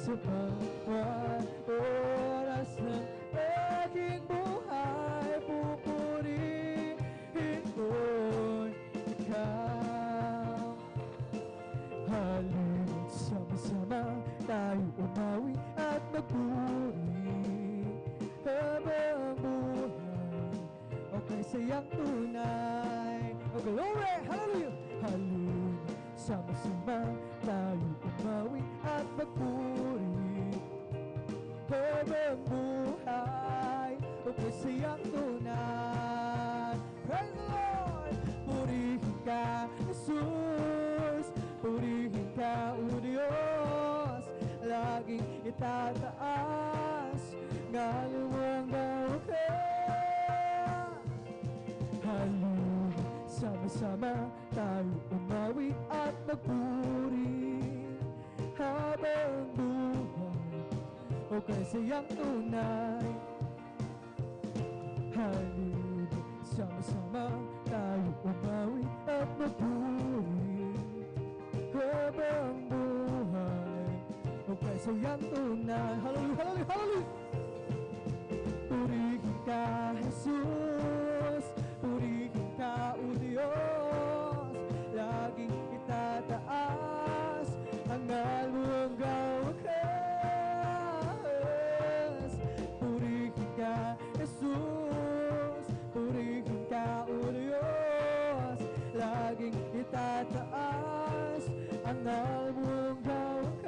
sa bawat oras ng aking buhay, pupurihin ko'y ikaw. Halina't sama-sama tayo umawi at magpuri habang buhay o kay sayang tunay. Oh, glory! Hallelujah! Halina't sama-sama tayo umawi at magpuri habang buhay o kay sayang tunay. Praise the Lord! Purihin ka, Jesus, purihin ka, O Diyos, laging itataas, ngayon mo ang gawin. Halina't sama-sama tayo umawi at magpuri habang buhay o kay sayang tunay. Halina't sama-sama tayo umawi at magpuri habang buhay o kay sayang tunay. Hallelujah, hallelujah, hallelujah! Purihin ka, Jesus, purihin ka, O Diyos, laging itataas, hangal mo ang gawakas. Purihin ka, Jesus, purihin ka, O Diyos, laging itataas, hangal mo ang gawakas.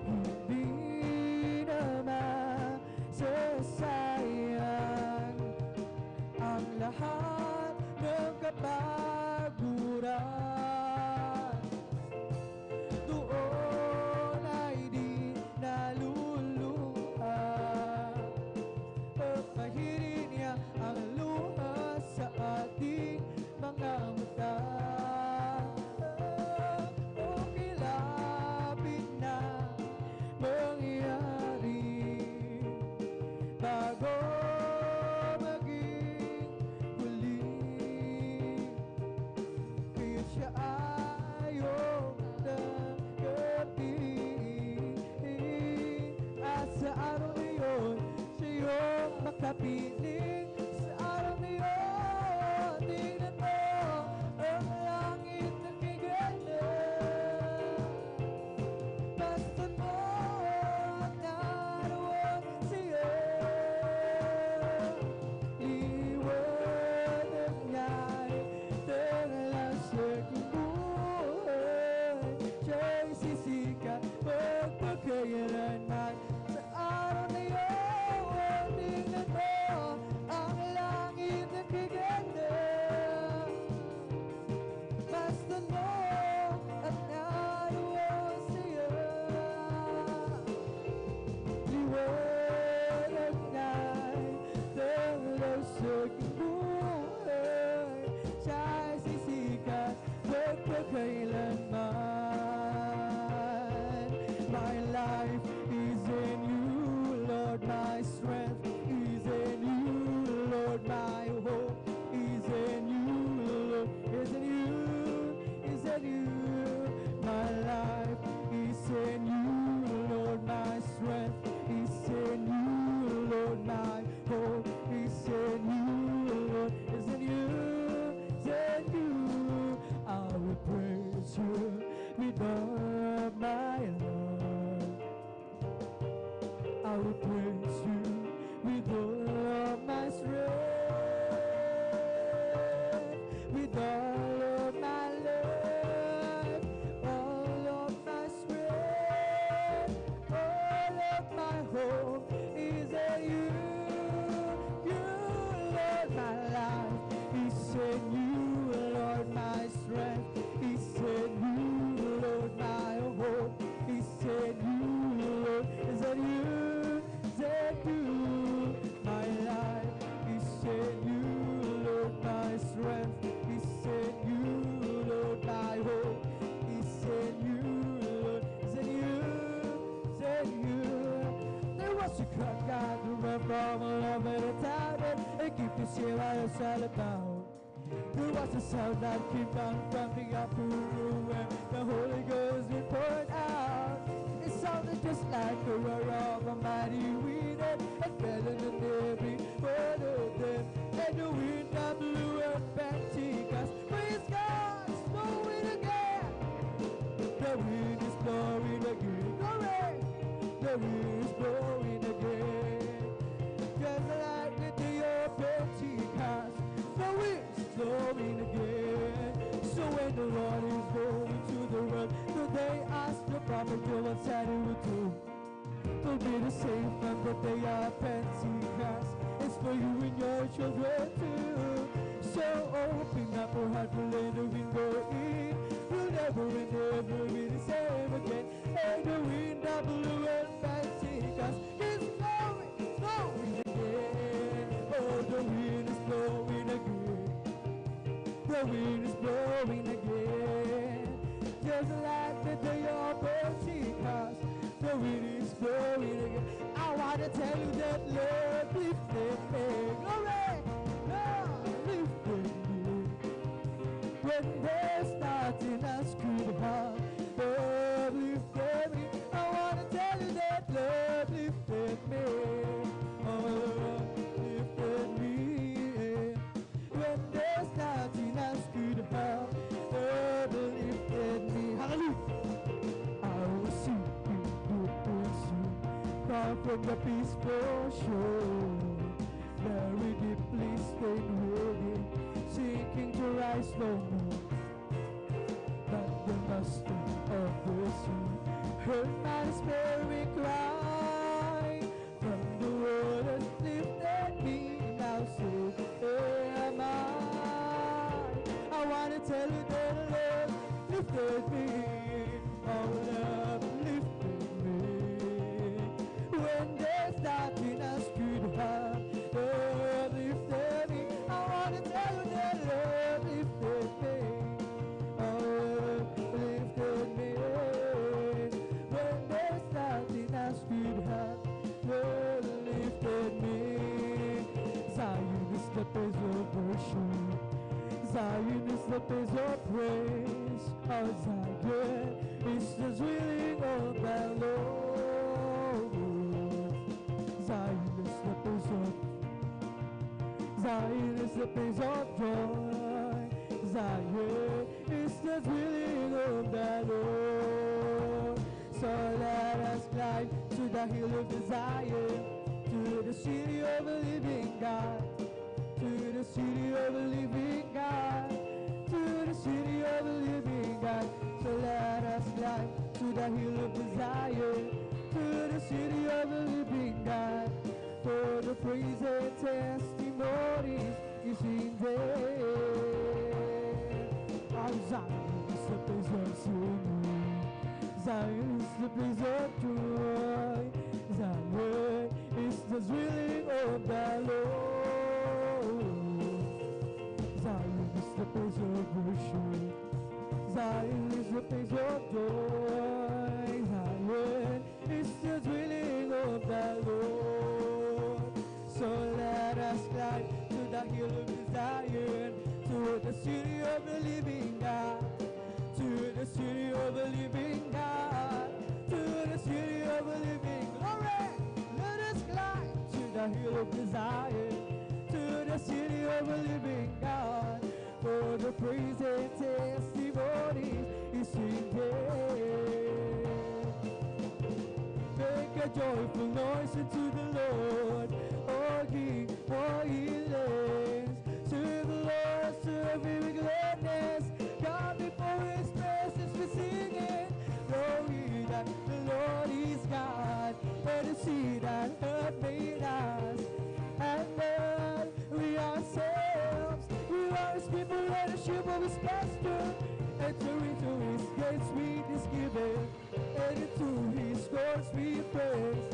Hindi naman sasayang ang lahat ng kapaguran. Doon ay di naluluha, papahirin niya ang luha sa ating mga mata. O kilapit na mangyari bago maging huli, kaya siya ayaw tanggapin. At sa araw na yun, siya yung makapiling. Sa araw na yun, tingnan mo ang langit na kigana. Basta mo naroon siya, liwanag niya'y tanglang sa aking buhay. Siya'y sisikat magpagkailanman. Sa araw na yun, tingnan mo ang langit na kigana. Basta mo at naroon siya, liwanag na'y tanglaw sa aking buhay. Siya'y sisikat magpagkailanman. My life is in you, Lord, my strength is in you, Lord, my hope is in you, Lord, is in you, is in you. My life is in you, Lord, my strength is in you, Lord, my hope is in you, Lord, is in you, is in you. I will praise you with all my life. I will praise you with all of my strength, with all of my life, all of my strength, all of my hope is in you. You, Lord, my life is in you, Lord, my strength is in you, Lord, my hope is in you, Lord, is in you, is in you. My life is in you, Lord, my strength is in you, Lord, my hope is in you, Lord, is in you, is in you. There was a crowd God who ran from all over the town and keep you safe while it's all about. There was a sound that came down from the upper room where the Holy Ghost would pour out. sounded just like a roar of a mighty wind, and better than every word of them. And the wind that blew at Pentecost, praise God, it's blowing again. The wind is blowing again, glory. The wind is blowing again. Just like the day of Pentecost, the wind is blowing again. So when the Lord is going to the world, do they ask the prophet what side he would do? To be the same from the day of Pentecost. It's for you and your children too. So open up your heart and let the wind go in. You'll never and never be the same again. And the wind that blew at Pentecost is blowing again. Oh, the wind is blowing again. The wind is blowing again. Just like the day of Pentecost, the wind is blowing again. I want to tell you that love lifted me. Glory, love lifted me. When there's nothing else could have, love lifted me. I want to tell you that love lifted me. Oh, love lifted me. When there's nothing else could have, love lifted me. Hallelujah. I will sing far from the peaceful shore, very deeply stained within, seeking to rise no more. But the master of the sea heard my spirit cry from the waters lifted me. Now so am I want to tell you that love lifted me. Oh, love lifted me. When there's nothing else could have, love lifted me. I want to tell you that love lifted me. Oh, love lifted me. When there's nothing else could have, love lifted me. Zion is the place of worship. Zion is the place of praise. Oh, Zion is the dwelling of the Lord. Zion is the place of Zion is the place of joy. Zion is the dwelling of the Lord. So let us climb to the hill of Zion, to the city of the living God, to the city of the living God, to the city of the living God. So let us climb to the hill of Zion, to the city of the living God. For the praise and testimonies is in there. Oh, Zion is the place of singing. Zion is the place of joy. Zion is the dwelling of the Lord. Zion is the place of worship. Zion is the place of joy. Zion is the dwelling of the Lord. So let us climb to the hill of Zion, to the city of the living God, to the city of the living God, to the city of the living glory. Let us climb to the hill of Zion, to the city of the living God. For the praise and testimonies is in there. Make a joyful noise unto the Lord, all ye lands. To the Lord serve him with gladness. Come before his presence with singing. Know ye that the Lord is God, and see that earth made us, and then we ourselves. We are his people and the sheep of his pasture. Enter into his gates with thanksgiving, and into his courts with praise.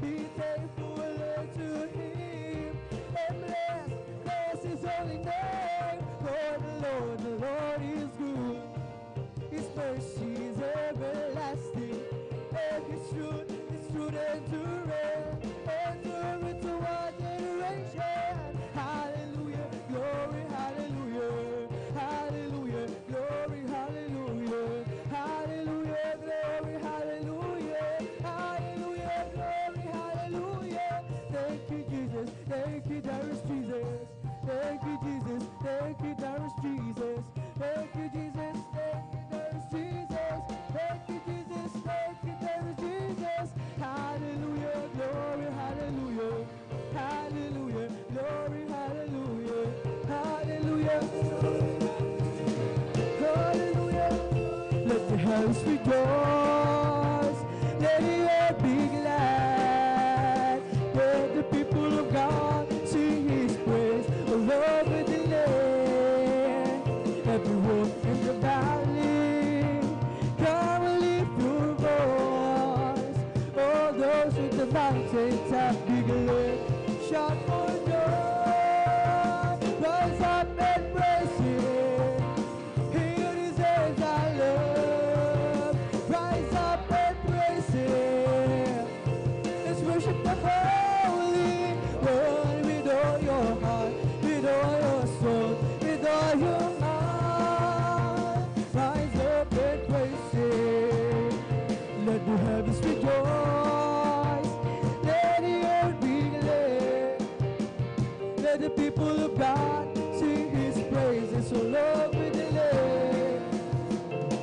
Be thankful unto him, and bless his holy name. For the Lord is good. His mercy is everlasting, and his truth endureth to all generation. Hallelujah, glory, hallelujah, hallelujah, glory, hallelujah, hallelujah, glory, hallelujah, Jesus. Thank you, there is Jesus. Thank you, Jesus. Thank you, there is Jesus. Thank you, Jesus. Thank you, there is Jesus. Hallelujah, glory, hallelujah. Hallelujah, glory, hallelujah. Hallelujah. Hallelujah. Let the heavens rejoice. Let the earth be glad. Let the people of God sing his praise all over the land. Everyone in the valley, come and lift your voice. All those with the mountains have big glad. Shout for joy. Rise up and praise him. He deserves our love. Rise up and praise him. Let's worship the Holy One with all your heart, with all your soul, with all your mind. Rise up and praise him. Let the heavens rejoice. Let the earth be glad. Let the people of God sing his praises all over the land.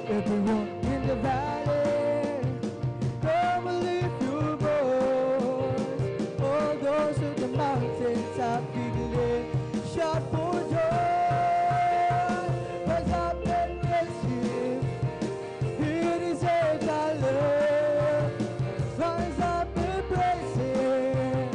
Everyone in the valley, come and lift your voice. All those on the mountains have big glad. Shout for joy. Rise up and praise him. He deserves our love. Rise up and praise him.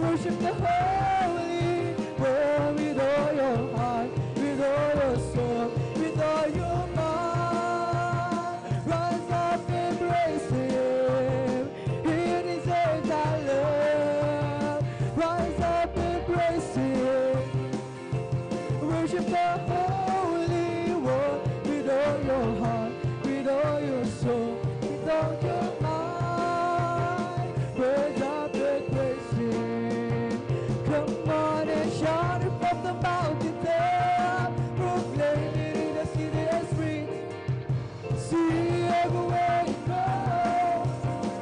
Worship the Holy One with all your heart, with all your soul, with all your mind. Rise up and praise him. He deserves our love. Rise up and praise him. Worship the Holy One with all your heart, with all your soul, with all your mind. Raise up and praise him. Come on and shout it from the mountain top. Proclaim it in the city and streets. See everywhere you go.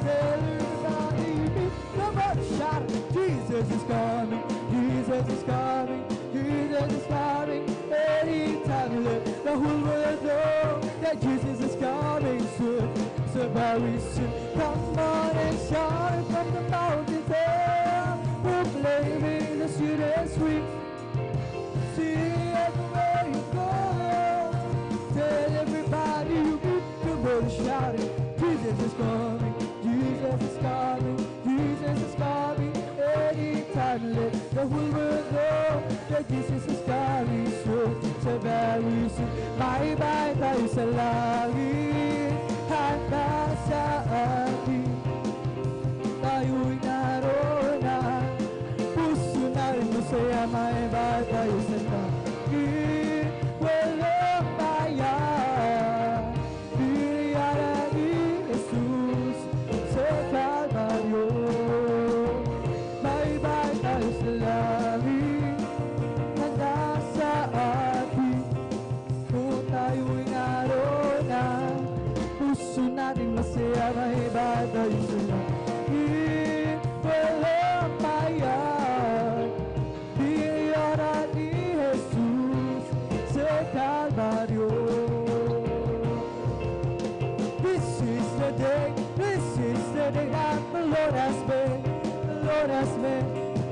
Tell everybody you meet. Come on, shout it. Jesus is coming. Jesus is coming. Jesus is coming. Anytime you look, the whole world know that Jesus is coming soon. So very soon. Come on and shout it from the mountain top. Proclaiming the city and streets. See everywhere you go. Tell everybody you meet. Come on and shout it. Jesus is coming. Jesus is coming. Jesus is coming. Anytime let the whole world know that Jesus is coming soon. So very soon. Bye-bye tayo sa langit. Handa sa atin. Tayo'y naroon na. Puso na rin masaya. Bye-bye tayo sa langit. Walang bayan. Biniyara ni Jesus sa Kalbaryo. Bye-bye tayo sa langit. Handa sa atin. Kung tayo'y naroon na. Puso natin masaya. Bye-bye tayo sa langit. Walang bayan. Biniyara ni Jesus sa Kalbaryo. This is the day that the Lord has made. The Lord has made.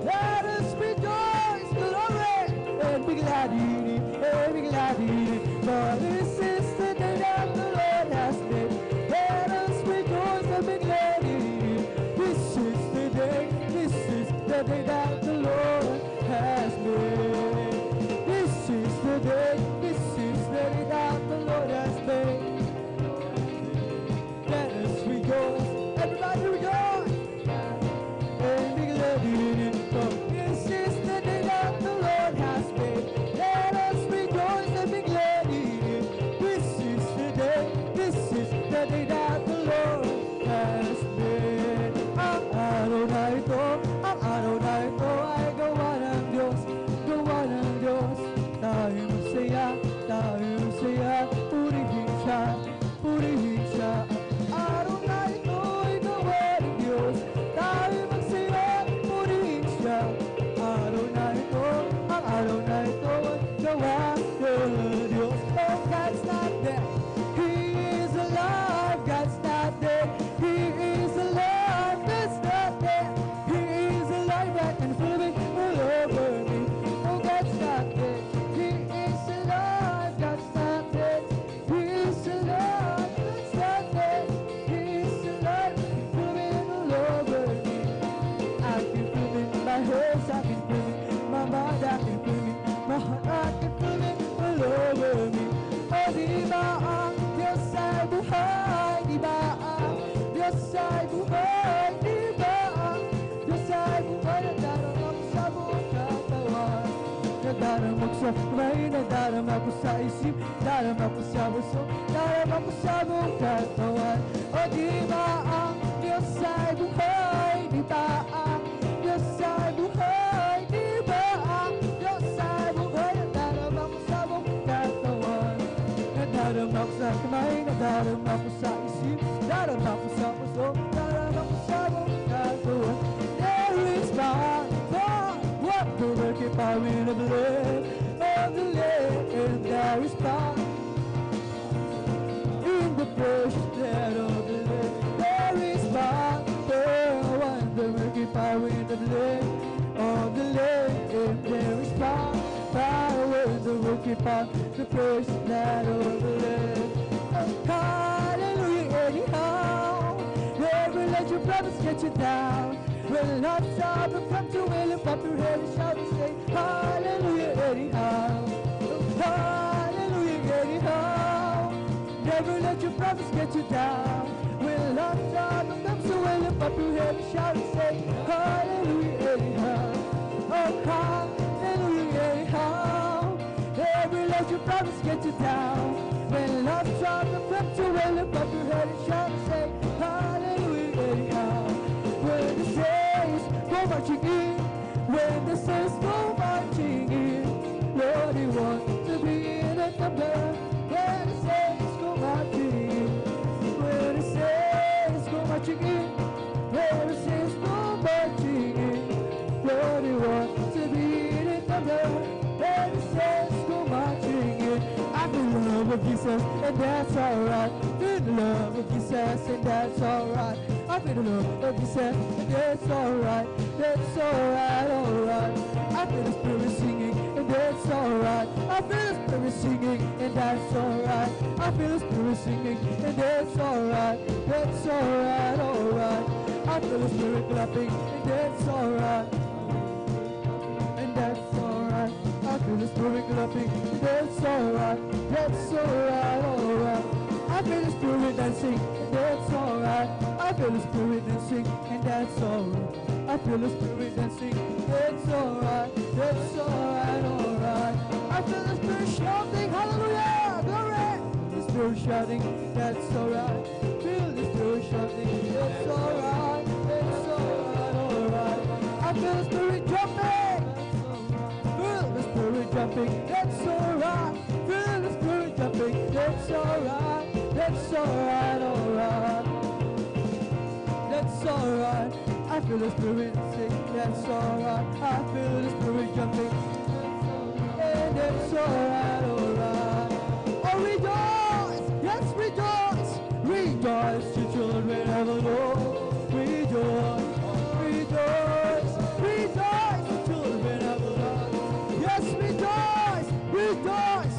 Let us rejoice, glory, and be glad in it, and be glad in it. For this is the day that the Lord has made. Let us rejoice and be glad in it. This is the day that the Lord has made. This is the day that the Lord has made. Let us rejoice, everybody rejoice, and be glad in it. For this is the day that the Lord has made. Let us rejoice and be glad in it. buhay, di ba ang Diyos ay buhay na darama ko sa buong katawan? Nadarama ko sa kamay, nadarama ko sa isip, nadarama ko sa puso, nadarama ko sa buong katawan. O di ba ang Diyos ay buhay, di ba ang Diyos ay buhay, di ba ang Diyos ay buhay, nadarama ko sa buong katawan. Nadarama ko sa kamay, nadarama ko sa isip, nadarama ko sa puso, nadarama ko sa buong katawan. There is power, what the working power in the blood of the Lamb. There is power in the precious blood of the Lamb. There is power, what the working power in the blood of the Lamb. There is power in the working power, the precious blood of the Lamb. Hallelujah, anyhow. Never let your brothers get you down. When not stop and come to will lift up your head and shout and say hallelujah anyhow. Hallelujah anyhow. Never let your brothers get you down. When not stop and come to will lift up your head and shout and say hallelujah anyhow. Oh hallelujah anyhow. Never let your brothers get you down. When not stop and come to will lift up your head and shout and say hallelujah anyhow. When the saints go marching in, when the saints go marching in, Lord, you want to be in the number. When the saints go marching in, when the saints go marching in, when the saints go marching in, Lord, you want to be in the number. When the saints go marching in, I feel the love of Jesus, and that's alright. Feel the love of Jesus, and that's alright. I feel the love of Jesus, and that's alright, alright. I feel the Spirit singing, and that's alright. I feel the Spirit singing, and that's alright. I feel the Spirit singing, and that's alright, alright. I feel the Spirit clapping, and that's alright, and that's alright. I feel the Spirit clapping, and that's alright, alright. I feel the Spirit dancing, and that's alright. I feel the Spirit dancing, and that's alright. I feel the Spirit dancing, that's alright, alright. I feel the Spirit shouting, hallelujah, glory. The Spirit shouting, that's alright. Feel the Spirit shouting, that's alright, alright. I feel the Spirit jumping, feel the Spirit jumping, that's alright. Feel the Spirit jumping, that's alright, alright. That's alright. I feel the Spirit sing, that's alright. I feel the Spirit jumping, and that's alright. Oh, rejoice, yes, rejoice, rejoice, you children of the Lord. Rejoice, rejoice, rejoice, you children of the Lord. Yes, rejoice, rejoice,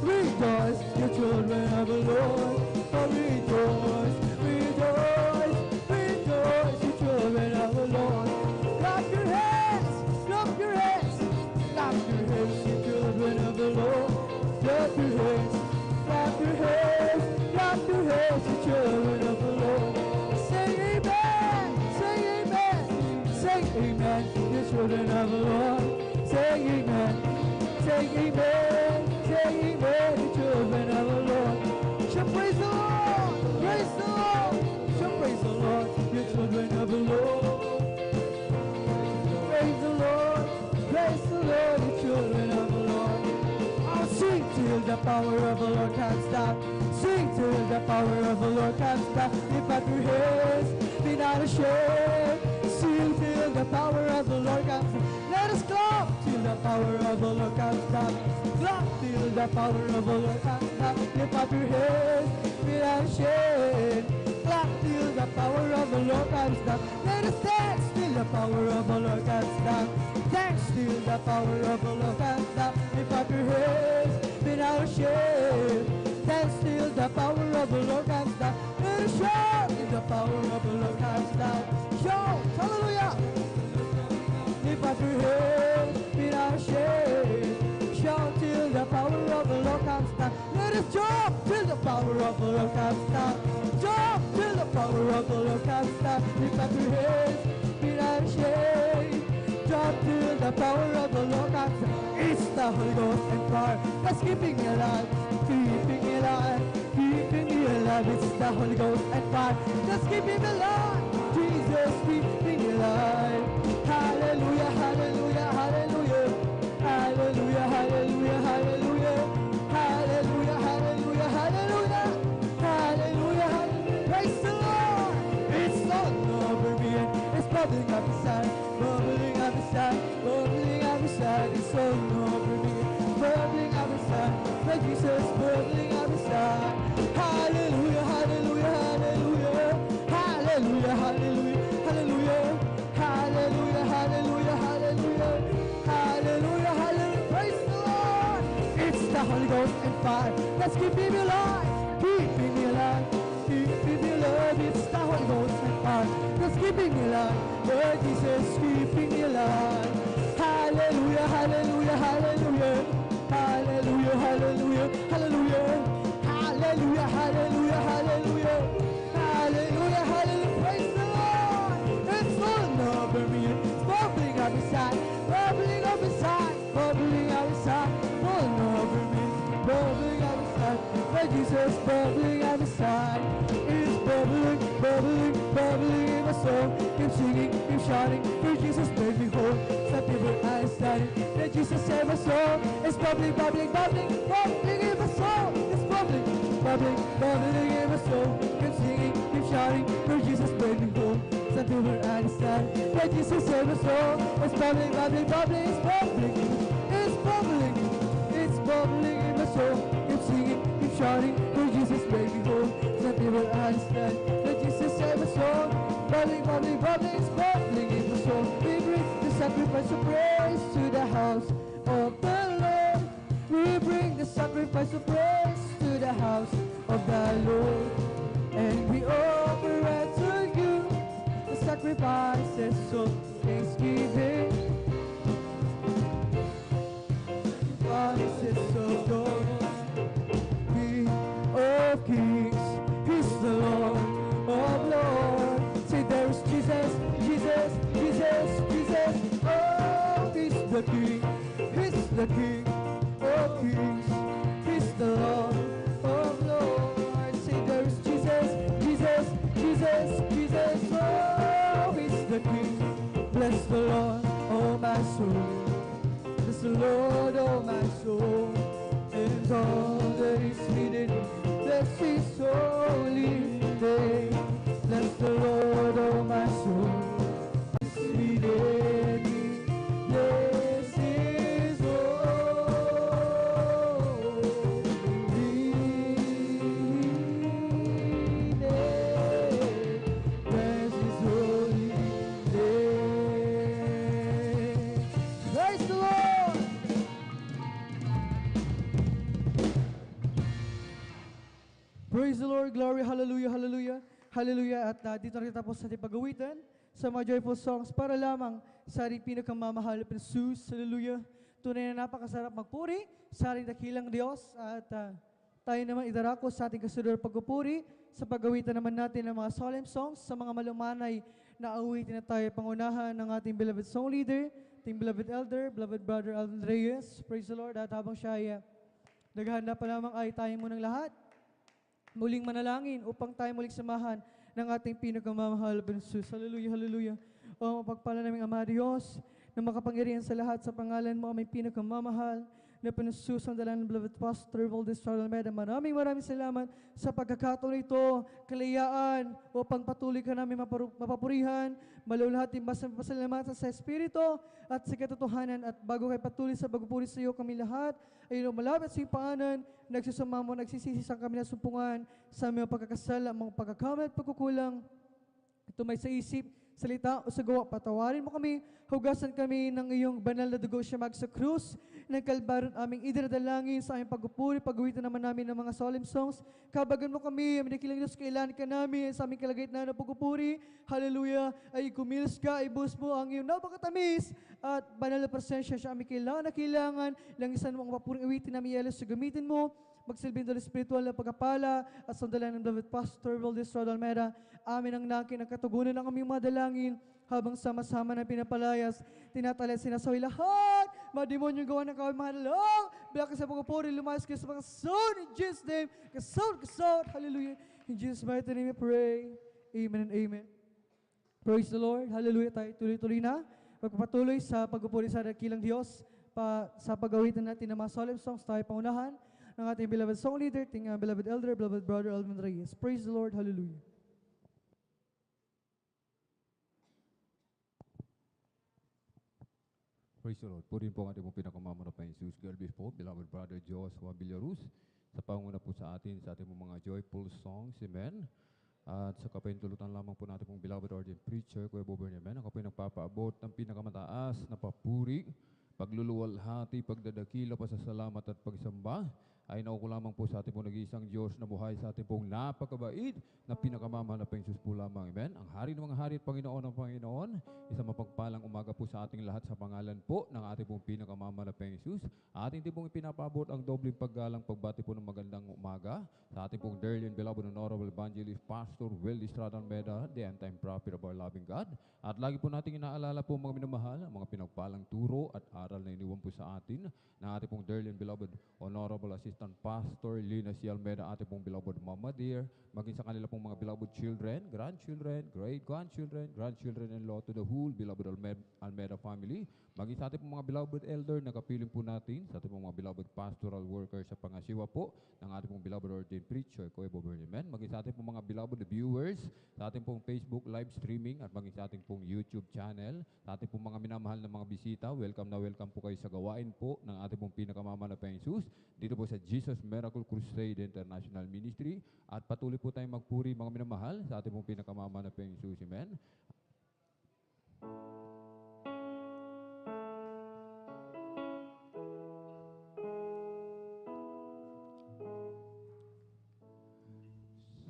rejoice, you children of the Lord. Oh, rejoice, rejoice, rejoice, you children of the Lord. Clap your hands, clap your hands, clap your hands, you children of the Lord. Clap your hands, clap your hands, clap your hands, you children of the Lord. Say amen, say amen, say amen, you children of the Lord. Say amen, say amen, say amen, you children of the Lord. Shall praise the Lord, praise the Lord, shall praise the Lord, you children of the Lord. Praise the Lord, you children of the Lord. Oh, sing till the power of the Lord comes down. Sing till the power of the Lord comes down. Lift up your hands, be not ashamed. Sing till the power of the Lord comes down. Let us clap till the power of the Lord comes down. Clap till the power of the Lord comes down. Lift up your hands, be not ashamed. Clap till the power of the Lord comes down. Let us dance till the power of the Lord comes down. Dance till the power of the Lord comes down. Lift up your hands, be not ashamed. Dance till the power of the Lord comes down. Let us shout till the power of the Lord comes down. Shout, hallelujah. Lift up your hands, be not ashamed. Shout till the power of the Lord comes down. Let us jump till the power of the Lord comes down. Jump till the power of the Lord comes down. Lift up your hands, be not ashamed. Drop till the power of the Lord comes down. It's the Holy Ghost and fire that's keeping me alive, keeping me alive, keeping me alive. It's the Holy Ghost and fire that's keeping me alive. Jesus keeping me alive. Hallelujah, hallelujah, hallelujah, hallelujah, hallelujah, hallelujah, hallelujah, hallelujah, hallelujah, hallelujah, hallelujah. Praise the Lord. It's all over me and it's bubbling up inside, bubbling up inside, bubbling up inside. It's all over me, bubbling up inside. Like Jesus, bubbling up inside. Hallelujah, hallelujah, hallelujah, hallelujah, hallelujah, hallelujah, hallelujah, hallelujah, hallelujah, hallelujah, hallelujah. Praise the Lord. It's the Holy Ghost and fire that's keeping me alive, keeping me alive, keeping me alive. It's the Holy Ghost and fire that's keeping me alive. Lord Jesus, keeping me alive. Hallelujah, hallelujah, hallelujah, hallelujah, hallelujah, hallelujah, hallelujah, hallelujah, hallelujah, hallelujah, hallelujah. Praise the Lord. It's all over me. It's bubbling up inside, bubbling up inside, bubbling up inside, all over me, bubbling up inside. Lord Jesus, bubbling up inside. It's bubbling, bubbling, bubbling in my soul. Keep singing, keep shouting, for Jesus made me whole. Some people are standing, that Jesus saved my soul. It's bubbling, bubbling, bubbling, bubbling in my soul. It's bubbling, bubbling, bubbling in my soul. Keep singing, keep shouting, for Jesus made me whole. Some people understand that Jesus saved my soul. It's bubbling, bubbling, bubbling, it's bubbling, it's bubbling, it's bubbling in my soul. Keep singing, keep shouting, for Jesus made me whole. Some people understand that Jesus saved my soul. Bubbling, bubbling, bubbling, it's bubbling in my soul. We bring the sacrifice of praise to the house of the Lord. We bring the sacrifice of praise to the house of the Lord. And we offer unto you the sacrifices of thanksgiving, sacrifices of joy. King of kings, He's the Lord of lords. Say there is Jesus, Jesus, Jesus, Jesus. Oh, He's the King, He's the King of kings, He's the Lord of lords. Say there is Jesus, Jesus, Jesus, Jesus. Oh, He's the King. Bless the Lord, oh my soul. Bless the Lord, oh my soul. And all that is hidden, bless His holy name. Bless the Lord, oh my soul. Bless within me, bless His holy name. Bless His holy name. Praise the Lord. Praise the Lord, glory, hallelujah, hallelujah, hallelujah. At dito na tapos sa ating pag-awitan sa mga joyful songs para lamang sa ating pinakamamahal na Jesus, hallelujah. Tunay na napakasarap magpuri sa ating dakilang Diyos at tayo naman idarako sa ating kasunod pagpupuri sa pag-awitan naman natin ng mga solemn songs sa mga malumanay na awitin na tayo pangunahan ng ating beloved song leader, ating beloved elder, beloved brother Alvin Reyes. Praise the Lord. At habang siya ay naghahanda pa lamang ay tayo munang lahat muling manalangin upang tayo muling samahan ng ating pinakamamahal na Jesus. Hallelujah, hallelujah. O mapagpala naming Ama Diyos, na makapangyarihan sa lahat sa pangalan mo, aming pinakamamahal na Panginoon ang dalan ng beloved Pastor Valdez Charlameda. Maraming salamat sa pagkakataon ito, kalayaan, upang patuloy ka namin mapapurihan, malulhating pasalamatan sa Espiritu at sa katotohanan. At bago kayo patuloy sa pagpupuri sa iyo, kami lahat ay lumalapit sa iyong paanan, nagsusumamo, nagsisisi sa kami na sumpungan sa aming pagkakasala, mga pagkakamali at pagkukulang. Ito may sa isip, salita o sa gawa, patawarin mo kami, hugasan kami ng iyong banal na dugo siya sa krus, ng Kalbaryo aming idinadalangin sa aming pagpupuri, pag-uwitan naman namin ng mga solemn songs. Kabagan mo kami, aming nakilang Diyos, kailan ka namin sa aming kalagitnaan ng pagpupuri. Hallelujah, ay kumilos ka, ibus mo ang iyong napakatamis at banal na presensya siya aming kailangan na kailangan. Langisan mo ang papuring awitin namin, Yelos, gamitin mo magsilbing doon spiritual na pagkapala at sandalan ng David Pastor Valdez Rodalmera. Amin ang nakin ang katugunan ng aming madalangin habang sama-sama na pinapalayas, tinatalas, sinasawi lahat, mga demonyo gawa ng kaway mga dalawang, bilang sa pagpupuri, lumayas kayo sa mga kasod, in Jesus' name, kasod, hallelujah, in Jesus' mighty name we pray, amen and amen. Praise the Lord, hallelujah, tayo tuloy-tuloy na, pagpapatuloy sa pagpupuri sa dakilang Diyos, sa pag-awitan natin ng mga solemn songs, tayo pangunahan, ng ating beloved song leader, ating beloved elder, beloved brother Alvin Reyes. Praise the Lord, hallelujah. Praise the Lord. Purihin po ang ating pong pinakamamara pa Jesus Galvez po, beloved brother Joshua Villaruz, sa panguna po sa ating mga joyful songs, amen. At sa kapahintulutan lamang po natin pong beloved ordained preacher, Kuya Bober, amen. Ako po yung nagpapaabot ng pinakamataas na papuri, pagluluwalhati, pagdadakila, pasasalamat at pagsamba ay nauko lamang po sa ating pong nag-iisang Diyos na buhay sa ating pong napakabait na pinakamamahal na Panginoon po lamang. Amen. Ang hari ng mga hari at Panginoon ng Panginoon, isang mapagpalang umaga po sa ating lahat sa pangalan po ng ating pong pinakamamahal na Panginoon. Ating din pong ipinapabot ang dobleng paggalang pagbati po ng magandang umaga sa ating pong dearly and beloved honorable evangelist Pastor Will Estrada Almeida, the end-time prophet of our loving God. At lagi po nating inaalala po mga minamahal, mga pinagpalang turo at aral na iniwan po sa atin ng ating pong dearly and beloved honorable assistant Pastor Lina C. Almeida, ating pong beloved Mama Dear, maging sa kanila pong mga beloved children, grandchildren, great-grandchildren, grandchildren-in-law to the whole beloved Almeida family, maging sa ating pong mga beloved elder na kapiling po natin, sa ating pong mga beloved pastoral workers sa pangasiwa po ng ating pong beloved ordained preacher, Kuya Bober, amen. Maging sa ating pong mga beloved viewers, sa ating pong Facebook live streaming at maging sa ating pong YouTube channel, sa ating pong mga minamahal na mga bisita, welcome na welcome po kayo sa gawain po ng ating pong pinakamamahal na Panginoon dito po sa Jesus Miracle Crusade International Ministry. At patuloy po tayong magpuri mga minamahal sa ating pong pinakamamahal na Panginoon. Amen.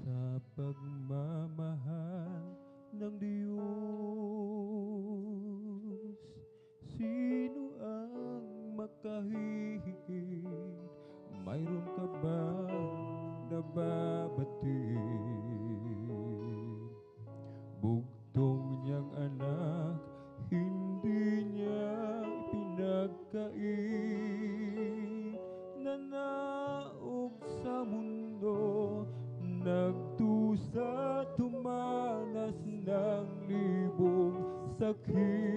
Sa pagmamahal ng Diyos, sino ang makahihigit? Mayroon ka bang nababatid? Bugtong niyang anak, hindi niya pinagkait. Nanaog sa mundo, nagdusa, tumanas ng libong sakit.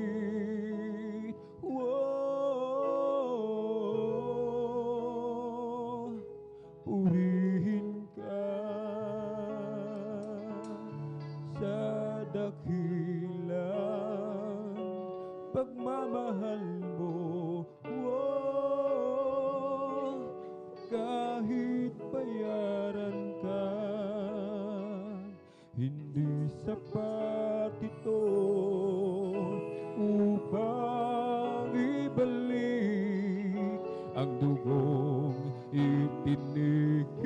Purihin ka sa dakilang pagmamahal mo. Kahit bayaran ka, hindi sapat ito upang ibalik ang dugong itinigis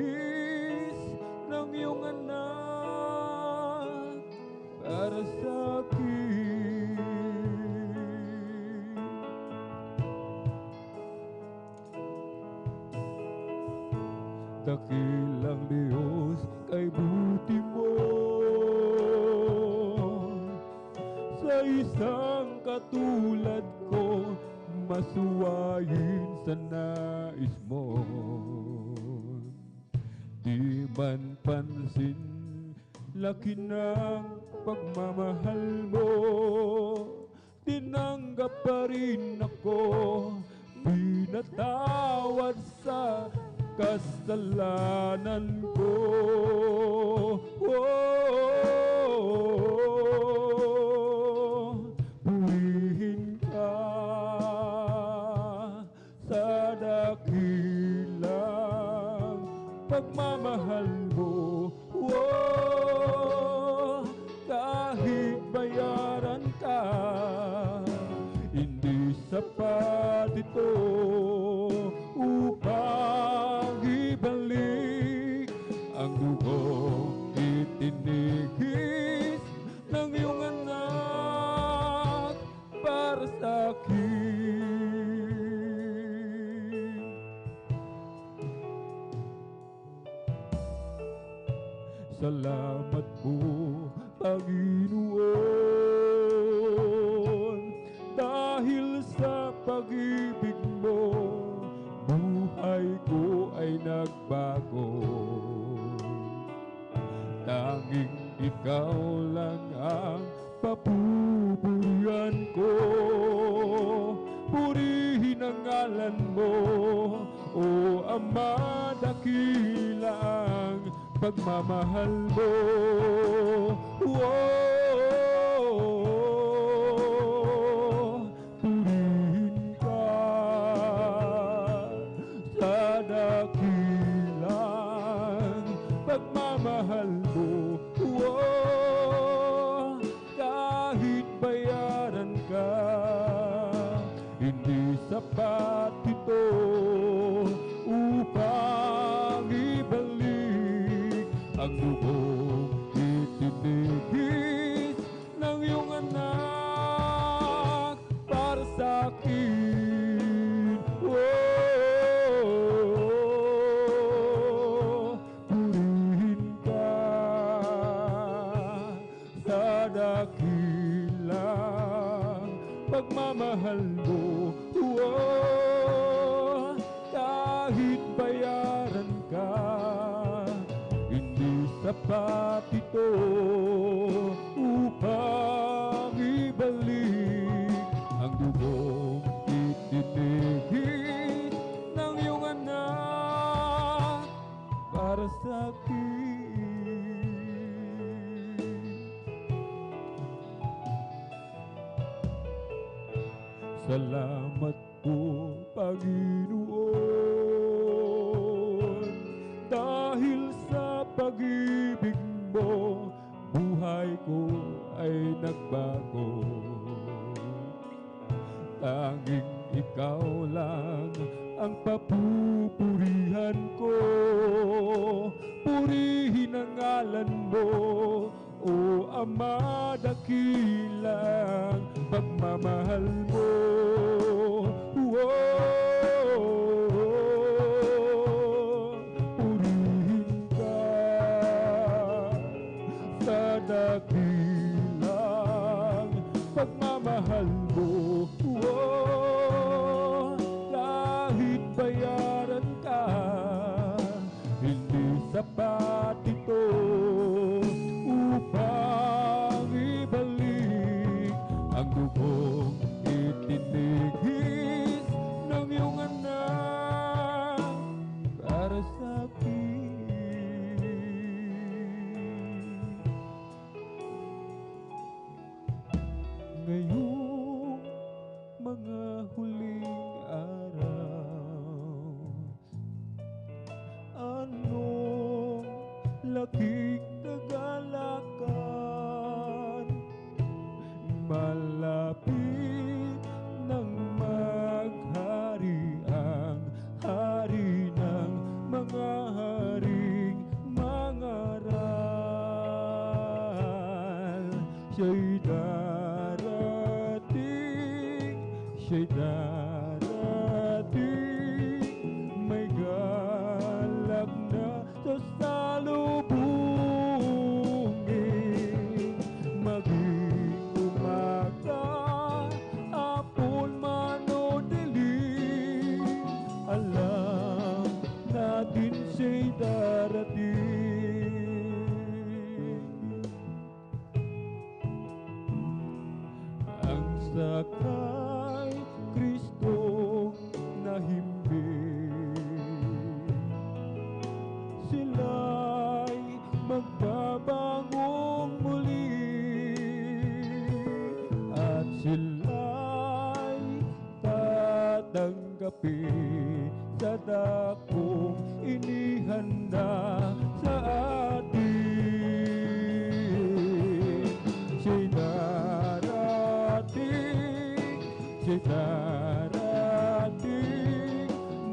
ng iyong anak para sa akin. Dakilang Diyos, kay buti mo sa isang katulad ko, masuwayin sa nais mo. Di man pansin, laki ng pagmamahal mo, tinanggap pa rin ako, pinatawad sa kasalanan ko. Purihin ka sa dakilang pagmamahal mo. Kahit bayaran ka, hindi sapat ito Salamat po, Panginoon, dahil sa pag-ibig mo, buhay ko ay nagbago. Tanging ikaw lang ang papupurihan ko. Purihin ang ngalan mo, O Ama, dakila ang pagmamahal mo. Purihin ka sa dakilang pagmamahal mo. Kahit bayaran ka, hindi sapat ito upang ibalik ang lubong itinigis ng iyong anak para sa akin. Purihin ka sa dakilang pagmamahal mo. Kahit bayaran ka, hindi sapat ito upang ibalik ang dugong itinigis ng iyong anak para sa akin. Salamat po, Panginoon, dahil sa pag-ibig mo, buhay ko ay nagbago. Tanging ikaw lang ang papupurihan ko. Purihin ang ngalan mo, O Ama, dakilang pagmamahal mo. Purihin ka sa dakilang pagmamahal mo. Kahit bayaran ka, hindi sapat ito upang ibalik ang dugong itinigis ng iyong anak para sa akin. Ngayong mga huling araw, anong laking kagalakan, malapit nang maghari ang hari ng mga haring mangaral. Siya'y darating, siya'y darating, may galak na sasalubungin. Maging umaga, hapon man o dilim, alam natin siya'y darating. Ang sakay Kristong nahimbing, sila'y magbabangong muli, at sila'y tatanggapin sa dakong inihanda sa atin. Siya'y darating, siya'y darating,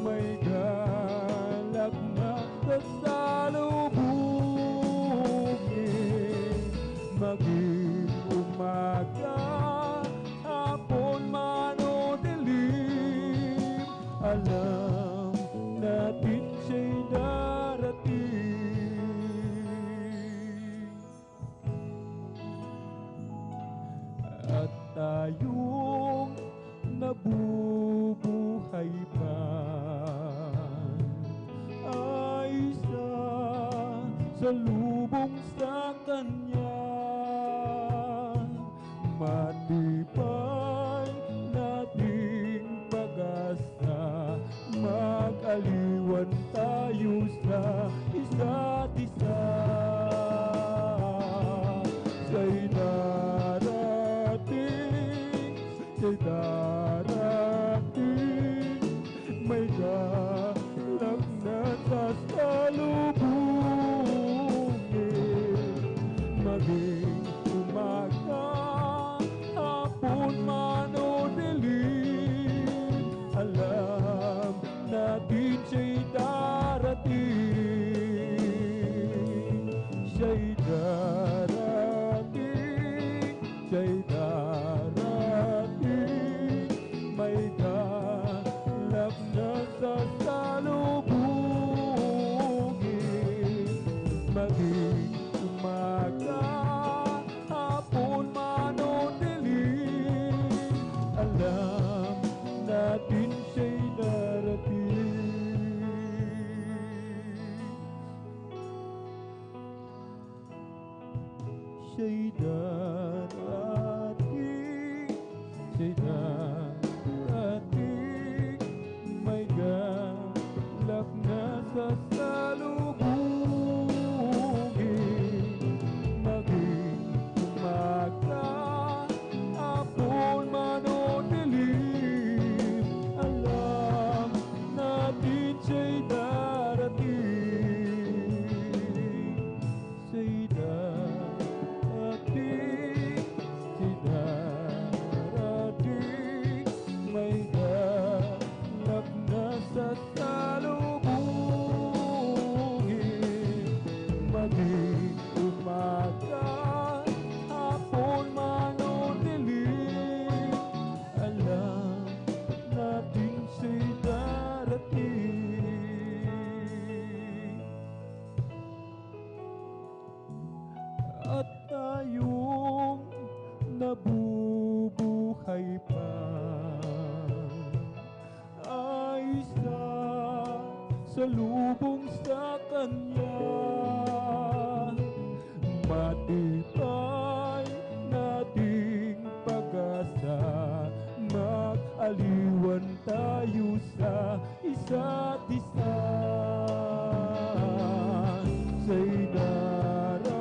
may galak na sasalubungin. Maging umaga, hapon man o dilim, alam natin siya'y darating. salubong sa Kanya. Matibay nating pag-asa, mag-aliwan tayo sa isa't isa. Siya'y darating, siya'y darating, may galak na sasalubungin. Maging umaga, hapon man o dilim, alam natin siya'y darating. Siya'y darating, siya'y darating, may galak na sasalubungin. Maging umaga, hapon man o dilim, alam natin siya'y darating. Siya'y darating, siya'y darating, may galak na sasalubungin. Maging umaga, hapon man o dilim, alam natin siya'y darating. Siya'y darating, siya'y darating, may galak na sasalubungin. Maging umaga, hapon man o dilim, alam natin siya'y darating. At tayong nabubuhay pa ay salubong sa Kanya. Matibay nating pag-asa, mag-aliwan tayo sa isa't isa. Siya'y darating,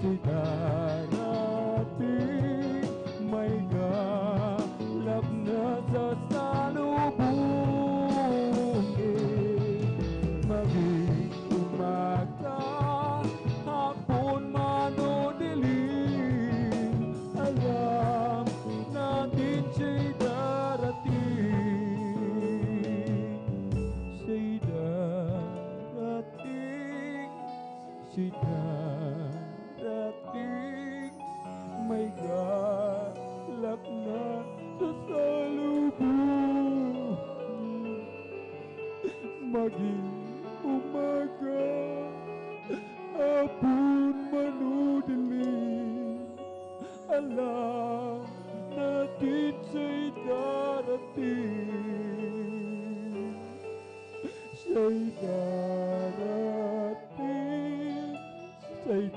siya'y darating, may galak na sasalubungin. Maging umaga, hapon man o dilim, alam natin siya'y darating. Siya'y darating, siya'y darating, may galak na sasalubungin. Maging umaga, hapon man o dilim, alam natin siya'y darating. Siya'y darating, siya'y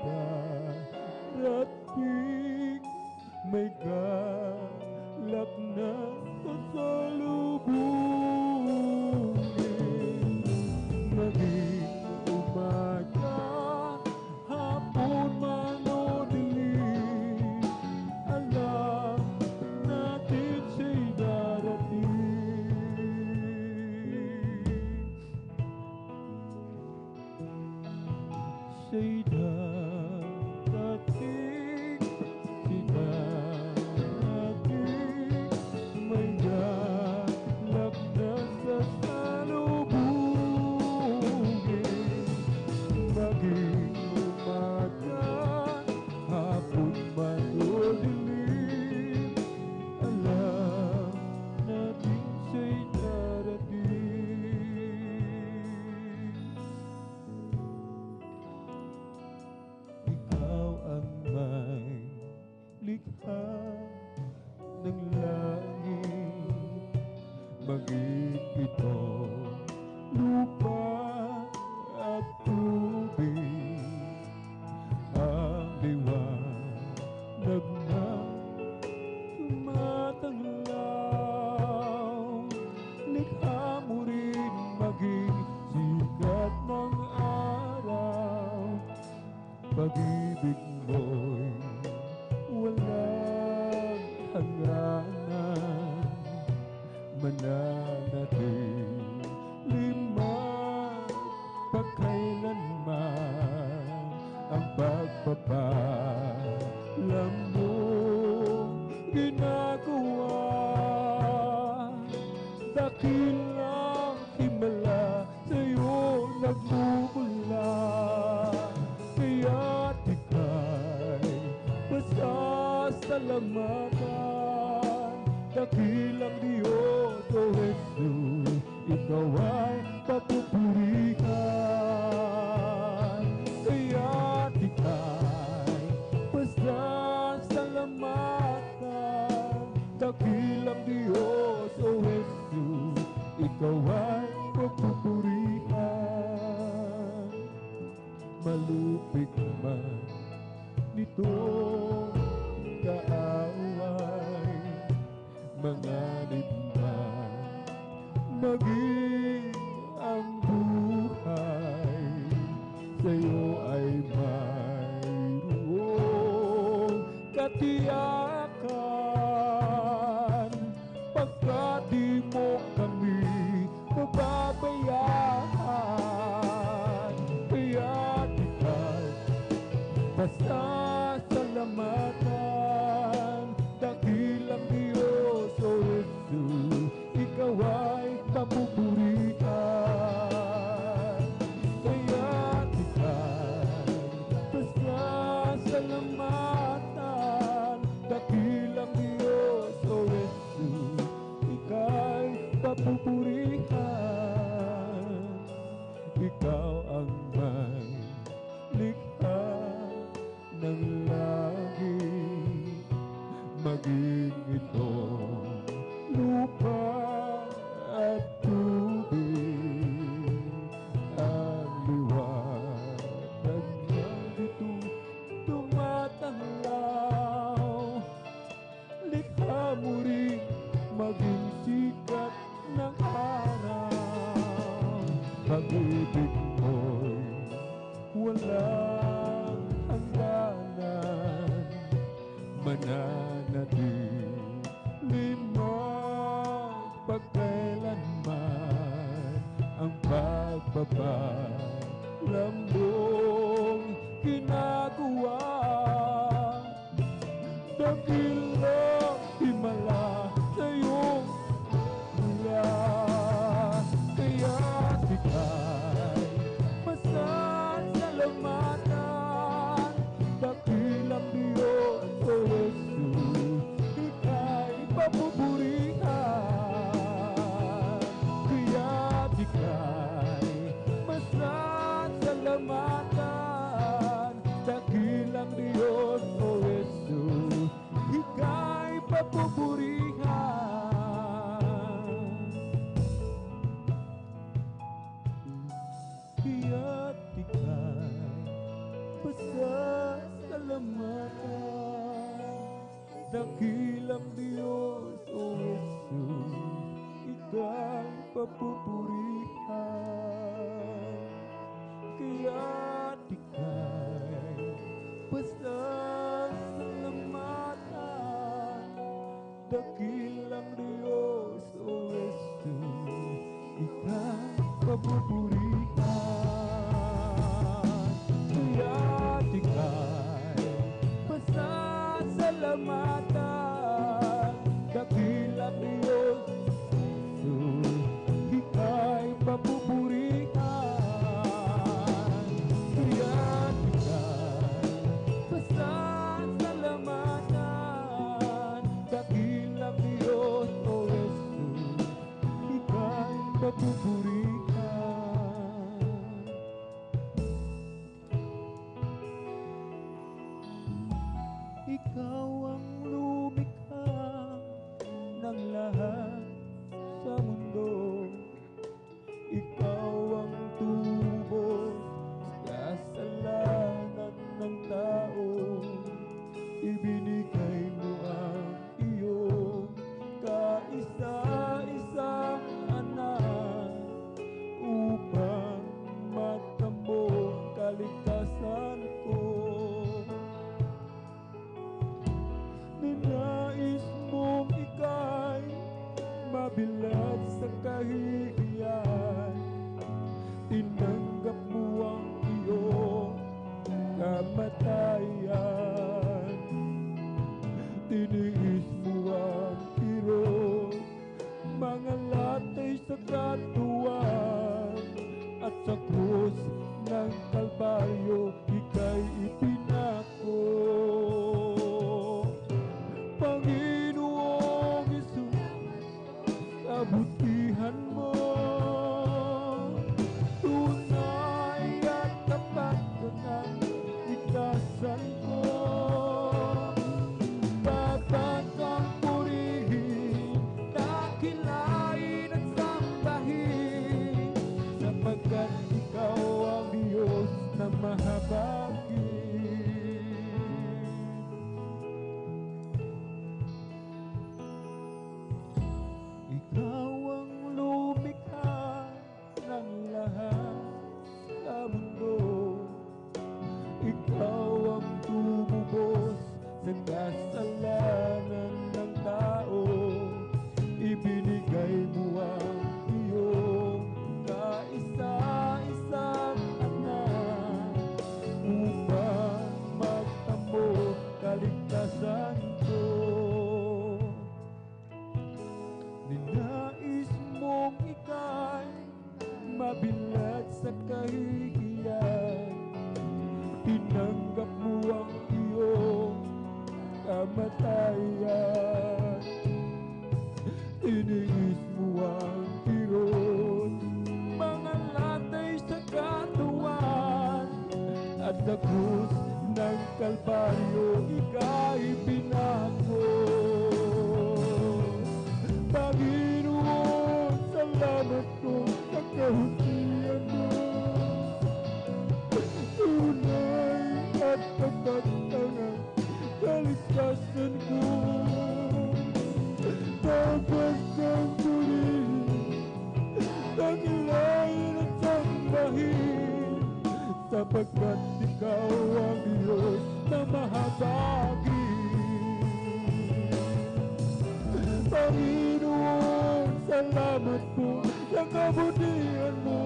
darating, may galak na sasalubungin. Maging umaga, hapon man o dilim, alam natin siya'y darating. Siya'y darating, siya'y darating, may galak na sasalubungin. Maging umaga, hapon man o dilim, alam natin siya'y darating. pag-ibig mo'y walang hangganan, mananatili magpakailanman ang pagpapalam mong ginagawa. Dakilang himala sa'yo nagmumula, kaya't ika'y pasasalamatan. Dakilang Diyos, O Jesus, ikaw ay papupurihan. Kaya't ika'y pasasalamatan. Dakilang Diyos, O Jesus, ikaw ay papupurihan. Malupit man nitong kaaway, manganib man maging ang buhay, sa'yo ay mayroong katiyakan, pagkat di mo kami pababayaan. Kaya't ika'y pasasalamatan. Dakilang Diyos, O Jesus, ikaw ay papupurihan. Kaya't ika'y pasasalamatan. Dakilang Diyos, O Jesus, ika'y papupurihan. Ikaw ang may likha ng langit, maging itong lupa at tubig. Ang liwanag niyang dito tumatanglaw, likha mo rin maging sikat ng araw. Pag-ibig mo'y walang hangganan, mananatili magpakailanman ang pagpapalambong ginagawa. Dakilang himala sa'yong mula, kaya't ika'y pasasalamatan. Dakilang Diyos, O Jesus, ika'y papupurihan. Kaya't ika'y pasasalamatan. Dakilang Diyos, O Jesus, ika'y papupurihan. Kaya't ika'y pasasalamatan. Dakilang Diyos, O Jesus, ika'y papupurihan. Kaya't ika'y pasasalamatan. Dakilang Diyos, O Jesus, ika'y papupurihan. Kaya't ika'y pasasalamatan. Dakilang Diyos, Jesus, ika'y papupurihan. Kaya't ika'y pasasalamatan. Dakilang Diyos, O Jesus, ika'y papupurihan. Ikaw ang lumikha ng lahat sa mundo. Ikaw ang tubos sa kasalanan ng tao. Ibinigay mo ang iyong kaisa-isang anak mahabagin. Ikaw ang lumikha ng lahat sa mundo. Ikaw ang tumubos sa kasalanan ng tao. Ibinigay mo ang iyong kaisa-isang anak upang magtamo kaligtasan ko. Ninais mong ika'y mabilad sa kahihiyan. Tinanggap mo ang iyong kamatayan. Tiniis mo ang kirot, mga latay sa katawan, at sa krus ng Kalbaryo ika'y pinako. Panginoon, salamat ko sa kahutian mo. Tunay at tapat ang kaligtasan ko. Dapat kang purihin, dakilain at sambahin, sapagkat ikaw ang Diyos na mahabagin. Panginoon, salamat po sa kabutihan mo.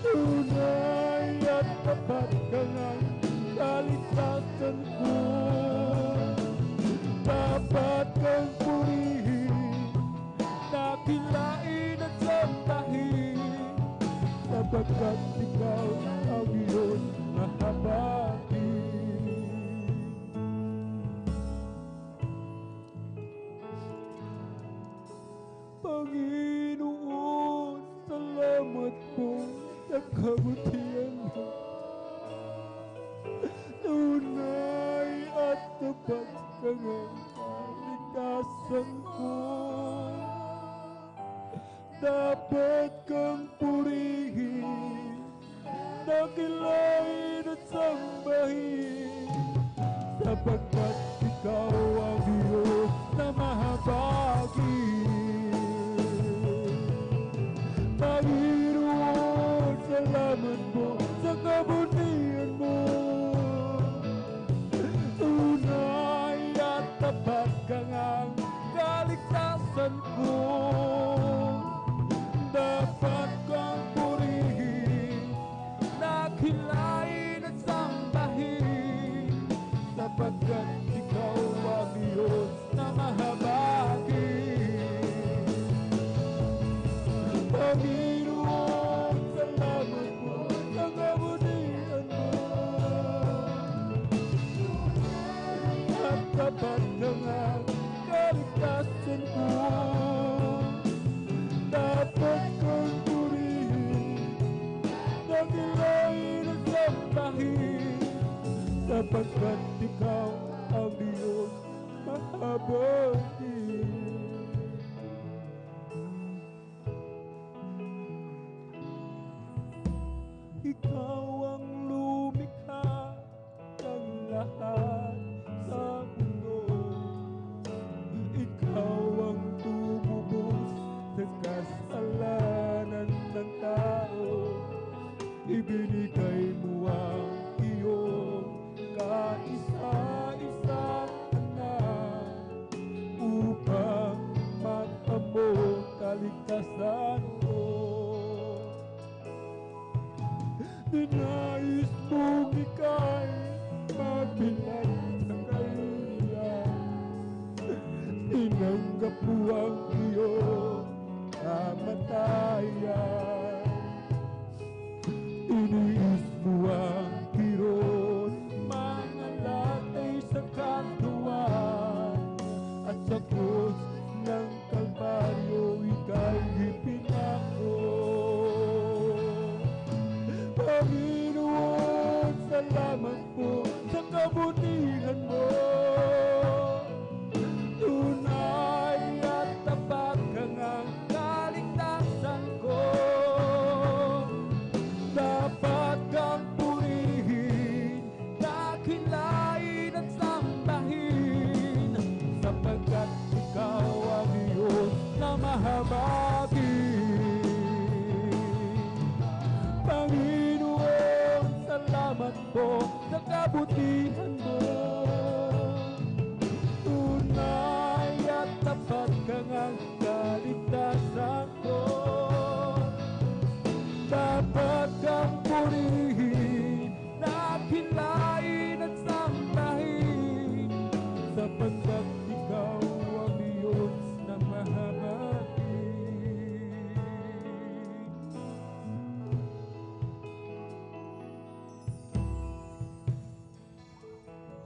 Tunay at tapat kang ang kaligtasan ko. Dapat kang purihin, dakilain at sambahin, sapagkat ikaw ang Diyos mahabagin. Panginoon, salamat po sa kabutihan mo. Tunay at tapat kang kaligtasan ko. Dapat kang purihin, dakilain at sambahin, sapagkat ikaw ang Diyos na mahabagin. Panginoon, salamat po sa kabutihan mo. Tunay at tapat kang ang kaligtasan ko. Dapat kang purihin, dakilain at sambahin, sapagkat ikaw ang Diyos na mahabagin. Panginoon, salamat po sa kabutihan mo. At tapat kang ang kaligtasan ko. Dapat kang purihin, dakilain at sambahin, sapagkat ikaw ang Diyos mahabagin. Ikaw ang lumikha ng lahat sa mundo. Ikaw ang tumubos sa kasalanan ng tao. Ibinigay mo ang iyong kaisa-isang anak upang magtamo kaligtasan ko. Ninais mong ika'y mabilad sa kahihiyan. Tinanggap mo ang iyong kamatayan. Iniis mo ang kirot, mga latay sa katawan, at sa krus ng Kalbaryo ika'y ipinako. Panginoon, salamat po sa kabutihan mo. Tunay at tapat kang ang kaligtasan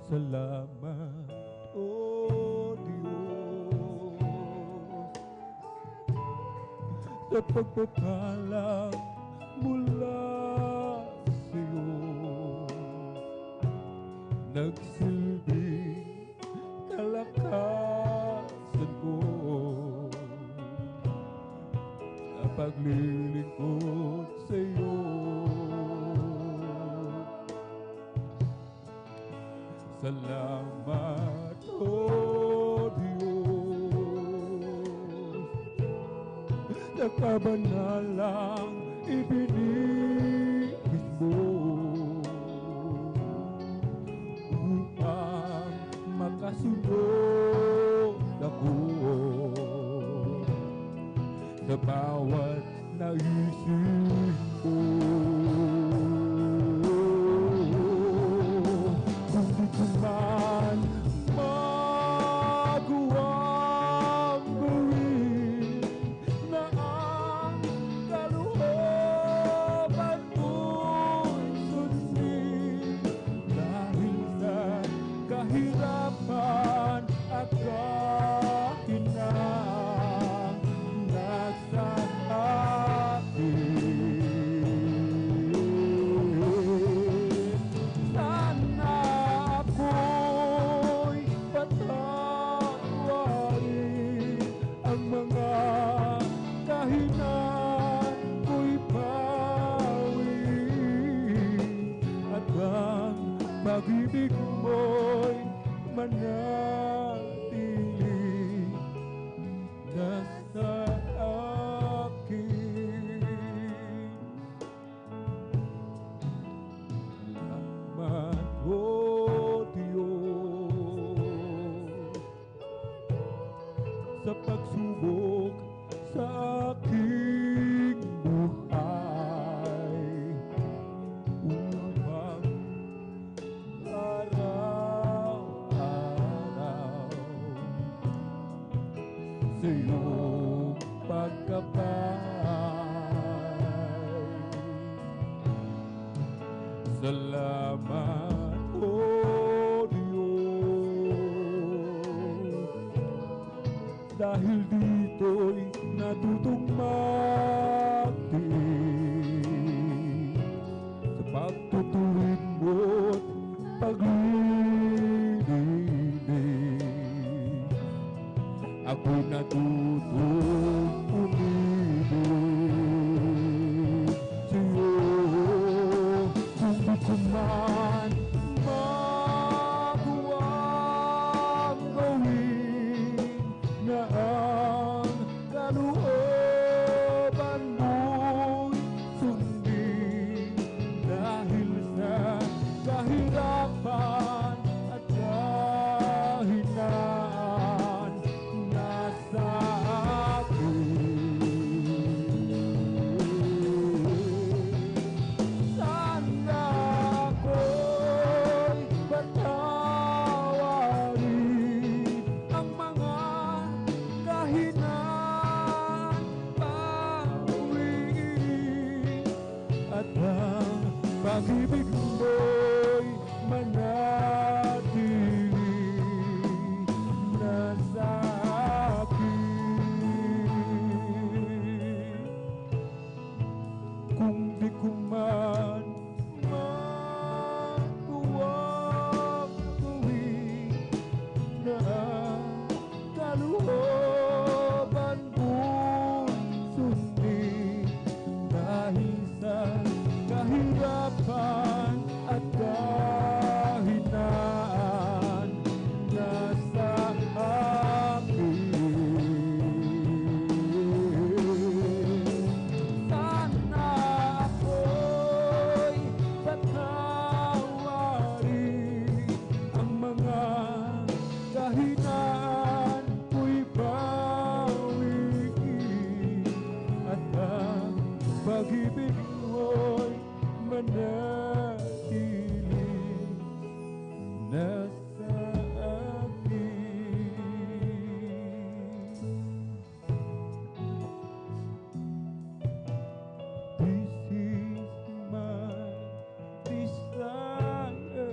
Salamat, O Diyos, sa pagpapala mula sa'yo. Nagsilbing kalakasan ko sa paglilingkod sa'yo. Salamat, O Diyos, sa kabanalang ibinigay mo upang makasunod ako sa bawat naisip ko. Kung di ko man magawang gawin na ang kalooban mo'y sundin, dahil sa kahirapan at kahinaan nasa akin. Sana ako'y patawarin, ang mga kahinaan ko'y bawin, at ang pag-ibig mo'y manatili nasa akin. Salamat, O Diyos, sa pagsubok sa aking buhay, upang araw-araw sa iyong pagkabay. Salamat, O Diyos, dahil dito'y natutugmag din sa pagtutuwid mo't paglilinis. Ako'y natutong umibig sa'yo. Kung di ko man magawang gawin na ang kalooban mo'y sundin, dahil sa kahirapan at kahinaan nasa akin. Sana ako'y patawarin, ang mga kahinaan bawiin, at ang pag-ibig mo'y manatili nasa akin. Kung di ko man magawang gawin na ang kalooban mo'y sundin, dahil sa kahirapan at kahinaan nasa akin. Sana ako'y patawarin, ang mga kahinaan ko'y bawiin, at ang pag-ibig mo'y manatili nasa akin. This is my desire,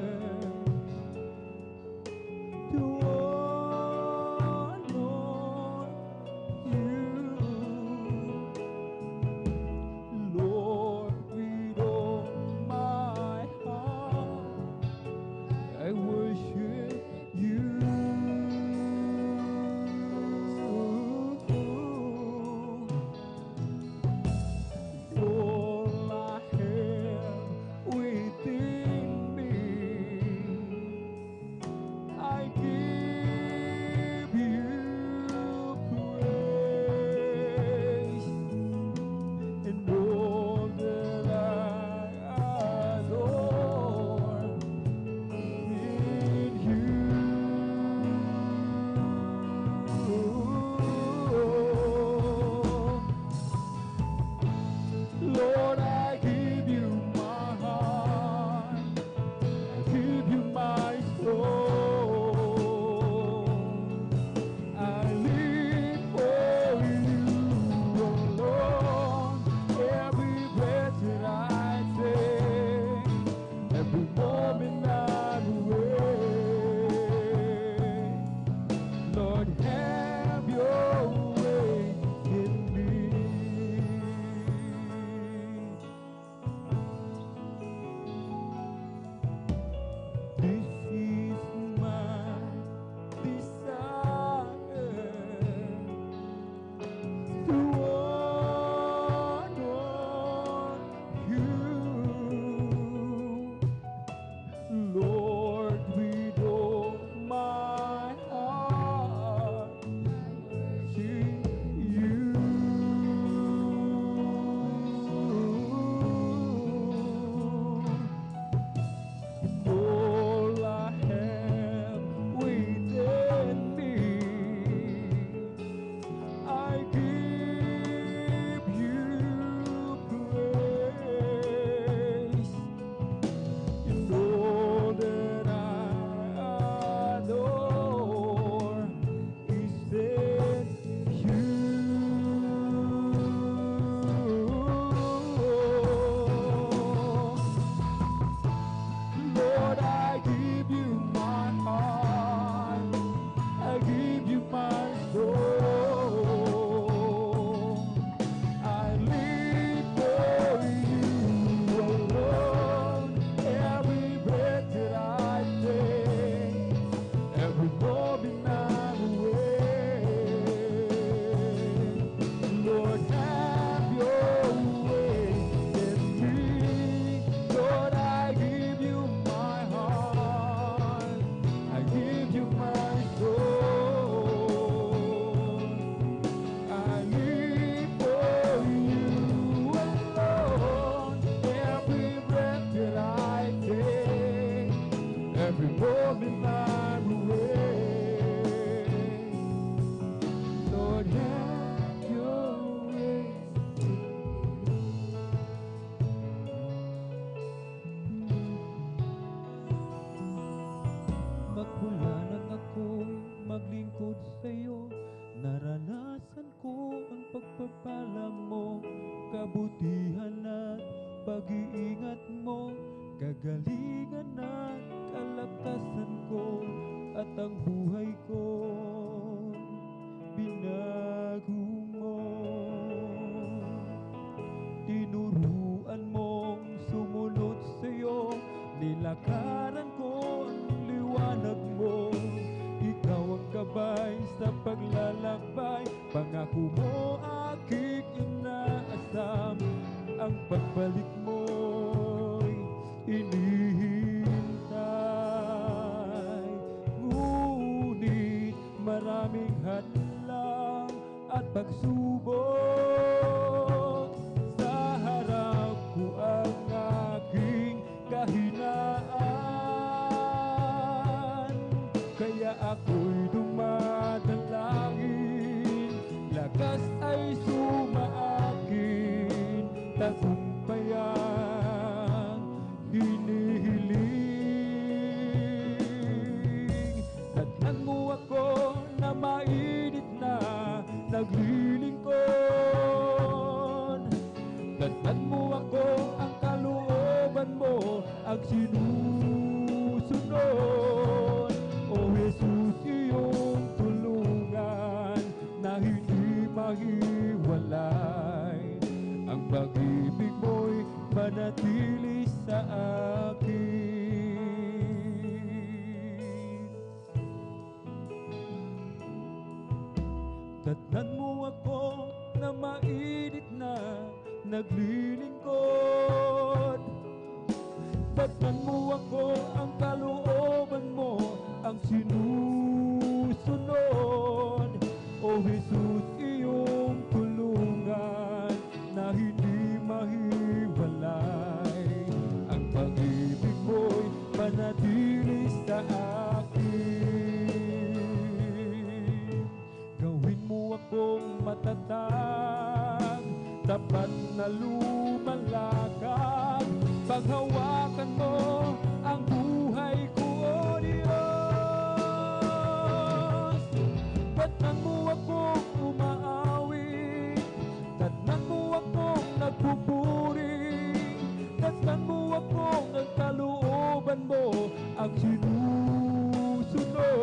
kabutihan at pag-iingat mo, kagalingan at kalakasan ko, at ang buhay ko binago mo. Tinuruan mong sumunod sa'yo, nilakaran ko ang liwanag mo. Ikaw ang gabay sa paglalakbay, pangako mo aking inaasam. Ang pagbalik mo'y inihintay. Ngunit maraming hadlang at pagsubok, sa harap ko ang aking kahinaan. Kaya ako'y dumadalangin, lakas ay sumaakin, tagumpayang hinihiling. Datnan mo ako na mainit na naglilingkod. Datnan mo ako, ang kalooban mo ang sinusunod. O Jesus, iyong tulungan na hindi mahiwalay. Ang pag-ibig mo'y manatili sa akin. Datnan mo ako na mainit na naglilingkod. Datnan mo ako, ang kalooban mo ang sinusunod. O Jesus, iyong tulungan na hindi mahiwalay. Ang pag-ibig mo'y manatili sa akin. Gawin mo akong matatag, tapat na lumalakad. Paghawakan mo ang buhay ko, O Diyos. Datnan mo akong umaawit, datnan mo akong nagpupuri, datnan mo akong ang kalooban mo ang sinusunod.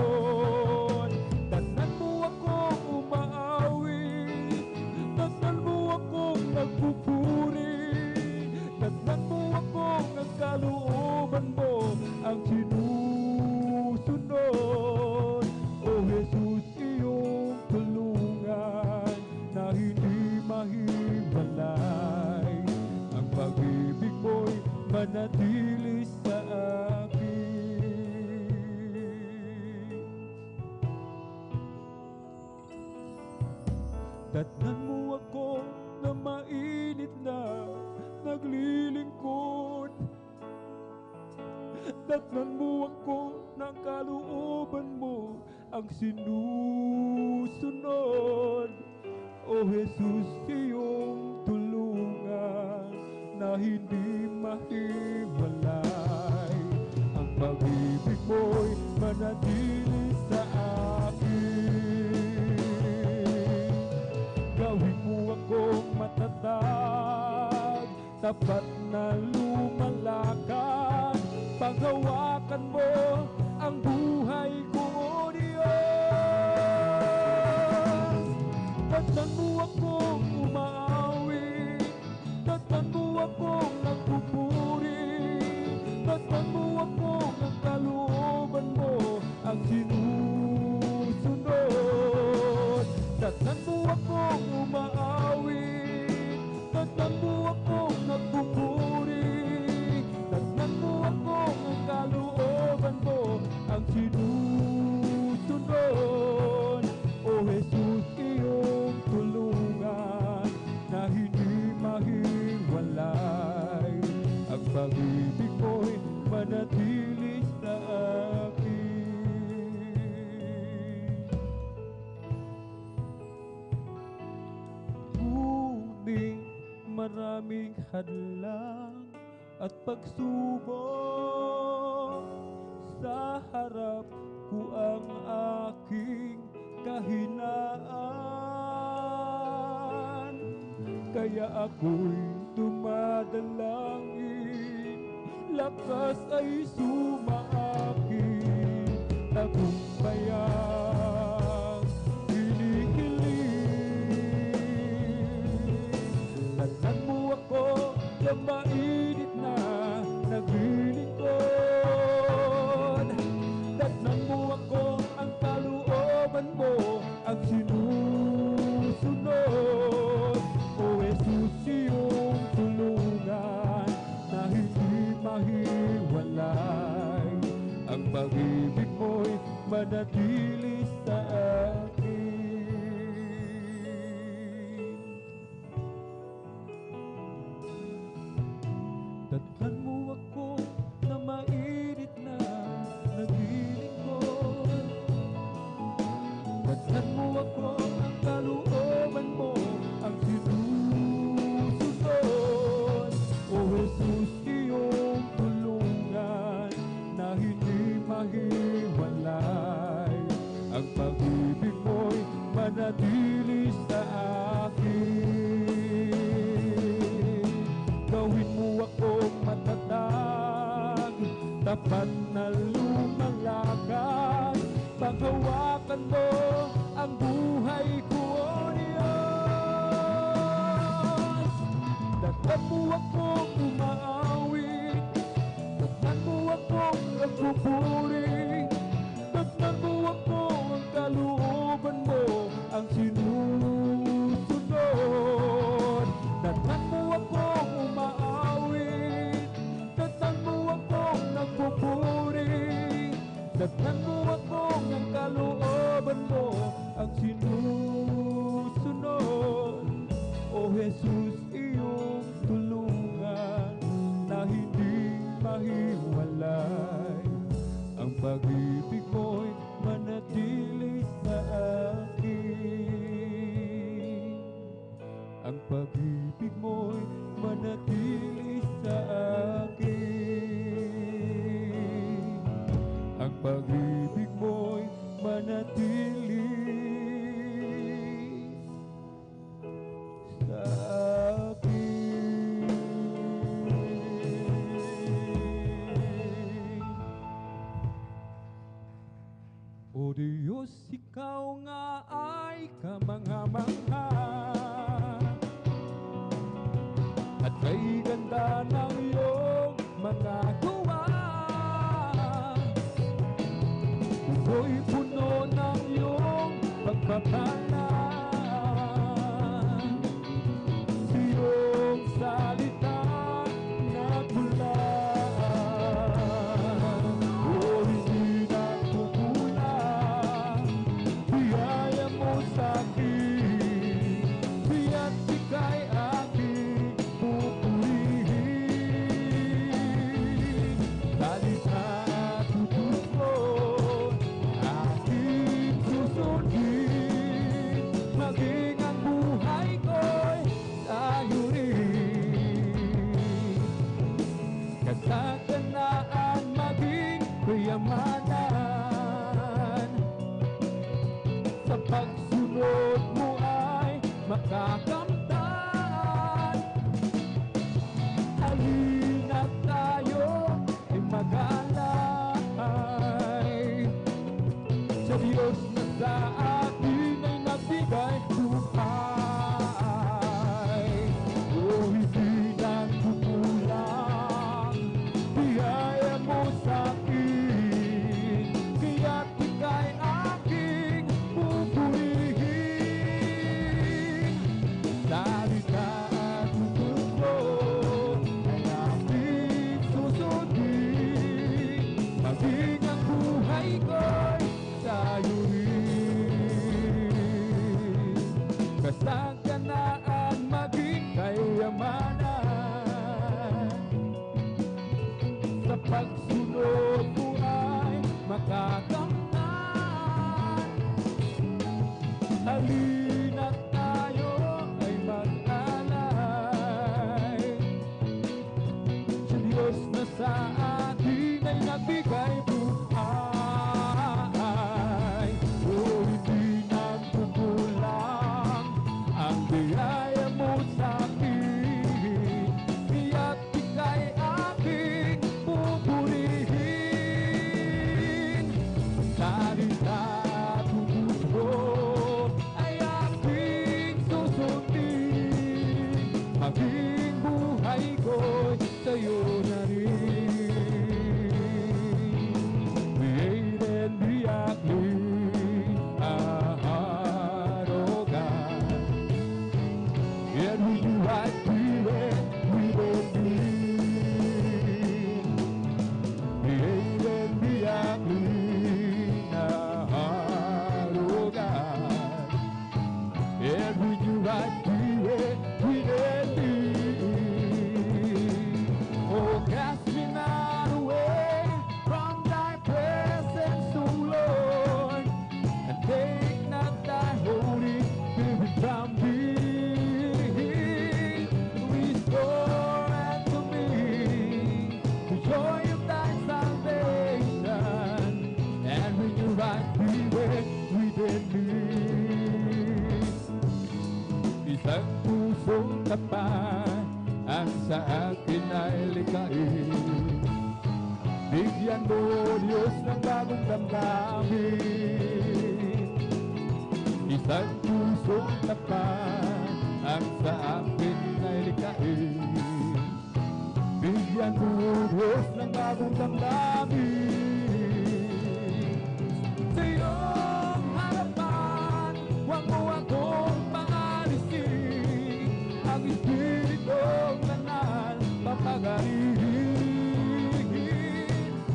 Datnan mo akong umaawit, datnan mo akong nagpupuri, datnan mo akong ang kalooban mo ang sinusunod. O Jesus, iyong tulungan na hindi mahiwalay. Ang pag-ibig mo'y manatili sa akin. Datnan mo ako na mainit na naglilingkod. Datnan mo ako ng kalooban mo ang sinusunod. O Jesus, iyong tulungan na hindi mahiwalay. Ang pag-ibig mo'y manatili sa akin. Gawin mo akong matatag, tapat na lumalakad. Paghawakan mo ang buhay ko, O Diyos. Datnan mo akong umaawit, datnan mo akong nagpupuri, datnan mo akong ang kalooban mo ang sinusunod. Datnan mo akong umaawit, datnan mo akong nagpupuri, datnan mo akong ang kalooban mo ang sinusunod. O Jesus, iyong tulungan na hindi mahiwalay. Ang pag-ibig mo'y manatili sa akin. Ngunit maraming hadlang at pagsubok, sa harap ko ang aking kahinaan. kaya ako'y dumadalangin. Lakas ay sumaakin, tagumpayang hinihiling. Tatnan mo ako na mainit na naglilingkod. Tatnan mo ako ang kalooban mo, ang sinusunod. O Jesus, iyong tulungan na hindi mahiwalay. Ang pag-ibig mo'y manatili sa akin. Tatnan mo ako na mainit na naglilingkod. Tatnan mo ako ang kalooban mo, ang sinusunod. O Jesus, iyong tulungan na hindi mahiwalay. Ang pag-ibig mo'y manatili sa akin. Gawin mo akong matatag, tapat na lumalakad. Paghawakan mo ang buhay ko, O Diyos. Tatnan mo akong umaawit, tatnan mo akong nagpupuri, tatnan mo ako ang kalooban mo, ang sinusunod. Tatnan mo akong umaawit, tatnan mo akong nagpupuri, tatnan mo akong ang kalooban mo, ang sinusunod. O Jesus, iyong tulungan na hindi mahiwalay. Ang pag-ibig mo'y manatili sa akin. Ang pag-ibig mo'y manatili sa akin. Ang pag-ibig mo'y manatili sa akin. O Diyos, ikaw nga ay kamangha-mangha, at kay ganda ng iyong mga gawa. Ako'y puno ng iyong pagpapalang, sa iyong salita na bulan. O hindi nagkukulang, biyaya mo sa'kin, kaya't ika'y aking pupurihin. Salita at utos mo, aking susundin, maging ang buhay ko'y sa'yo rin. Kasaganaan maging kayamanan, sa pagsunod mo ay makakamtan. Halina't tayo ay mag-alay sa Diyos na sa atin ay nagbigay buhay. O hindi nagkukulang, biyaya mo sa'kin, kaya't ika'y aking pupurihin. Salita at utos mo ay aking susundin, maging ang buhay ko'y sa'yo rin. Kasaganaan maging kayamanan, sa pagsunod mo ay makakamtan. Halina't tayo ay mag-alay sa Diyos na sa atin ay nagbigay buhay. O hindi nagkukulang, ang biyaya mo sa maging buhay ko'y sa'yo na rin. Created me a clean heart, oh God, and with you I create within me. Created me a clean heart, oh God, and with you I create within me. Oh, cast me not away from thy presence, O Lord, and take not thy Holy Spirit from me. Restore unto me the joy of thy salvation, and renew thy spirit within me. Isang pusong tapat ang sa akin ay likhain. Bigyan mo, Diyos, ng bagong damdamin. Isang pusong tapat ang sa akin ay likhain. Bigyan mo, Diyos, ng bagong damdamin. Sa iyong harapan, huwag mo akong paalisin. Ang Espiritong Banal papagalihin.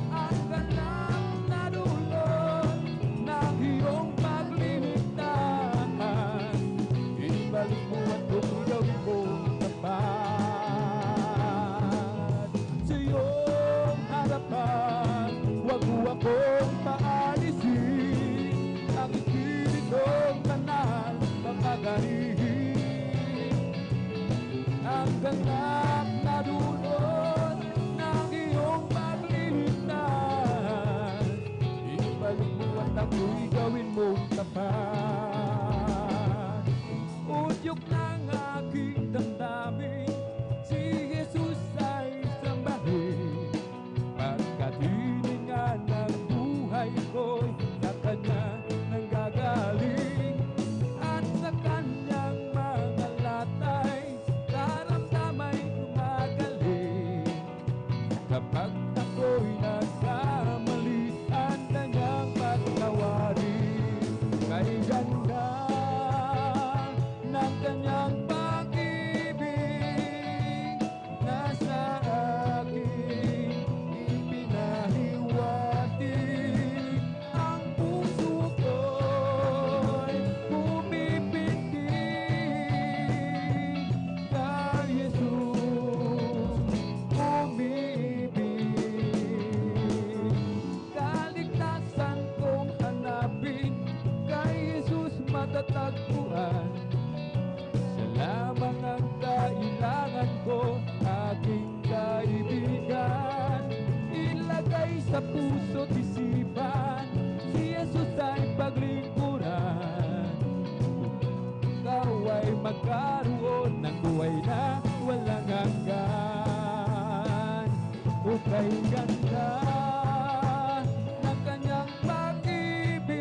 Ang ganap na dulot ng iyong pagliligtas, ibalik mo at gawin mong tapat. Sa iyong harapan, huwag mo akong paalisin. Ang Espiritong Banal papagalihin. Ang ganap na dulot ng iyong pagliligtas, ibalik mo at ako'y gawin mong tapat. Udyok ng aking damdamin, si Jesus ay sambahin, pagkat hininga ng buhay ko'y sa Kanya nanggagaling, at sa Kanyang mga latay karamdamay gumagaling. Kapag ako'y nagkamali, ang Kanyang pagtawarin. Kay ganda ng Kanyang pag-ibig, nasa akin ipinahiwatig. Ang puso ko'y pumipindig kay Jesus, umibig. Kaligtasan kong hanapin, kay Jesus matatagpuan. Siya lamang ang kailangan ko, aking kaibigan. Ilagay sa puso't isipan, si Jesus ay paglingkuran. Ikaw ay magkaroon ng buhay na walang hanggan. O kay ganda ng Kanyang pag-ibig,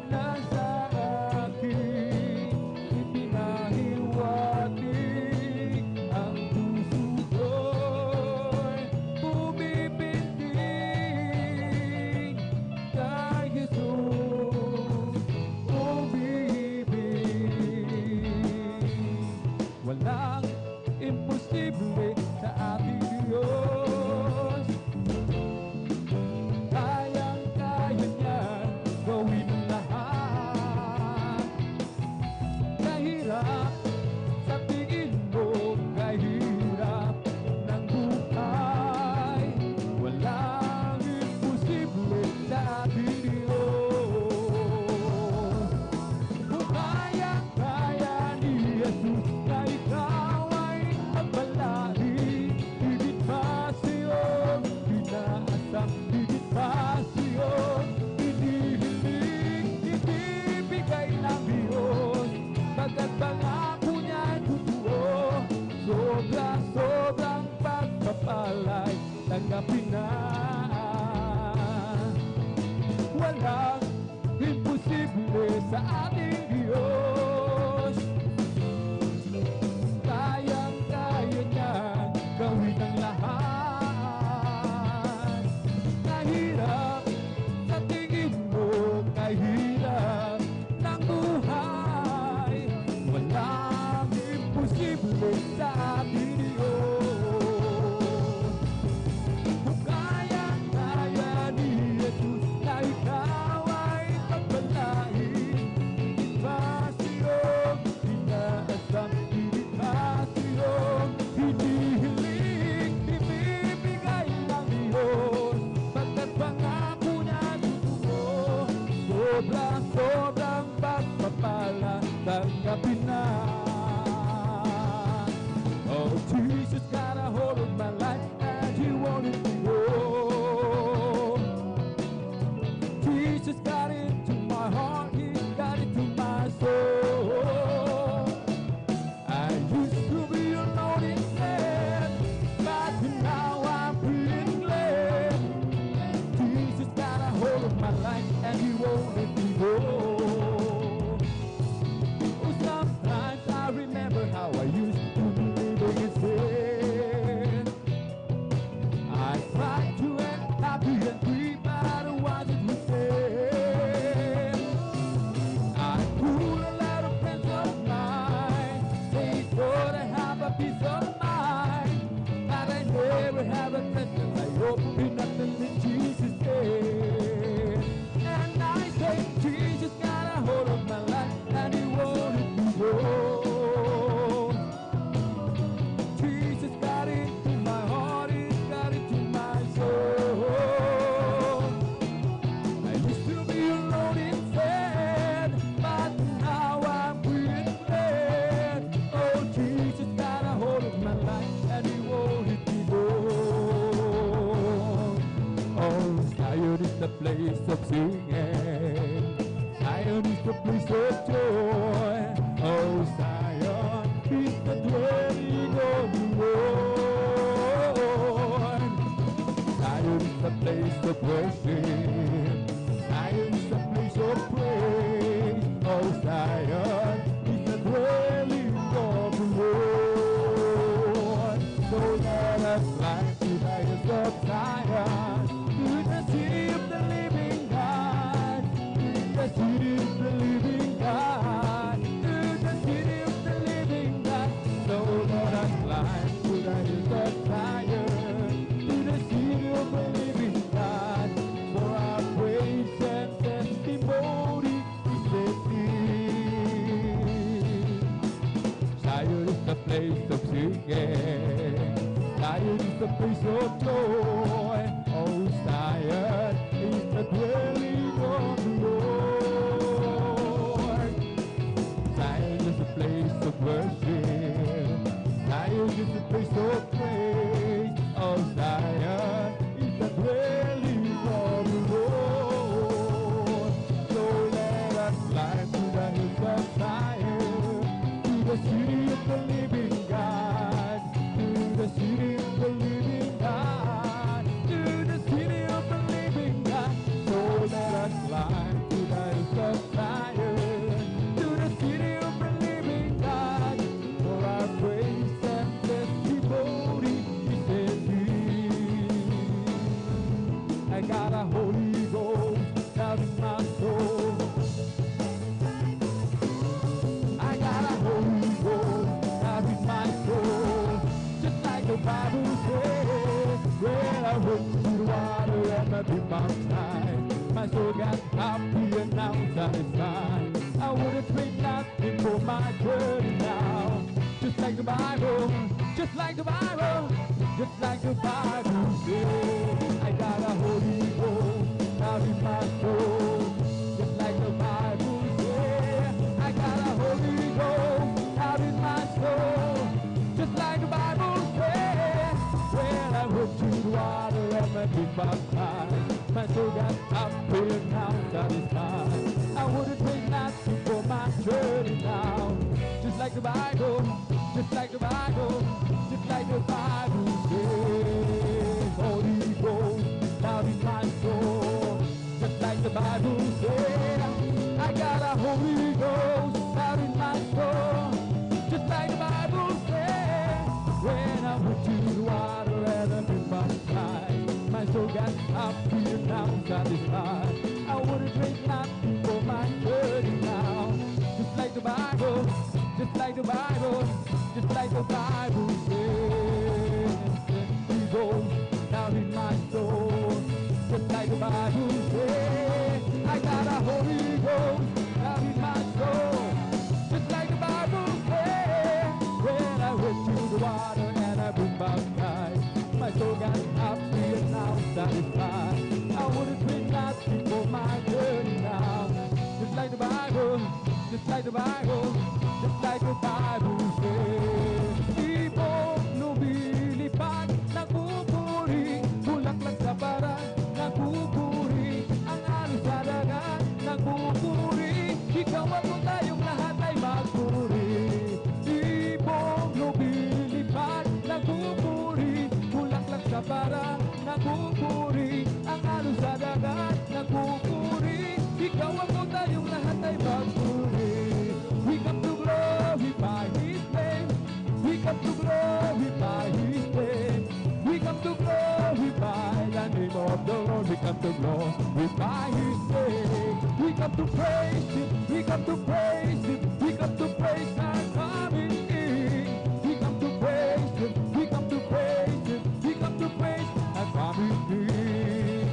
nasa akin ipinahiwatig. Ang puso ko'y bumibintig kay Jesus, umibig. Walang imposible sa ating Diyos. Kayang-kaya niya gawin lahat. Kahirap sa tingin mo, kahirap ng buhay, walang imposible sa ating Diyos. Kung kaya-kaya ni Jesus na ikaw ay magbalahin, higit pa sa'yo inaasam, higit pa sa'yo hinihiling, ibibigay ng Diyos. Pagkat pangako niya'y totoo, sobra-sobrang pagpapalay, tanggapin na. Walang imposible sa ating Diyos. saat ini bukan yang kaya di Yesus dari kawai pembelai invasio hingga asam ini kasio ini hiling di mimpi kailang Dios bakat pangapunya tutumo sobrang pagpapala tanggapin na. Oh, Jesus got a hold of my life and He wanted me home. Jesus got into my heart, He got into my soul. I used to be alone in sin, but now I'm feeling glad. Jesus got a hold of my life and He won't let me go. Oh, sometimes I remember how I used to be living in sin. I tried to act happy and free, but I don't want it to say. I pulled a lot of friends of mine, they thought I have a peace of mind, but I never have a test and I open up and let Jesus in. And I say, Jesus got a hold of my life and He won't let me go. Jesus got into my heart, He got into my soul. I used to be alone in sin, but now I'm free and glad. Oh, Jesus got a hold of my life and He won't let me go. Oh, Zion is the place of singing. Zion is the place of joy. Oh, Zion is the dwelling of the Lord. Zion is the place of worship. Zion is the place of praise. Oh, Zion is the dwelling of the Lord. So let us fly to the highest of Zion, to the city of the living God, to the city of the living God, to the city of the living God. So let us fly to the highest of Zion, to the city of the living God, for our praise and testimony is set here. Zion is the place of singing. Zion is the place of joy. Oh, Zion is the dwelling of the Lord. Zion is a place of worship. Zion is a place of praise. Oh, Zion is the dwelling of the Lord. So let us fly to the hills of Zion, to the city of the living God, to the city of the living God, to the city of the living God. So let us fly to the hills of Zion, to the city of the living God, for our praise and testimony is set here. I got a Holy Ghost out in my soul. I got a Holy Ghost out in my soul. Just like the Bible says, when I went through the water and I did baptized, my soul got happy and now satisfied. I wouldn't trade nothing for my journey now. Just like the Bible, just like the Bible, just like the Bible says. I got a Holy Ghost out in my soul. Just like the Bible says. I got a Holy Ghost out in my soul. Just like the Bible says. When I went to the water and I did baptized, my soul got happy and now satisfied. I wouldn't take nothing for my journey now. Just like the Bible, just like the Bible, just like the Bible says. Holy Ghost out in my soul. Just like the Bible says. I got a Holy Ghost out in my soul. Just like the Bible says. When I went to the water and I did baptized, my soul got happy and now satisfied. I wouldn't drink nothing for my journey now. Just like the Bible, just like the the Bible, just like the Bible says. We go down in my soul, just like the Bible says. I got a Holy Ghost down in my soul, just like the Bible says. When I went to the water and I been baptized, my soul got happy and now satisfied. I wouldn't drink that before my journey now. Just like the Bible, just like the Bible, just like the Bible says. Ibong lumilipad, nagpupuri, bulaklak sa barat, nagpupuri, ang alon sa dagat, nagpupuri, ikaw ako tayong lahat ay magpuri. Ibong lumilipad, nagpupuri, bulaklak sa barat, nagpupuri, ang alon sa dagat, nagpupuri, ikaw ako tayong lahat ay magpuri. We come to glorify His name. We come to glorify His name. We come to glorify the name of the Lord. We come to glorify His name. We come to praise Him. We come to praise Him. We come to praise our coming King. We come to praise Him. We come to praise Him. We come to praise our coming King.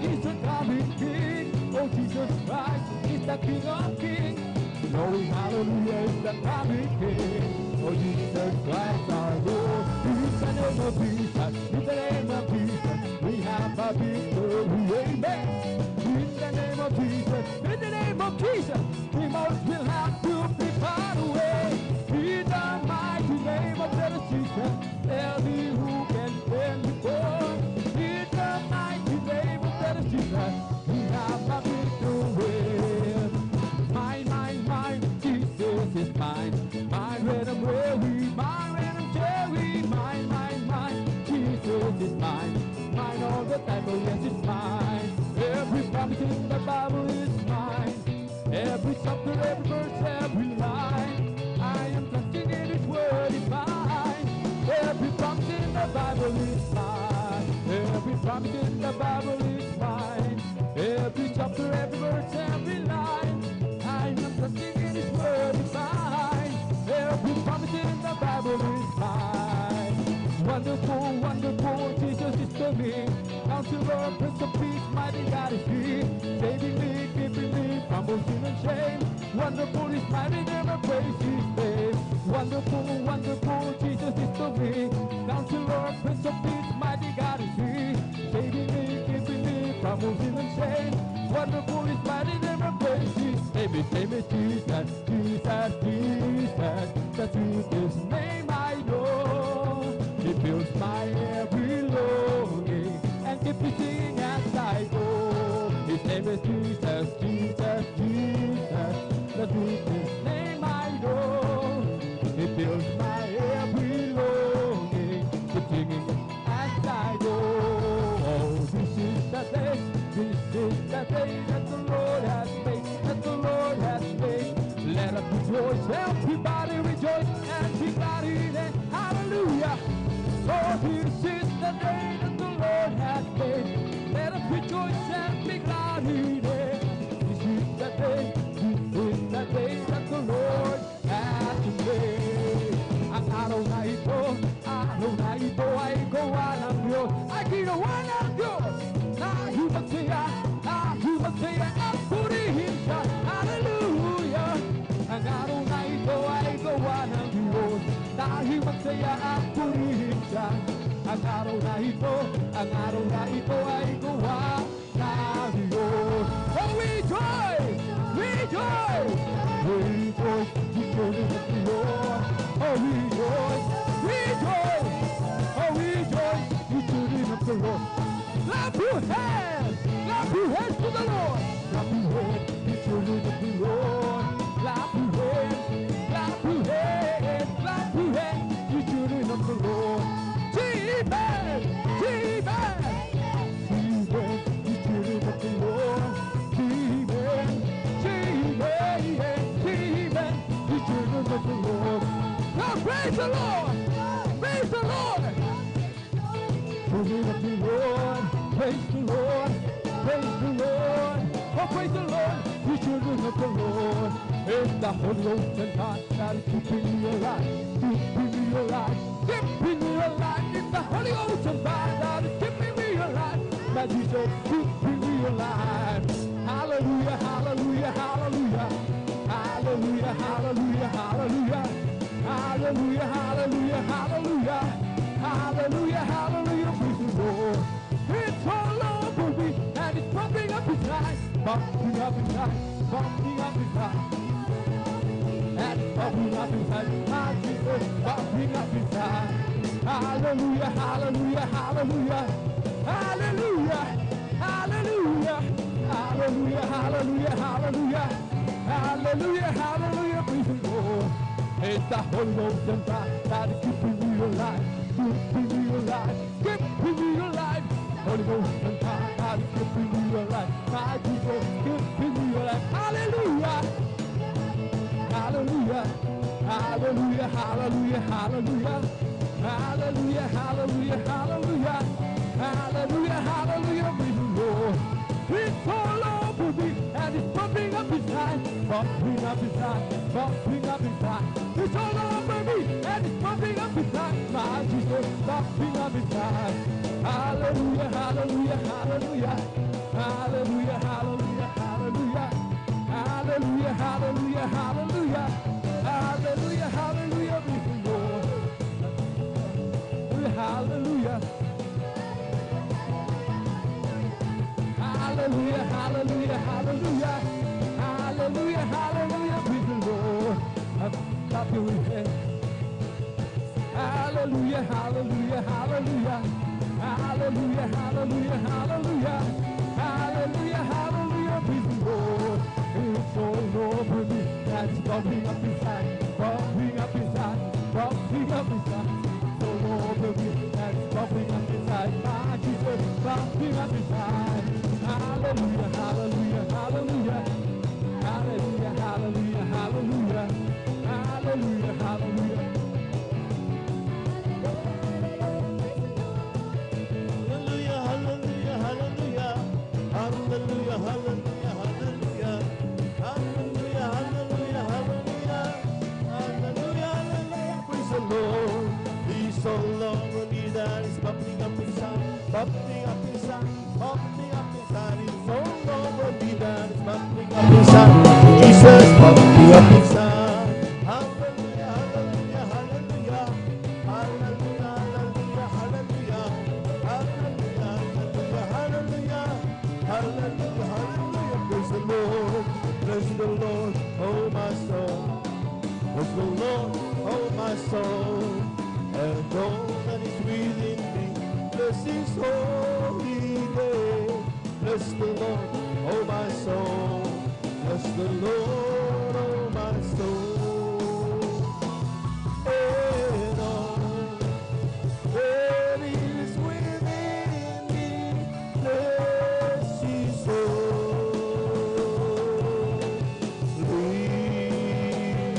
He's the coming King. Oh, Jesus Christ is the King of Kings. Glory, hallelujah, is the coming King. Oh, Jesus Christ our Lord. In the name of Jesus, in the name of Jesus, we have a victory. Amen. In the name of Jesus, in the name of Jesus, demons will have to be far away. In the mighty name of Jesus, tell me who can stand before. In the mighty name of Jesus, we have a victory. Mine, Jesus is mine. Mine when I'm weary, mine when I'm cheery. Mine, Jesus is mine. Mine all the time, oh yes, it's mine. Every promise in the Bible is mine. Every chapter, every verse, every line. I am trusting in His word, it's mine. Every promise in the Bible is mine. Every promise in the Bible is mine. Every chapter, every verse, every line. I am trusting in His word, it's mine. Every promise in the Bible is mine. Wonderful, wonderful, Jesus is to me. Counselor, Prince of Peace, mighty God is He. Saving me, keeping me from both sin and shame. Wonderful is mighty, never praise His name. Wonderful, wonderful, Jesus is to me. Counselor, Prince of Peace, mighty God is He. Saving me, keeping me from both sin and shame. Wonderful is mighty, never praise His name. His name is Jesus, Jesus, Jesus, the sweetest name I know. It fills my every longing and keeps me singing as I go. His name is Jesus, Jesus, Jesus, the sweetest name I know. It fills my every longing, keeps singing as I go. Oh, this is the day that the Lord has made, that the Lord has made. Let us rejoice, everybody rejoice and be glad in it. Hallelujah. Oh, this is the day that the Lord has made. Let us rejoice and be glad in it. This is the day that the Lord has made. Ang araw na ito ay gawa ng Diyos. Ay ginawa ng Diyos. Tayo magsaya at purihin siya. Hallelujah. Ang araw na ito ay gawa ng Diyos. Tayo magsaya at purihin siya. Ang araw na ito ay gawa ng Diyos. Oh, rejoice! Rejoice! Rejoice! Rejoice at the Lord. Oh, rejoice! Rejoice! Oh, rejoice! Rejoice at the Lord. Clap your hands! Clap your hands to the Lord! Clap your hands! Rejoice at the Lord. Clap your hands! Clap your hands! Clap your hands! Rejoice at the Lord. Amen! Amen! Amen! Rejoice at the Lord. Amen! Amen! Amen! Rejoice at the Lord. Now praise the Lord! Praise the Lord! Praise the Lord! Praise the Lord! Praise the Lord! Oh, praise the Lord! We children of the Lord. It's the Holy Ghost and God that is keeping me alive, keeping me alive, keeping me alive. It's the Holy Ghost and God that is keeping me alive. My Jesus keeping me alive. Hallelujah, hallelujah, hallelujah. Hallelujah, hallelujah, hallelujah. Hallelujah, hallelujah, hallelujah. Hallelujah, hallelujah, praise the Lord. It's all over me and it's pumping up inside, pumping up inside, pumping up inside. And it's pumping up inside, my Jesus, pumping up inside. Hallelujah, hallelujah, hallelujah. Hallelujah, hallelujah. Hallelujah, hallelujah, hallelujah. Hallelujah, hallelujah, praise the Lord. It's the Holy Ghost and God that is keeping me alive, keeping me alive, keeping me alive. Holy Ghost and God that is keeping me alive. My Jesus keeping me alive. Hallelujah, hallelujah, hallelujah, hallelujah, hallelujah. Hallelujah, hallelujah, hallelujah. Hallelujah, hallelujah, praise the Lord. It's all over me and it's pumping up inside, pumping up inside, pumping up inside. It's all over me and it's pumping up inside. My Jesus, pumping up inside. Hallelujah, hallelujah, hallelujah. Hallelujah, hallelujah, hallelujah. Hallelujah, hallelujah, hallelujah. Hallelujah, hallelujah, praise the Lord. Hallelujah. Hallelujah, hallelujah, hallelujah. Hallelujah, hallelujah, praise the Lord. Clap your hands. Hallelujah, hallelujah, hallelujah. Hallelujah, hallelujah, hallelujah. Hallelujah, hallelujah, praise the Lord. It's all over me. That's bubbling up inside, bubbling up inside, bubbling up inside. It's all over me. That's bubbling up inside. My Jesus, bubbling up inside. Hallelujah, hallelujah, hallelujah. Hallelujah, hallelujah, hallelujah. Hallelujah, hallelujah. Hallelujah, hallelujah, hallelujah. Hallelujah, hallelujah, hallelujah. Hallelujah, hallelujah, hallelujah. Hallelujah, hallelujah. Praise the Lord. He's all over me that is bubbling up inside, bubbling up inside, bubbling up inside. He's all over me that is bubbling up inside. Jesus, bubbling up inside. Hallelujah, hallelujah, hallelujah. Hallelujah, hallelujah, hallelujah. Hallelujah, hallelujah, hallelujah. Hallelujah, hallelujah. Praise the Lord. Bless the Lord, oh my soul. Bless the Lord, oh my soul. And all that is within me. Bless his holy name. Bless the Lord, oh my soul. Bless the Lord, oh my soul. And all that is within me, bless his holy name.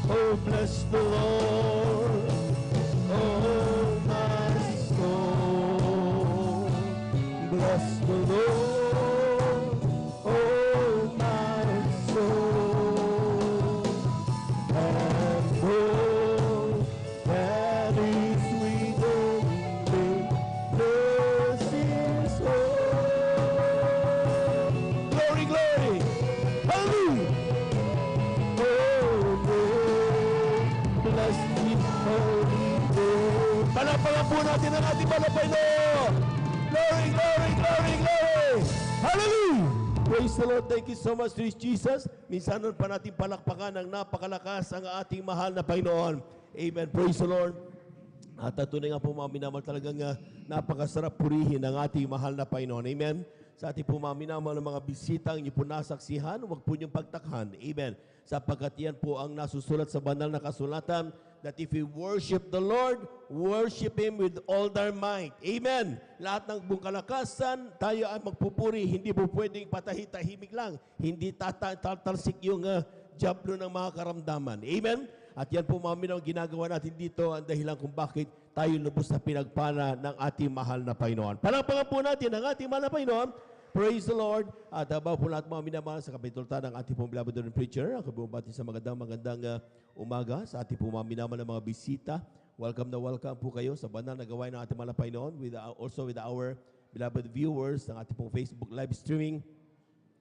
Oh, bless the Lord, oh my soul. Bless the Lord, oh my soul. And all that is within me, bless his holy. Glory, glory. Hallelujah. Oh, Lord, bless his holy name. Palapalan po natin ang ating malapay Lord. Glory, glory, glory, glory. Hallelujah. Praise the Lord. Thank you so much, Jesus. Minsan nun pa natin palakpakan ng napakalakas ang ating mahal na Panginoon. Amen. Praise the Lord. At tunay nga po mga minamahal talagang napakasarap purihin ang ating mahal na Panginoon. Amen. Sa ating po mga minamahal ng mga bisitang inyo po nasaksihan, huwag po niyong pagtakhan. Amen. Sapagkat yan po ang nasusulat sa banal na kasulatan that if we worship the Lord, worship Him with all their might. Amen. Lahat ng buong kalakasan, tayo ay magpupuri. Hindi po pwedeng patahitahimik lang. Hindi tatalsik yung jablo ng mga karamdaman. Amen. At yan po mga minamahal ginagawa natin dito ang dahilan kung bakit tayo lubos na pinagpala ng ating mahal na Panginoon. Palakpakan po natin ang ating mahal na Panginoon Praise the Lord. At habang po lahat mga minamahal sa kapitulta ng ating pong beloved and preacher, ako bumabati sa magandang umaga sa ating pong mga minamahal na mga bisita. Welcome na welcome po kayo sa banal na gawain ng ating mga Panginoon, also with our beloved viewers ng ating pong Facebook live streaming.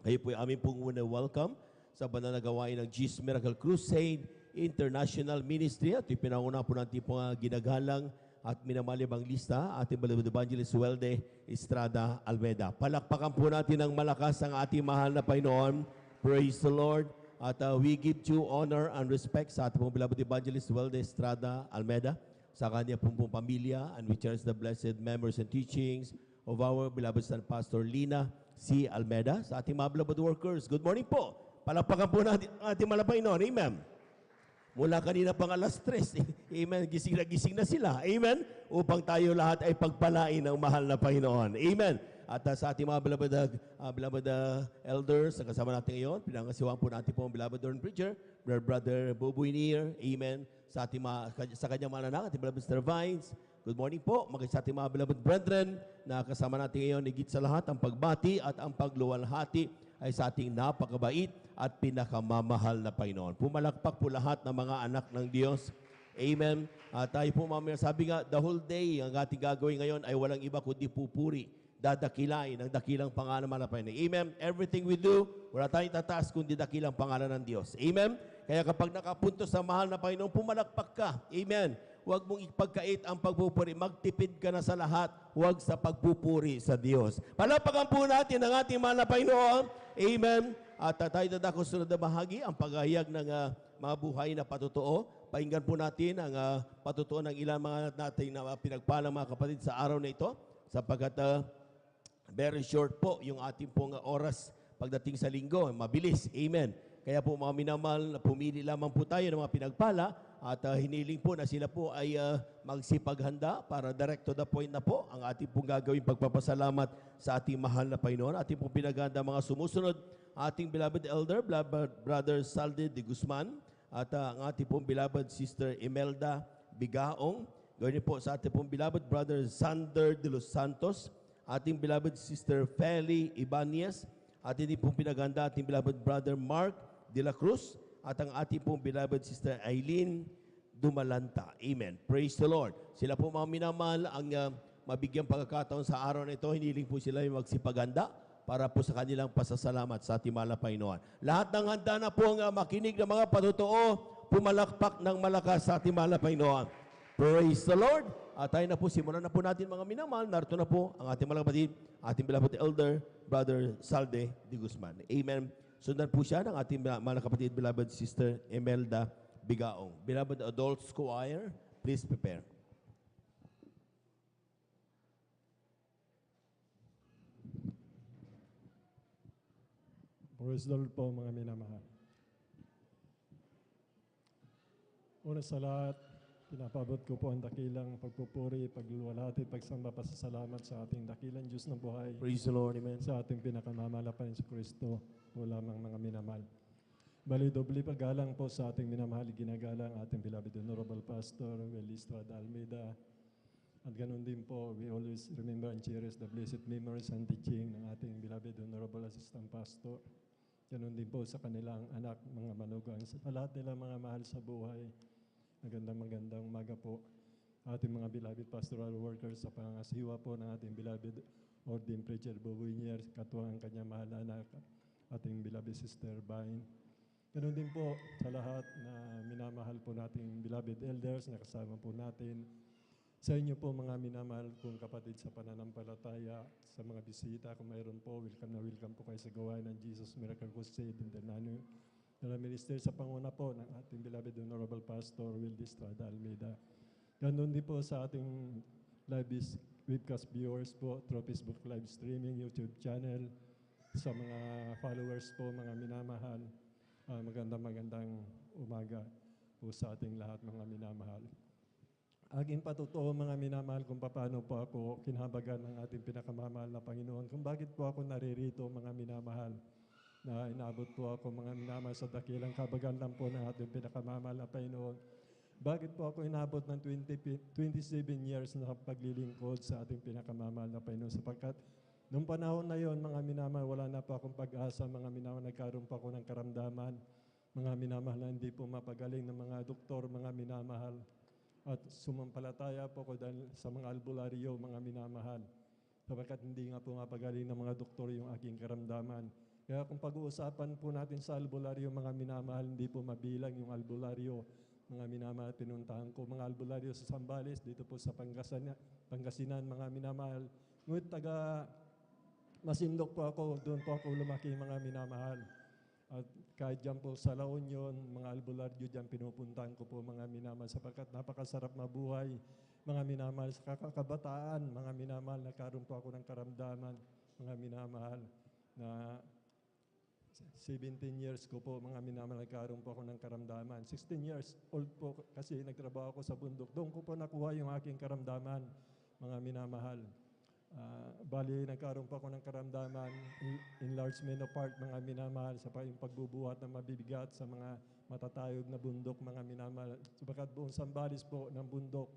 Kayo po ay aming pong welcome sa banal na gawain ng Jesus Miracle Crusade International Ministry. At ipinauna po natin pong ginagalang at minamahal evangelista, ating beloved evangelist Welde Estrada Almeida. Palakpakan po natin ng malakas ang ating mahal na Panginoon. Praise the Lord. At we give due honor and respect sa ating pong beloved evangelist Welde Estrada Almeida, sa kanya pong pamilya, and we cherish the blessed memories and teachings of our beloved son Pastor Lina C. Almeida. Sa ating mga beloved workers, good morning po. Palakpakan po natin ang ating mahal na Panginoon. Amen. Mula kanina pang alas 3, amen, gising na sila, amen, upang tayo lahat ay pagpalain ng mahal na Panginoon, amen. At sa ating mga beloved elders na kasama natin ngayon, pinangasiwang po natin po ang beloved preacher, Brother Boboy Nier, amen, sa kanyang mga anak, ating beloved Mr. Vines. Good morning po, sa ating mga beloved brethren na kasama natin ngayon, higit sa lahat, ang pagbati at ang pagluwalhati ay sa ating napakabait at pinakamamahal na Panginoon. Pumalakpak po lahat ng mga anak ng Diyos. Amen. At tayo po mamaya, sabi nga, the whole day, ang ating gagawin ngayon ay walang iba kundi pupuri, dadakilain ang dakilang pangalan ng Panginoon. Amen. Everything we do, wala tayong tataas kundi dakilang pangalan ng Diyos. Amen. Kaya kapag nakapunto sa mahal na Panginoon, pumalakpak ka. Amen. Huwag mong ipagkait ang pagpupuri. Magtipid ka na sa lahat. Huwag sa pagpupuri sa Diyos. Palakpakan po natin ang ating mahal na Panginoon. Amen. At tayo dadako sunod na bahagi, ang paghahayag ng mga buhay na patotoo. Pakinggan po natin ang patotoo ng ilang mga nating na pinagpalang mga kapatid sa araw na ito. Sapagkat very short po yung ating pong oras pagdating sa linggo. Mabilis. Amen. Kaya po mga minamahal, pumili lamang po tayo ng mga pinagpala at hiniling po na sila po ay magsipaghanda para direct to the point na po ang ating pong gagawin pagpapasalamat sa ating mahal na Panginoon. Ating pong pinaghanda mga sumusunod, ating beloved elder, Brother Salde de Guzman, at ang ating pong beloved Sister Imelda Bigaong. Gawin po sa ating pong beloved Brother Sander de los Santos, ating beloved Sister Feli Ibanez, at hindi pong pinaghanda ating beloved Brother Mark de la Cruz, at ang ating pong beloved Sister Aileen Dumalanta. Amen. Praise the Lord. Sila po mga minamahal ang mabigyang pagkakataon sa araw na ito. Hiniling po sila yung magsipaghanda para po sa kanilang pasasalamat sa ating mahal na Panginoon. Lahat ng handa na po ang makinig ng mga patotoo, pumalakpak ng malakas sa ating mahal na Panginoon. Praise the Lord. At tayo na po, simulan na po natin mga minamahal. Narito na po ang ating mga kapatid, ating beloved elder, Brother Salde de Guzman. Amen. Sundan po siya ng ating mga kapatid, beloved Sister Imelda Bigaong. Beloved Adults Choir, please prepare. Praise the Lord po mga minamahal. Una sa lahat, pinapabot ko po ang dakilang pagpupuri, pagluwalhati, pagsamba, pasasalamat sa ating dakilang Diyos ng buhay. Praise the Lord. Amen. Sa ating pinakamamalapan sa Kristo, o lamang mga minamahal. Bali, doble paggalang po sa ating minamahal, ginagalang ating beloved Honorable Pastor Welde Estrada Almeida. At ganun din po, we always remember and cherish the blessed memories and teaching ng ating beloved Honorable Assistant Pastor. Ganun din po sa kanilang anak, mga manugang, sa lahat nila mga mahal sa buhay. Magandang umaga po. Ating mga beloved pastoral workers sa pangasiwa po ng ating beloved ordained preacher Boboy Nier, katuwang ang kanyang mahal na anak, ating beloved Sister Vine. Ganun din po sa lahat na minamahal po nating beloved elders na kasama po natin. Sa inyo po mga minamahal kong kapatid sa pananampalataya, sa mga bisita, kung mayroon po, welcome po kayo sa gawain ng Jesus Miracle Crusade International Minister sa panguna po ng ating beloved Honorable Pastor Welde Estrada Almeida. Ganun din po sa ating live webcast viewers po, through Facebook live streaming, YouTube channel, sa mga followers po, mga minamahal, magandang umaga po sa ating lahat mga minamahal. Aging patotoo mga minamahal kung paano po ako kinahabagan ng ating pinakamamahal na Panginoon, kung bakit po ako naririto mga minamahal, na inabot po ako mga minamahal sa dakilang kabagan lang po ng ating pinakamamahal na Panginoon. Bakit po ako inabot ng 27 years na paglilingkod sa ating pinakamamahal na Panginoon, sapagkat Noong panahon na yon, mga minamahal, wala na po akong pag-asa, mga minamahal, nagkaroon pa ako ng karamdaman. Mga minamahal na hindi po mapagaling ng mga doktor, mga minamahal. At sumampalataya po ko dahil sa mga albularyo, mga minamahal. Sapagkat hindi nga po mapagaling ng mga doktor yung aking karamdaman. Kaya kung pag-uusapan po natin sa albularyo, mga minamahal, hindi po mabilang yung albularyo. Mga minamahal, pinuntahan ko mga albularyo sa Zambales, dito po sa Pangasinan, mga minamahal. Ngunit taga Masindok po ako, doon po ako lumaki, mga minamahal. At kahit dyan po sa La Union, mga albularyo dyan, pinupuntahan ko po, mga minamahal, sapagkat napakasarap mabuhay, mga minamahal, sa kakabataan, mga minamahal, nagkaroon po ako ng karamdaman, mga minamahal, na 17 years ko po, mga minamahal, nagkaroon po ako ng karamdaman. 16 years old po kasi nagtrabaho ako sa bundok. Doon ko po nakuha yung aking karamdaman, mga minamahal. Bali, nagkaroon pa ako ng karamdaman, enlargement of heart, mga minamahal, sa yung pagbubuhat ng mabibigat sa mga matatayog na bundok, mga minamahal. Sabagat buong Zambales po ng bundok,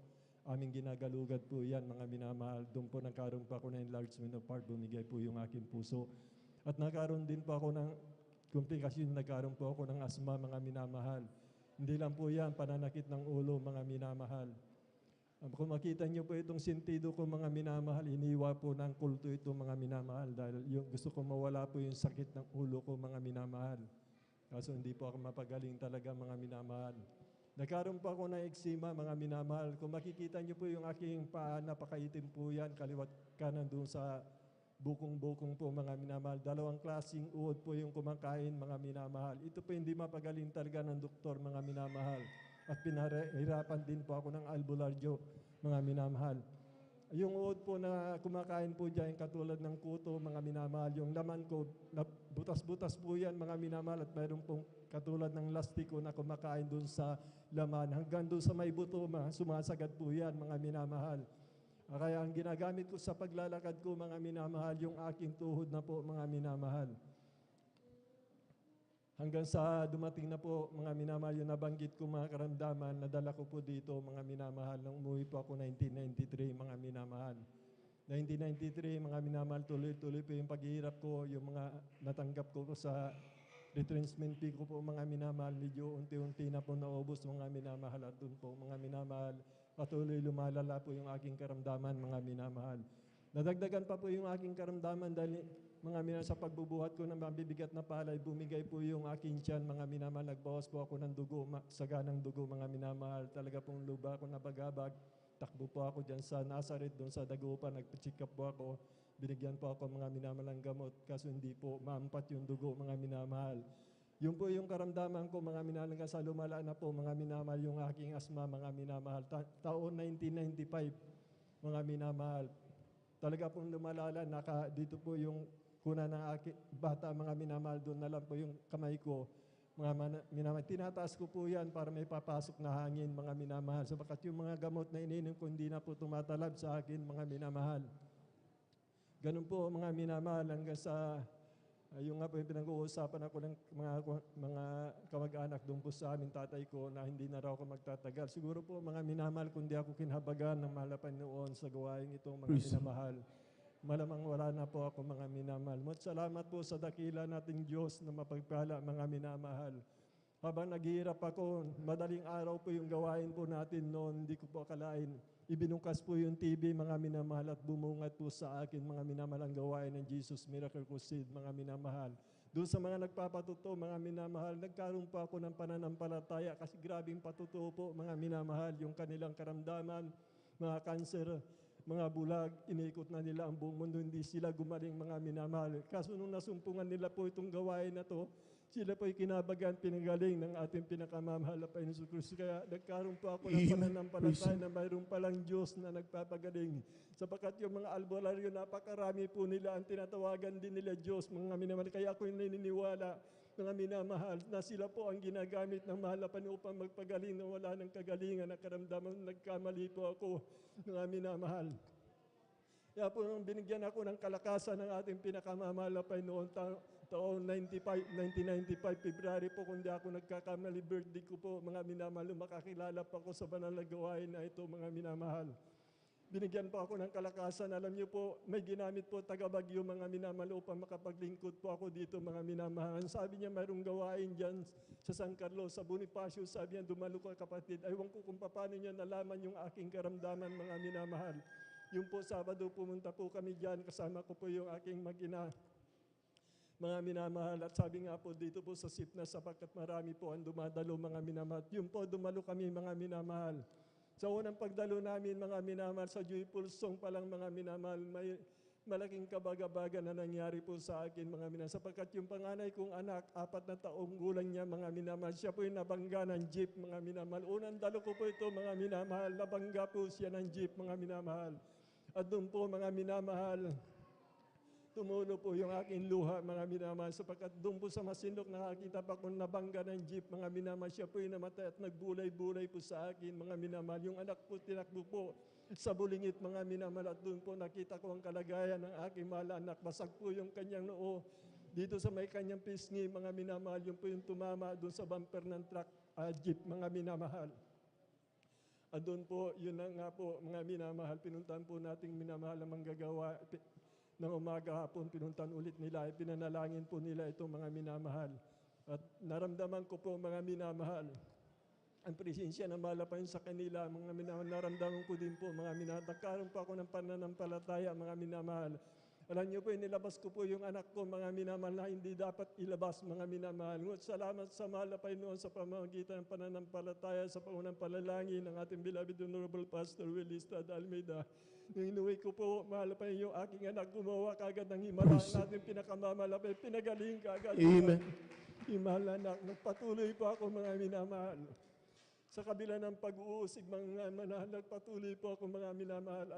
aming ginagalugad po yan, mga minamahal. Doon po nagkaroon pa ako ng enlargement of heart, bumigay po yung aking puso. At nagkaroon din po ako ng komplikasyon, nagkaroon po ako ng asma, mga minamahal. Hindi lang po yan, pananakit ng ulo, mga minamahal. Kung makita niyo po itong sentido ko, mga minamahal, iniwa po ng kulto ito, mga minamahal, dahil gusto ko mawala po yung sakit ng ulo ko, mga minamahal. Kaso hindi po ako mapagaling talaga, mga minamahal. Nagkaroon pa ako ng eczema, mga minamahal. Kung makikita niyo po yung aking paa, napakaitim po yan, kaliwat kanan doon sa bukong-bukong po, mga minamahal. Dalawang klaseng uod po yung kumakain, mga minamahal. Ito po hindi mapagaling talaga ng doktor, mga minamahal. At pinahirapan din po ako ng albularyo, mga minamahal. Yung uod po na kumakain po dyan, katulad ng kuto, mga minamahal, yung laman ko, butas-butas po yan, mga minamahal, at mayroon pong katulad ng lastiko na kumakain dun sa laman. Hanggang dun sa may buto, sumasagad po yan, mga minamahal. Kaya ang ginagamit ko sa paglalakad ko, mga minamahal, yung aking tuhod na po, mga minamahal. Hanggang sa dumating na po, mga minamahal, yung nabanggit ko mga karamdaman, nadala ko po dito, mga minamahal, nang umuwi po ako 1993, mga minamahal. 1993, mga minamahal, tuloy-tuloy po yung paghihirap ko, yung mga natanggap ko sa retrenchment fee ko po, mga minamahal, medyo unti-unti na po naubos, mga minamahal, at doon po, mga minamahal, patuloy lumalala po yung aking karamdaman, mga minamahal. Nadagdagan pa po yung aking karamdaman dahil mga minamahal, sa pagbubuhat ko ng mabibigat na palay, bumigay po yung aking tiyan, mga minamahal, nagbawas po ako ng dugo, saganang dugo, mga minamahal. Talaga pong luba ako nabagabag. Takbo po ako dyan sa Nazareth, doon sa Dagupan, nagpa-check up po ako. Binigyan po ako, mga minamahal, ng gamot, kaso hindi po maampat yung dugo, mga minamahal. Yun po yung karamdaman ko, mga minamahal, hanggang sa lumala na po, mga minamahal, yung aking asma, mga minamahal. Taon 1995, mga minamahal. Talaga pong lumalala, dito po yung kuna ng aking bata, mga minamahal, doon na lang po yung kamay ko. Mga minamahal, tinataas ko po yan para may papasok na hangin, mga minamahal. Sabagat yung mga gamot na ininom ko, hindi na po tumatalab sa akin, mga minamahal. Ganun po, mga minamahal, hanggang sa, yung nga po yung pinag-uusapan ako ng mga kamag-anak doon po sa amin, tatay ko, na hindi na raw ako magtatagal. Siguro po, mga minamahal, kung di ako kinhabagan ng mahal na Panginoon sa gawain itong mga minamahal, malamang wala na po ako, mga minamahal. Salamat po sa dakila nating Diyos na mapagpala, mga minamahal. Habang naghihirap ako, madaling araw po yung gawain po natin noon, hindi ko po akalain. Ibinukas po yung TV, mga minamahal, at bumungat po sa akin, mga minamahal, ang gawain ng Jesus Miracle Crusade, mga minamahal. Doon sa mga nagpapatuto, mga minamahal, nagkaroon pa ako ng pananampalataya kasi grabing patuto po, mga minamahal, yung kanilang karamdaman, mga kanser, mga bulag, inikot na nila ang buong mundo, hindi sila gumaling, mga minamahal. Kaso nung nasumpungan nila po itong gawain na to, sila po'y kinabagan, pinagaling ng ating pinakamamahal na Panginoon Kristo. Kaya nagkaroon po ako ng pananampalataya na mayroon palang Diyos na nagpapagaling. Sapagkat yung mga albularyo, napakarami po nila, ang tinatawagan din nila Diyos, mga minamahal. Kaya ako'y naniniwala, mga minamahal, na sila po ang ginagamit ng mahal na Panginoon upang magpagaling na wala ng kagalingan na karamdaman. Nagkamali po ako, mga minamahal. Kaya po nung binigyan ako ng kalakasan ng ating pinakamamahal na Panginoon, taong 1995, February po, kung di ako nagkakamali, birthday ko po, mga minamahal, makakilala pa ko sa banal na gawain na ito, mga minamahal. Binigyan po ako ng kalakasan. Alam niyo po, may ginamit po taga-Bagyo mga minamahal upang makapaglingkod po ako dito mga minamahal. Sabi niya mayroong gawain dyan sa San Carlos, sa Bonifacio. Sabi niya, dumalo ka kapatid. Aywan ko kung paano niya nalaman yung aking karamdaman mga minamahal. Yung po Sabado pumunta po kami dyan. Kasama ko po yung aking mag-ina. Mga minamahal, at sabi nga po dito po sa SIP na sapagkat marami po ang dumadalo mga minamahal. Yung po dumalo kami mga minamahal. Sa unang pagdalo namin mga minamahal, sa Joyful Song pa lang mga minamahal, may malaking kabagabaga na nangyari po sa akin mga minamahal. Sapagkat yung panganay kong anak, 4 na taong gulang niya mga minamahal, siya po yung nabangga ng jeep mga minamahal. Unang dalo ko po ito mga minamahal, nabangga po siya ng jeep mga minamahal. At doon po mga minamahal, tumulo po yung aking luha mga minamahal sapagkat doon po sa Masinloc nakakita pa kung nabangga ng jeep mga minamahal. Siya po yung namatay at nagbulay-bulay po sa akin mga minamahal. Yung anak po tinakbo po sa Bulingit mga minamahal at doon po nakita ko ang kalagayan ng aking mahal anak. Basag po yung kanyang noo dito sa may kanyang pisngi mga minamahal. Yung po yung tumama doon sa bumper ng truck jeep mga minamahal. At doon po, yun na nga po mga minamahal, pinuntahan po nating minamahal ang manggagawa ng umaga hapon, pinuntan ulit nila, pinanalangin po nila itong mga minamahal. At naramdaman ko po mga minamahal, ang presensya na malapayon sa kanila, mga minamahal, naramdaman ko din po mga minamahal. Nagkaroon po ako ng pananampalataya mga minamahal. Alam niyo po, inilabas ko po yung anak ko mga minamahal na hindi dapat ilabas mga minamahal. Ngunit salamat sa malapay noon sa pamamagitan ng pananampalataya sa pangunang panalangin ng ating beloved Honorable Pastor Willie Estrada Almeida. Nung inuwi ko po, malapay yung aking anak, gumawa kagad ng himala ang ating pinakamamalapay. Pinagaling kagad. Amen. Himala anak, nagpatuloy po ako mga minamahal. Sa kabila ng pag-uusig mga manahal, nagpatuloy po ako mga minamahal.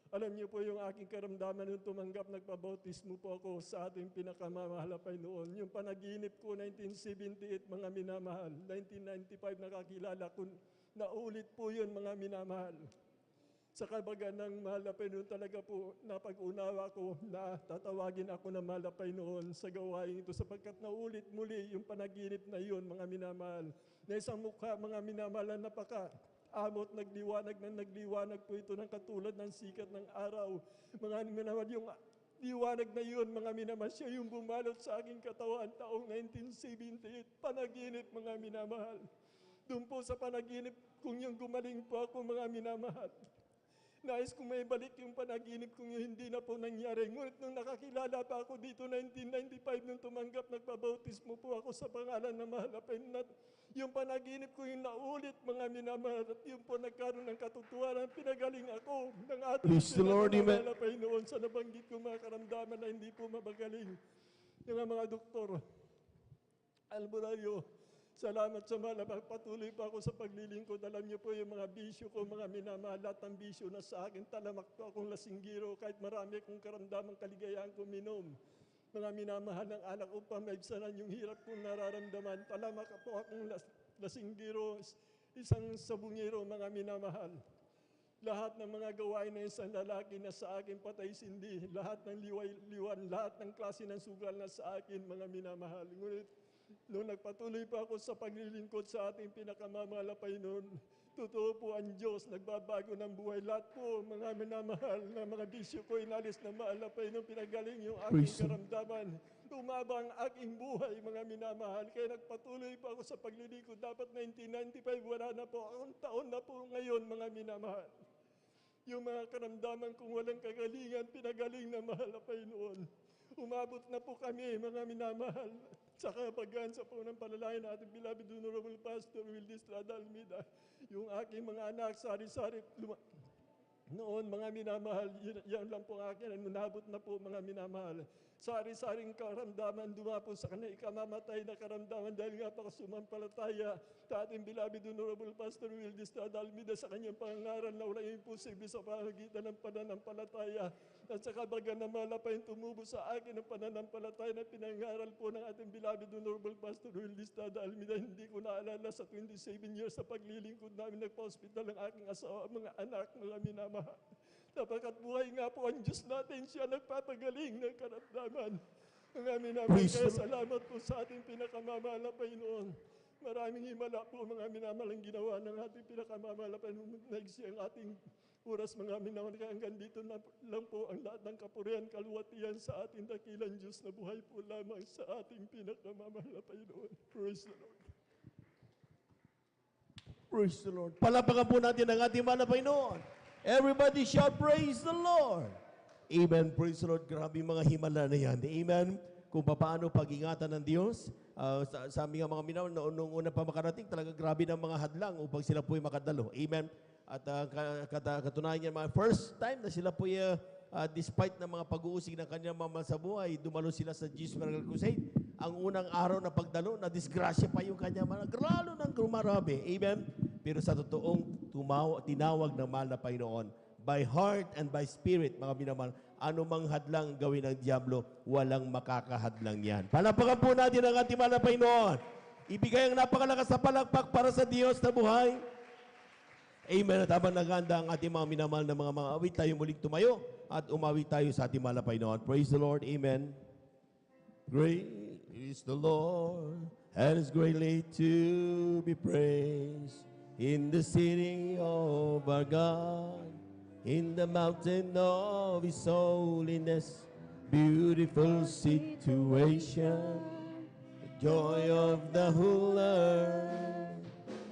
Alam niyo po yung aking karamdaman nung tumanggap, nagpabautismo po ako sa ating pinakamamahalapay noon. Yung panaginip ko, 1978 mga minamahal. 1995 nakakilala ko, naulit po yun mga minamahal. Sa kabagan ng malapay noon talaga po, napag-unawa ko na tatawagin ako na malapay noon sa gawain ito sapagkat naulit muli yung panaginip na yun mga minamahal. Na isang mukha mga minamahal na amot, nagliwanag po ito ng katulad ng sikat ng araw. Mga minamahal, yung liwanag na yun, mga minamahal, siya yung bumalot sa aking katawan taong 1978. Panaginip, mga minamahal. Doon po sa panaginip, kung yung gumaling po ako, mga minamahal. Nais kong may balik yung panaginip kung yung hindi na po nangyari. Ngunit nung nakakilala pa ako dito, 1995, nung tumanggap, nagpabautismo po ako sa pangalan na mahalapay na yung panaginip ko yung naulit mga minamahal at yung po nagkaroon ng katotohanan, pinagaling ako ng ating Praise the Lord, amen. mahalapay noon sa nabanggit ko mga karamdaman na hindi po mabagaling. Yung mga doktor, Alborayo, salamat sa malabang patuloy pa ako sa paglilingkod. Alam niyo po yung mga bisyo ko, mga minamahal, lahat ng bisyo na sa akin. Talamak po akong lasinggiro kahit marami akong karamdamang kaligayahan ko minom. Mga minamahal ng anak upang maibsanan yung hirap kong nararamdaman. Talamak po akong lasinggiro, isang sabungiro, mga minamahal. Lahat ng mga gawain na isang lalaki na sa akin patay sindi, lahat ng liwan, lahat ng klase ng sugal na sa akin, mga minamahal. Ngunit nung nagpatuloy pa ako sa paglilingkod sa ating pinakamamalapay noon, totoo po ang Diyos, nagbabago ng buhay. Lahat po, mga minamahal, na mga bisyo ko, inalis na maalapay nung pinagaling yung aking karamdaman. Tumaba ang aking buhay, mga minamahal. Kaya nagpatuloy pa ako sa paglilingkod. Dapat 1995, wala na po. Akong taon na po ngayon, mga minamahal. Yung mga karamdaman kung walang kagalingan, pinagaling na mahalapay noon. Umabot na po kami, mga minamahal, sa kabagan sa punang palalay na ating beloved Honorable Pastor Willie Estrada Almeida. Yung aking mga anak, sari-sari, noon mga minamahal, yan lang po ang akin, nabot na po mga minamahal. Sari-saring karamdaman dumapo sa kanila, ikamamatay na karamdaman dahil nga pa sumampalataya sa ating beloved Honorable Pastor Willie Estrada Almeida sa kanyang pangaral na walang imposible sa pamagitan ng pananampalataya. At sa kabagan na malapay tumubo sa akin ng pananampalataya na pinangaral po ng ating beloved Honorable Pastor Willie Estrada Almeida. Hindi ko naalala sa 27 years sa paglilingkod namin nagpa-hospital ng aking asawa, mga anak, mga minamahal. Sapagkat buhay nga po ang Diyos natin, siya nagpapagaling ng karamdaman. Mga minamahal, kaya salamat po sa ating pinakamamahalapay noon. Maraming himala po mga minamahal ang ginawa ng ating pinakamamahalapay noon. Naigsi ang ating Oras mga minamahal, hanggang dito lang po ang lahat ng kapurihan, kaluwatian sa ating dakilang Diyos na buhay po lamang sa ating pinakamamahal na Panginoon. Praise the Lord. Praise the Lord. Palapakan po natin ang ating mahal na Panginoon. Everybody shout, praise the Lord. Amen. Praise the Lord. Grabe mga himala na yan. Amen. Kung paano pag-ingatan ng Diyos. Sa aming mga minamahal, noong una pa makarating, talaga grabe ng mga hadlang upang sila po'y makadalo. Amen. At katunayan niya, mga first time na sila po'y despite ng mga pag-uusig ng kanyang mama sa buhay, dumalo sila sa Jesus Miracle Crusade. Ang unang araw na pagdalo, na disgrasya pa yung kanyang mga lalo ng kumarabi. Amen? Pero sa totoong tinawag ng mahal na Panginoon, by heart and by spirit, mga minamahal, anumang hadlang gawin ng Diablo, walang makakahadlang yan. Palapakan po natin ang ating mahal na Panginoon. Ibigay ang napakalakas na palakpak para sa Diyos na buhay. Amen. At habang naganda ang ating mga minamahal na mga awit, tayo muling tumayo at umawit tayo sa ating mahal na Panginoon. Praise the Lord. Amen. Great is the Lord, and is greatly to be praised in the city of our God, in the mountain of His holiness, beautiful situation, the joy of the whole earth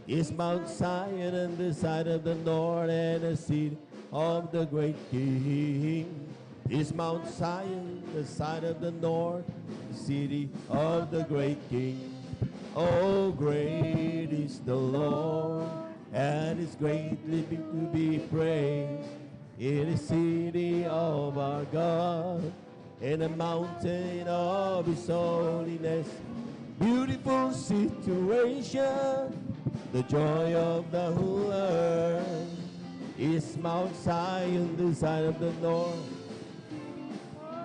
is Mount Zion on the side of the north, and the seat of the great King is Mount Zion, the side of the north, the city of the great King. Oh, great is the Lord, and is greatly to be praised in the city of our God, in the mountain of His holiness, beautiful situation, the joy of the whole earth is Mount Zion, the side of the north.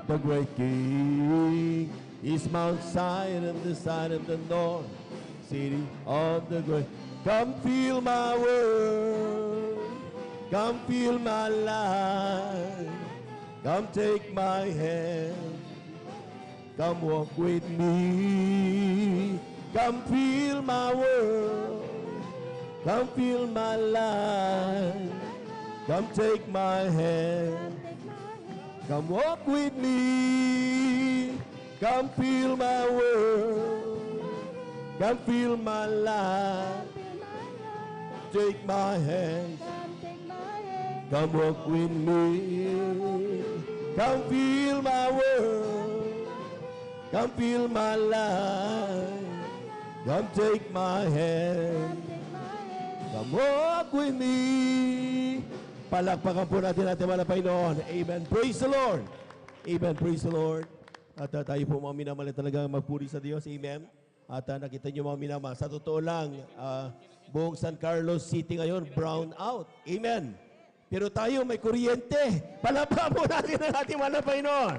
The great King is Mount Zion on the side of the north, city of the great. Come feel my world, come feel my life, come take my hand, come walk with me, come feel my world, come feel my life, come take my hand, come walk with me, come feel my world, come feel my life, take my hand, come walk with me, come feel my world, come feel my life, come take my hand, come walk with me. Palakpakan po natin natin mga Panginoon. Amen. Praise the Lord. Amen. Praise the Lord. At tayo po mga minamahal talaga magpuri sa Diyos. Amen. At nakita niyo mga minamahal, sa totoo lang, buong San Carlos City ngayon, brown out. Amen. Pero tayo may kuryente. Palakpakan po natin ang ating mga Panginoon.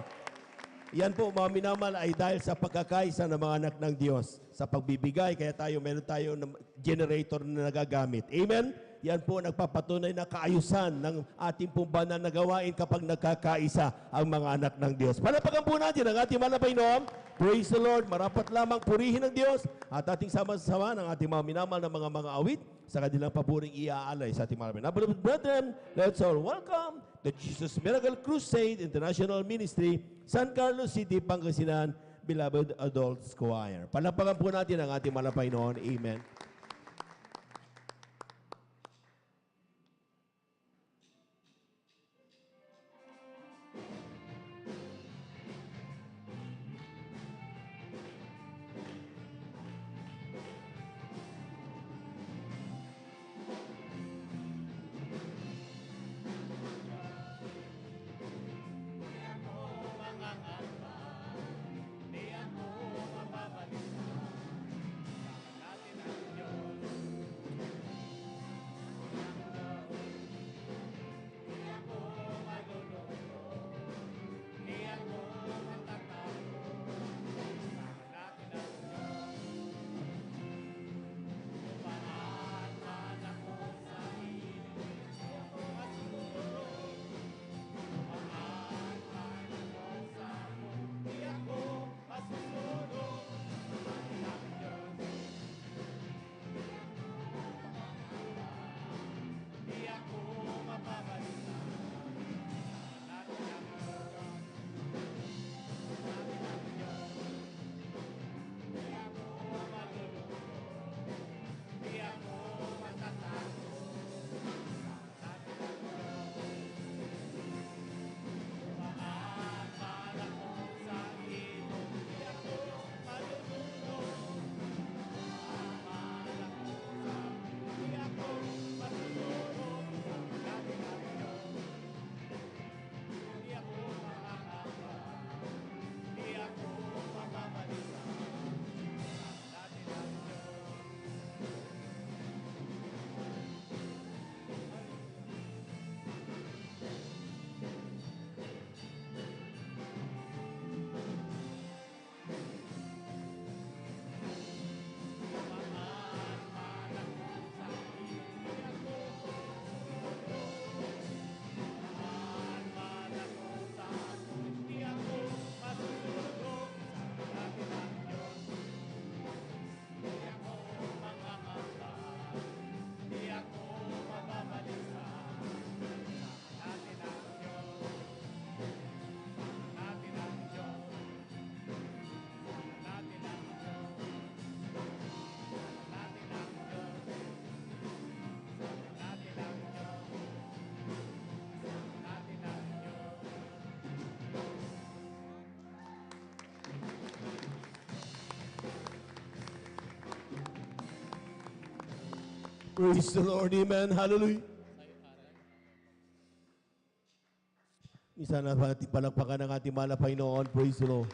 Yan po mga minamahal ay dahil sa pagkakaisa ng mga anak ng Diyos. Sa pagbibigay, kaya meron tayo ng generator na nagagamit. Amen. Yan po nagpapatunay na kaayusan ng ating pong banal na gawain kapag nagkakaisa ang mga anak ng Diyos. Palapakan po natin ang ating mga Panginoon. Praise the Lord. Marapat lamang purihin ng Diyos at ating sama-sama ng ating mga minamahal na mga awit sa kanilang paboring iaalay sa ating mga beloved brethren. Let's all welcome the Jesus Miracle Crusade International Ministry, San Carlos City, Pangasinan, Beloved Adults Choir. Palapakan po natin ang ating mga Panginoon. Amen. Di ako mababalisa. Bakit natin ang Praise the Lord. Amen. Hallelujah. Isa na palakpakan ng ating mahal na Panginoon. Praise the Lord.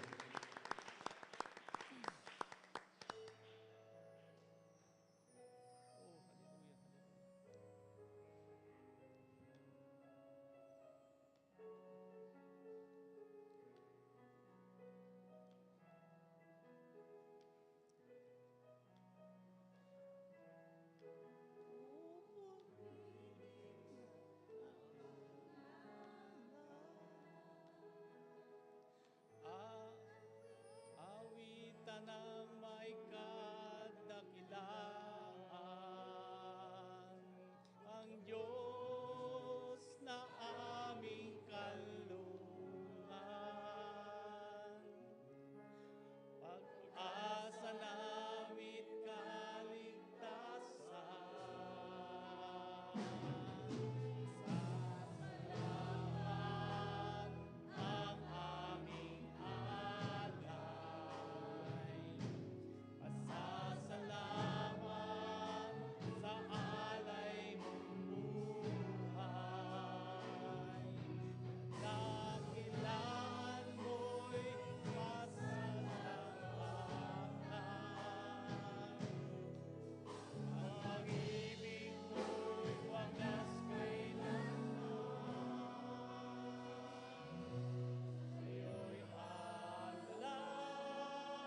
Awitan ng may kadakilaan, ang Diyos na aming kalungan. Pag-asa namit kaligtasan, sasalamat ang aming alay. Pasasalamat sa alay mong buhay. Dakilaan mo'y pasalamatan. Ang pag-ibig mo'y wagas kailanman. Sa'yo'y alay.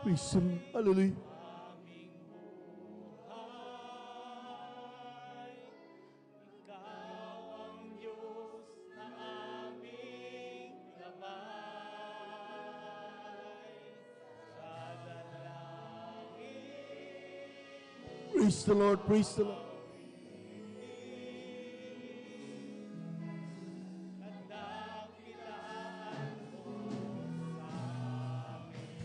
Praise the Lord. Hallelujah. Aming buhay, Ikaw ang Diyos na aming gabay. Sa dalangin, Praise the Lord. Praise the Lord. kadakilaan mo sa amin.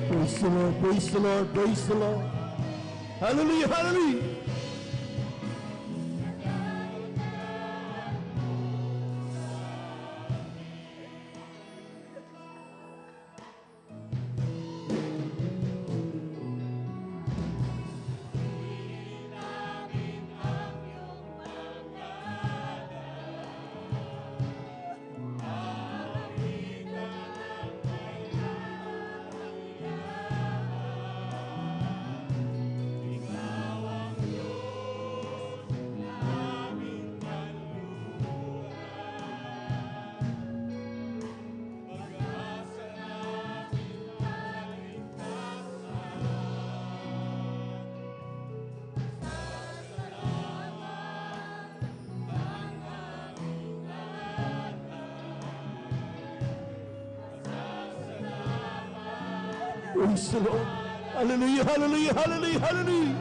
Praise the Lord. Praise the Lord. Praise the Lord. Hallelujah. Hallelujah. Praise the Lord. Hallelujah. Hallelujah. Hallelujah. Hallelujah.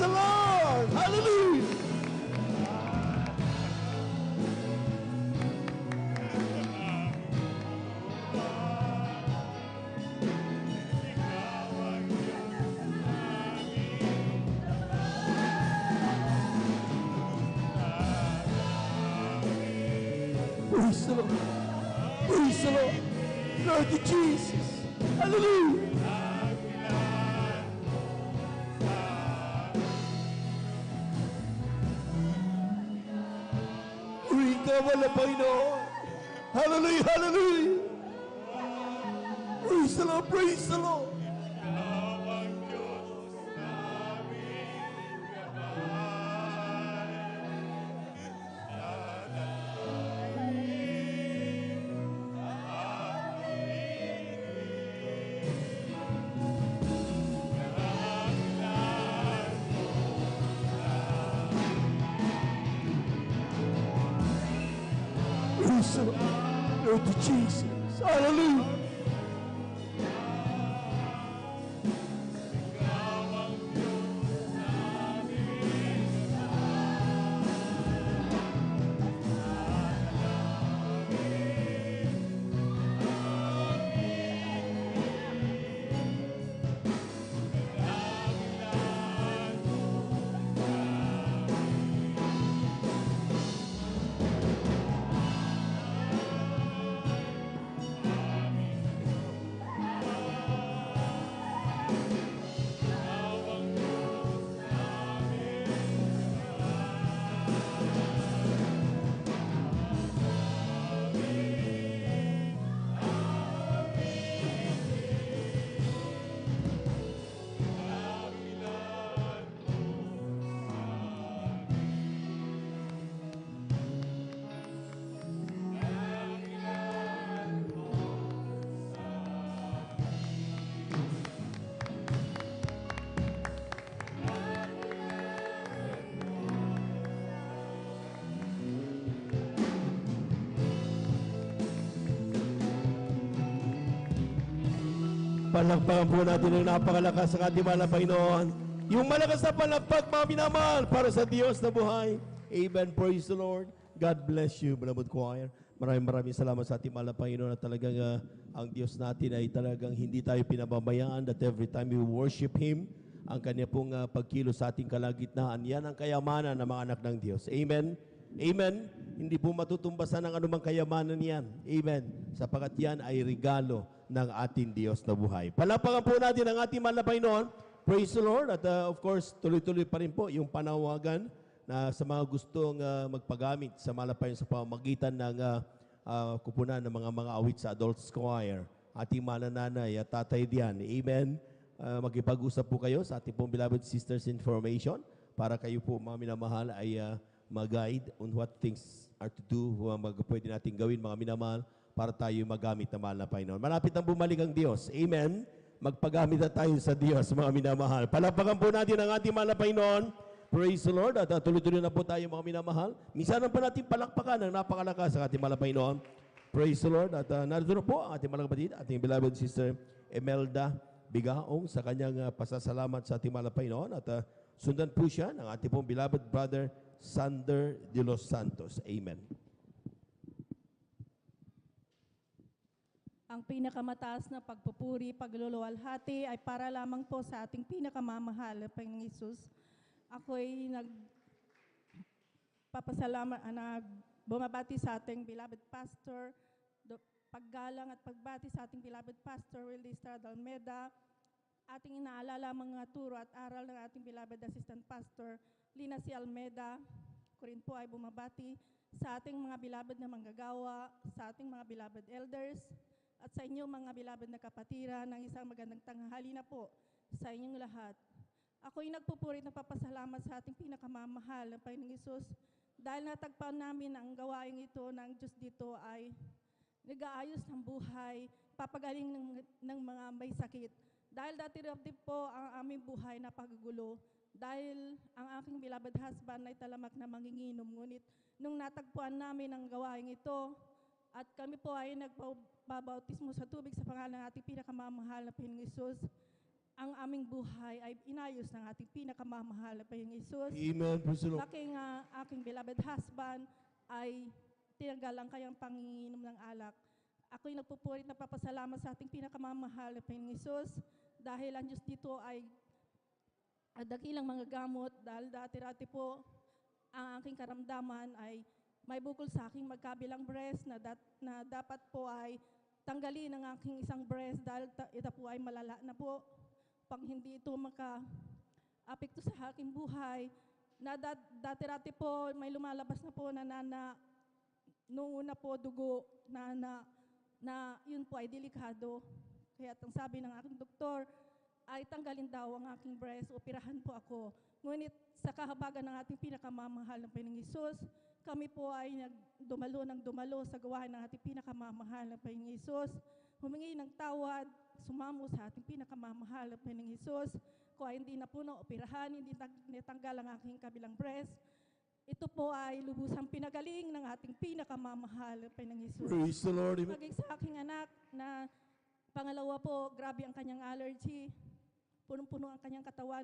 the Lord! Hallelujah! Praise the Lord! Praise the Lord! Lord Jesus! Hallelujah! Puri ka wala, Panginoon! Hallelujah! Hallelujah! Praise the Lord! Praise the Lord! Praise the Lord! Lord Jesus! Hallelujah! Palakpakan po natin ang napakalakas ng ating mahal na Panginoon. Yung malakas na palakpak, mga minamahal, para sa Diyos na buhay. Amen. Praise the Lord. God bless you, beloved choir. Maraming salamat sa ating mahal na Panginoon, at talagang ang Diyos natin ay talagang hindi tayo pinababayaan, that every time we worship Him, ang Kanya pong pagkilos sa ating kalagitnaan, yan ang kayamanan ng mga anak ng Diyos. Amen. Amen. Hindi po matutumbasan ng anumang kayamanan yan. Amen. Sapagat yan ay regalo ng ating Diyos na buhay. Palapakan po natin ang ating mahal na Panginoon. Praise the Lord. At of course, tuloy-tuloy pa rin po yung panawagan na sa mga gustong magpagamit sa mahal na Panginoon sa pamamagitan ng kupunan ng mga awit sa Adults Choir. Ating mahal na nanay at tatay diyan. Amen. Magkipag-usap po kayo sa ating pong beloved sisters information para kayo po mga minamahal ay mag-guide on what things are to do, pwede natin gawin mga minamahal para tayo magamit na mahal na Panginoon. Malapit ang bumalik ang Diyos. Amen. Magpagamit na tayo sa Diyos, mga minamahal. Palapakan po natin ang ating mahal na Panginoon. Praise the Lord. At tuloy-tuloy na po tayo, mga minamahal. Minsan pa natin palakpakan ang napakalakas sa ating mahal na Panginoon. Praise the Lord. At narito na po ang ating mga kapatid, ating beloved sister Emelda Bigaong sa kanyang pasasalamat sa ating mahal na Panginoon. At sundan po siya ng ating pong beloved brother Sander de los Santos. Amen. Ang pinakamataas na pagpupuri, pagluluwalhati ay para lamang po sa ating pinakamamahal na Panginoong Hesus. Ako'y bumabati sa ating beloved pastor, paggalang at pagbati sa ating beloved pastor, Willie Estrada Almeida, ating inaalala mga turo at aral ng ating beloved assistant pastor, Lina C. Almeida. Ko rin po ay bumabati sa ating mga beloved na manggagawa, sa ating mga beloved elders, at sa inyo mga beloved na kapatiran, ng isang magandang tanghali na po sa inyong lahat. Ako'y nagpupurit na papasalamat sa ating pinakamamahal na Panginoong Hesus dahil natagpan namin ang gawain ito ng Diyos dito ay nag-aayos ng buhay, papagaling ng mga may sakit. Dahil dati po ang aming buhay na paggugulo, dahil ang aking beloved husband ay talamak na manginginom. Ngunit nung natagpuan namin ang gawain ito, at kami po ay nagpabautismo sa tubig sa pangalan ng ating pinakamamahal na Panginoong Hesus, ang aming buhay ay inayos ng ating pinakamamahal na Panginoong Hesus. Amen. Praise the Lord. Aking aking beloved husband ay tinanggal ang kayang panginginom ng alak. Ako'y nagpupurit na papasalamat sa ating pinakamamahal na Panginoong Hesus dahil ang Diyos dito ay dakilang mga gamot dahil dati-dati po ang aking karamdaman ay may bukol sa aking magkabilang breast na dapat po ay tanggalin ang aking isang breast dahil ito po ay malala na po. Pang hindi ito maka-apekto sa aking buhay, na dati-dati po may lumalabas na po na noong una po dugo na yun po ay delikado. Kaya ang sabi ng aking doktor ay tanggalin daw ang aking breast, operahan po ako. Ngunit sa kahabagan ng ating pinakamamahal na Panginoong Hesus, kami po ay dumalo sa gawain ng ating pinakamamahal na Panginoong Hesus, humingi ng tawad, sumamo sa ating pinakamamahal na Panginoong Hesus, kung ay hindi na po operahan, hindi natanggal ang aking kabilang breast. Ito po ay lubusang pinagaling ng ating pinakamamahal na Panginoong Hesus. Praise the Lord. Amen. Maging sa aking anak na pangalawa po, grabe ang kanyang allergy. Punong-puno ang kanyang katawan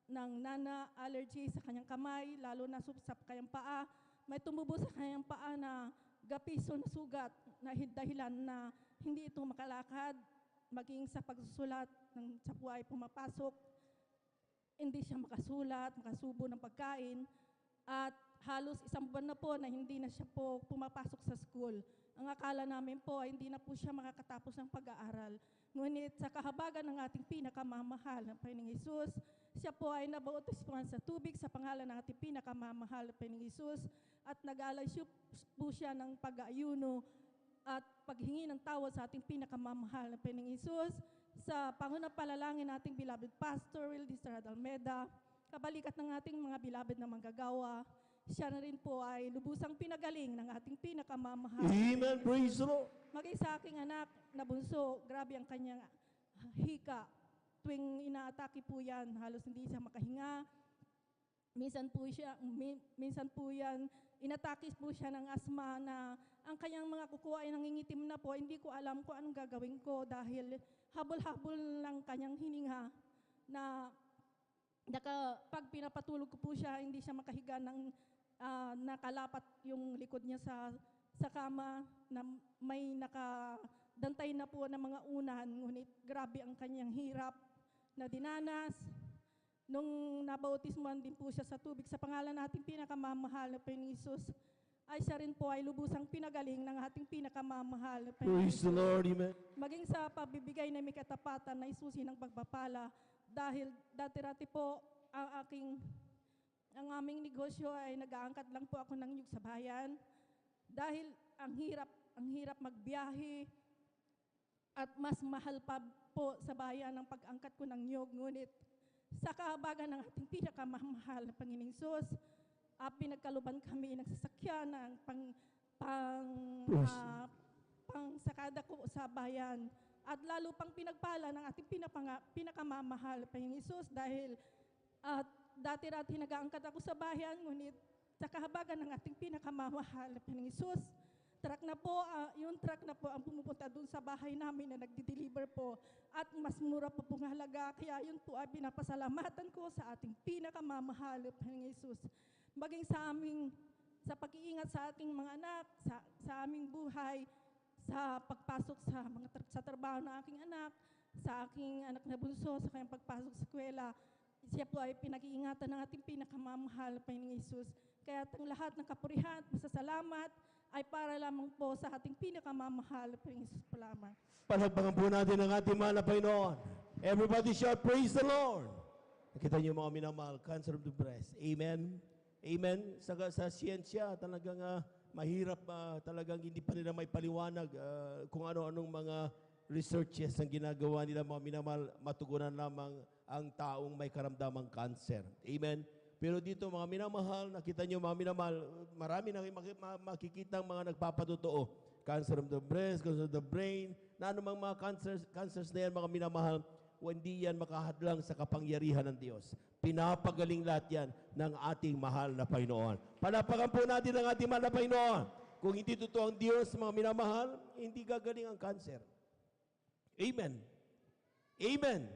ng nana allergy sa kanyang kamay, lalo na sa kanyang paa. May tumubo sa kanyang paa na gapiso na sugat na dahilan na hindi ito makalakad, maging sa pagsusulat sa buhay pumapasok. Hindi siya makasulat, makasubo ng pagkain. At halos isang buwan na po na hindi na siya po pumapasok sa school. Ang akala namin po ay hindi na po siya makakatapos ng pag-aaral. Ngunit sa kahabagan ng ating pinakamamahal na Panginoong Hesus, siya po ay nabautismuhan sa tubig sa pangalan ng ating pinakamamahal na Panginoong Hesus at nag-alay po siya ng pag-aayuno at paghingi ng tawad sa ating pinakamamahal na Panginoong Hesus sa pangunang palalangin nating beloved Pastor Wildy Almeda, kabalikat ng ating mga beloved na manggagawa. Siya na rin po ay lubusang pinagaling ng ating pinakamamahal. Amen. Praise the Lord. Maging sa aking anak na bunso, grabe ang kanyang hika. Tuwing inaatake po yan, halos hindi siya makahinga. Minsan po yan, inatake po siya ng asma na ang kanyang mga kuko ay nangingitim na po. Hindi ko alam kung anong gagawin ko dahil habol-habol lang kanyang hininga na pag pinapatulog ko po siya, hindi siya makahiga ng nakalapat yung likod niya sa kama na may nakadantay na po ng mga unan. Ngunit grabe ang kanyang hirap na dinanas. Nung nabautismuhan din po siya sa tubig sa pangalan nating pinakamamahal na Panginoong Hesus, ay siya rin po ay lubusang pinagaling ng ating pinakamamahal na Panginoong Praise the Lord. Amen. Maging sa pabibigay na may katapatan na isusi ng pagpapala, dahil dati-dati po ang aming negosyo ay nag-aangkat lang po ako ng nyug sa bayan. Dahil ang hirap magbiyahe at mas mahal pa po sa bayan ang pag-angkat ko ng nyug. Ngunit sa kahabagan ng ating pinakamamahal na Panginoong Hesus, pinagkaluban kami ng sasakyan ng pangsakada ko sa bayan. At lalo pang pinagpala ng ating pinakamamahal na Panginoong Hesus dahil dati-dati nag-aangkat ako sa bayan, ngunit sa kahabagan ng ating pinakamamahal na Panginoong Hesus, yung truck na po ang pumupunta doon sa bahay namin na nagdi-deliver po at mas mura po pong halaga. Kaya yun po ay pinapasalamatan ko sa ating pinakamamahal na Panginoong Hesus. Maging sa pag-iingat sa ating mga anak, sa aming buhay, sa pagpasok sa trabaho ng aking anak, sa aking anak na bunso, sa kanyang pagpasok sa eskwela, siya po ay pinag-iingatan ng ating pinakamamahal na Panginoong Hesus. Kaya ang lahat ng kapurihan at masasalamat ay para lamang po sa ating pinakamamahal na Panginoong Hesus. Salamat. Palagpagan po natin ang ating mahal na Panginoon. Everybody shout, praise the Lord. Nakita niyo mga minamahal, cancer of the breast. Amen. Amen. Sa siyensya, talagang mahirap, talagang hindi pa nila may paliwanag kung ano-anong mga researches ang ginagawa nila mga minamahal, matugunan lamang ang taong may karamdamang cancer. Amen. Pero dito mga minamahal, nakita niyo mga minamahal, marami na makikita ang mga nagpapatotoo. Cancer of the breast, cancer of the brain, na anumang mga cancers na yan mga minamahal, hindi yan makahadlang sa kapangyarihan ng Diyos. Pinapagaling lahat yan ng ating mahal na Panginoon. Palapakan po natin ang ating mahal na Panginoon. Kung hindi totoo ang Diyos, mga minamahal, hindi gagaling ang cancer. Amen. Amen.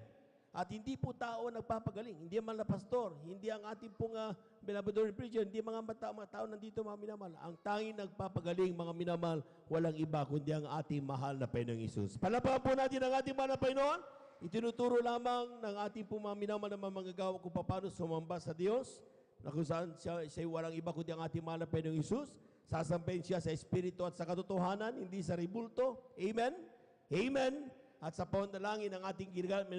At hindi po tao ang nagpapagaling, hindi man na pastor, hindi ang ating pong beloved Lord preacher, hindi mga tao nandito mga minamahal. Ang tanging nagpapagaling mga minamahal, walang iba kundi ang ating mahal na Panginoong Hesus. Palapakan po natin ang ating mahal na Panginoon. Itinuturo lamang ng ating pong mga minamahal na manggagawa kung paano sumamba sa Diyos, na kung saan siya walang iba kundi ang ating mahal na Panginoong Hesus. Sasampayin siya sa Espiritu at sa katotohanan, hindi sa ribulto. Amen? Amen? At sa panalangin ng ating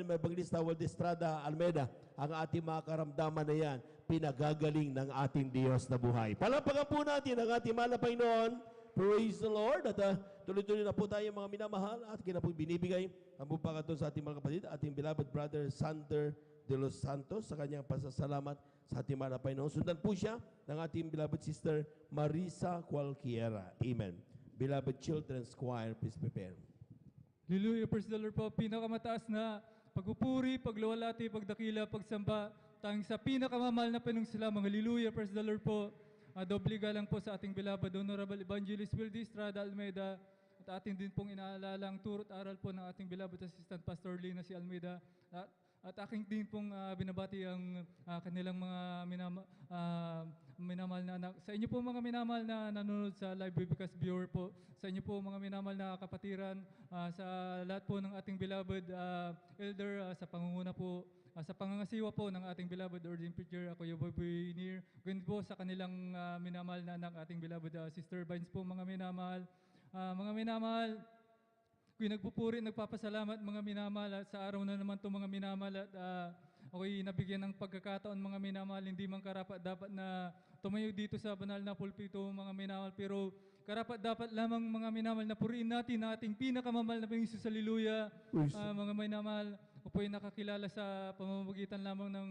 Evangelista Waldestrada Almeida, ang ating mga karamdaman na yan, pinagagaling ng ating Diyos na buhay. Palapakan po natin ang ating mahal na Panginoon. Praise the Lord. At tuloy-tuloy na po tayo mga minamahal at kina po binibigay ang pagpapakaton sa ating mga kapatid, ating beloved brother Sander de los Santos sa kanyang pasasalamat sa ating mahal na Panginoon. Sundan po siya ng ating beloved sister Marisa Cualquiera. Amen. Beloved Children's Choir, please prepare. Hallelujah, praise the Lord po. Pinakamataas na pagpupuri, pagluwalhati, pagdakila, pagsamba, tanging sa pinakamamahal na penungsilamang. Hallelujah, praise the Lord po. Doble galang po sa ating beloved Honorable Evangelist Wildy Estrada Almeida at ating din pong inaalala ang turo't aral po ng ating beloved Assistant Pastor Lina si Almeida at aking din pong binabati ang kanilang mga minamahal na anak. Sa inyo po mga minamahal na nanonood sa live webcast viewer po, sa inyo po mga minamahal na kapatiran, sa lahat po ng ating beloved elder, sa pangunguna po, sa pangangasiwa po ng ating beloved ordained preacher, ako yung Boy Near. Ganun po sa kanilang minamahal na anak, ating beloved Sister Vines po mga minamahal. Mga minamahal, ako'y nagpupuri, nagpapasalamat mga minamahal at sa araw na naman ito mga minamahal at ako'y nabigyan ng pagkakataon mga minamahal, hindi man karapat dapat na tumayo dito sa banal na pulpito mga minamahal, pero karapat dapat lamang mga minamahal na puriin natin ang ating pinakamamahal na Panginoon sa Hallelujah. Mga minamahal, ako po'y nakakilala sa pamamagitan lamang ng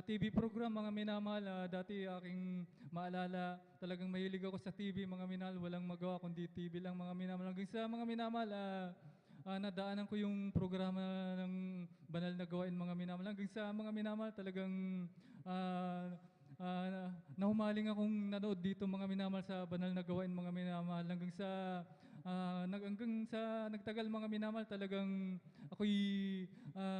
TV program mga minamahal. Dati aking maalala, talagang mahilig ako sa TV mga minamahal, walang magawa kundi TV lang mga minamahal. Hanggang sa mga minamahal, nadaanan ko yung programa ng banal na gawain mga minamahal. Hanggang sa mga minamahal, talagang nahumaling akong nanood dito mga minamahal sa banal na gawain mga minamahal. Hanggang sa nagtagal mga minamahal, talagang ako'y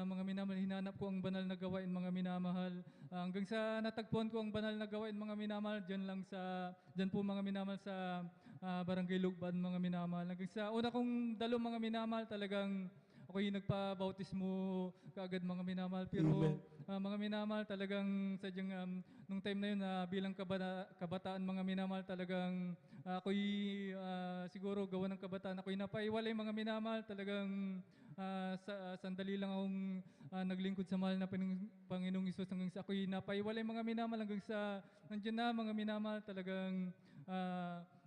mga minamahal, hinanap ko ang banal na gawain mga minamahal. Hanggang sa natagpuan ko ang banal na gawain mga minamahal, dyan po mga minamahal sa Barangay Lugban mga minamahal. Hanggang sa una kong dalo mga minamahal, talagang ako'y nagpa-bautismo kaagad mga minamahal. Pero mga minamahal, talagang sadyang nung time na yun bilang kabataan mga minamahal, talagang ako'y siguro gawa ng kabataan, ako'y napaiwalay mga minamahal. Talagang sandali lang akong naglingkod sa mahal na Panginoong Hesus. Hanggang sa ako'y napaiwalay mga minamahal, hanggang sa nandiyan na mga minamahal, talagang